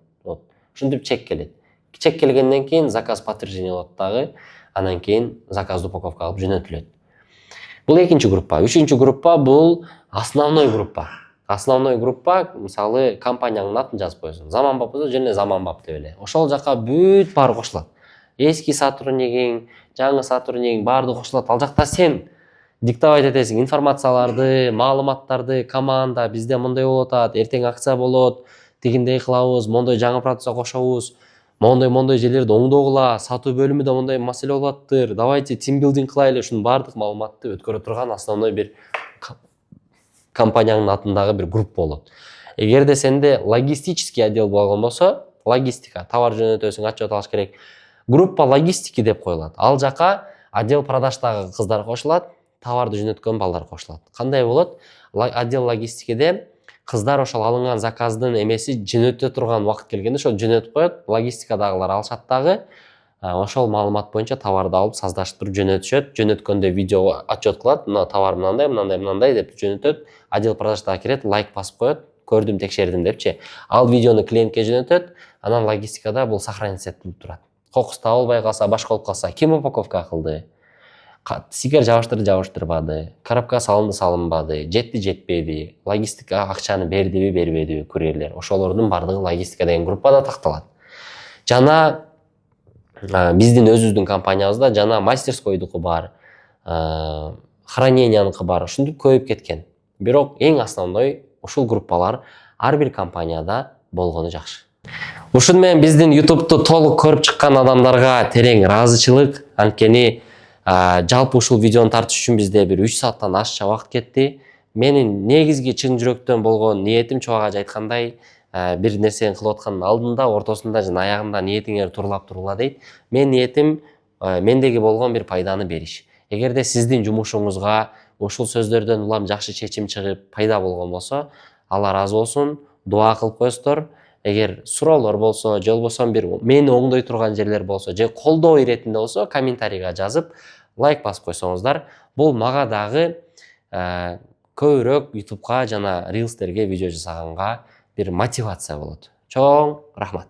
Ушинтип чек келет. Чек келгенден кийин заказ подтверждение болот дагы. Анан кейін заказды упаковка алып жөнөтүлөт. Бул экинчи группа. Үчүнчү группа бул основной группа. Основной группа, мисалы, компаниянын атын жазып коесуң. Заманбап болсо жөн заманбап деп эле. Ошол жака бүт баары кошулат. Эски сотруднигиң, жаңы сотруднигиң баардыгы кошулат. Ал жакта сен диктовать этесиң информацияларды, маалыматтарды, команда бизде мындай болуп атат, эртең акция болот, тигиндей кылабыз, мондой жаңы процесске кошобуз. Мондой жерлерди оңдогула, сатуу бөлүмүндө мондой маселе болуп атыптыр. Давайте тимбилдинг кылайлы, ушунун баардык маалыматты өткөрө турган основной бир компаниянын атындагы бир группа болот. Эгерде сенде логистический отдел болгон болсо, логистика, товар жөнөтөсүң, отчет алыш керек. Группа логистики деп коюлат. Ал жака отдел продаждагы кыздар кошулат, товарды жөнөткөн балдар кошулат. Кандай болот? Отдел логистикеде кыздар ошол алынган заказдын эмеси жөнөтө турган убакыт келгенде ошол жөнөтүп коет, логистикадагылар алышат дагы, ошол маалымат боюнча товарды алып саздашып жөнөтүшөт, жөнөткөндө видео отчет кылат, мына товар мынандай деп жөнөтөт, отдел продаждага кирет, лайк басып коет, көрдүм, текшердим депчи. Ал видеону клиентке жөнөтөт, Анан логистикада бул сохраниться этилип турат. Кокус табылбай калса, башка болуп калса, ким упаковка кылды? Стикер жабыштырбады, коробка салынбады, жетпеди, логистика акчаны бердиби, бербедиби курьерлер. Ошолордун бардыгы логистика деген группада такталат. Жана биздин өзүбүздүн компаниябызда жана мастерскойдуку бар, храненияныкы бар, ушинтип көбөйүп кеткен. Бирок эң основной ушул группалар ар бир компанияда болгону жакшы. Ушун менен биздин YouTube'ду толук көрүп чыккан адамдарга терең ыраазычылык, анткени жалпы ушул видеону тартыш үчүн бизде бир 3 сааттан ашча убакыт кетти. Менин негизги чын жүрөктөн болгон ниетим чогуу ажы айткандай, бир нерсени кылып аткандын алдында, ортосунда жана аягында ниетиңер турула дейт. Мен ниетим мендеги болгон бир пайданы бериш. Эгерде сиздин жумушуңузга ушул сөздөрдөн улам жакшы чечим чыгып пайда болгон болсо, Алла ыраазы болсун, дуа кылып коесуздар. Эгер суроолор болсо, же болбосо бир мени оңдой турган жерлер болсо, же колдоо иретинде болсо, комментарийга жазып, лайк басып койсоңуздар, бул мага дагы көбүрөөк YouTube'га жана Reels'терге видео жасаганга бир мотивация болот. Чоң рахмат.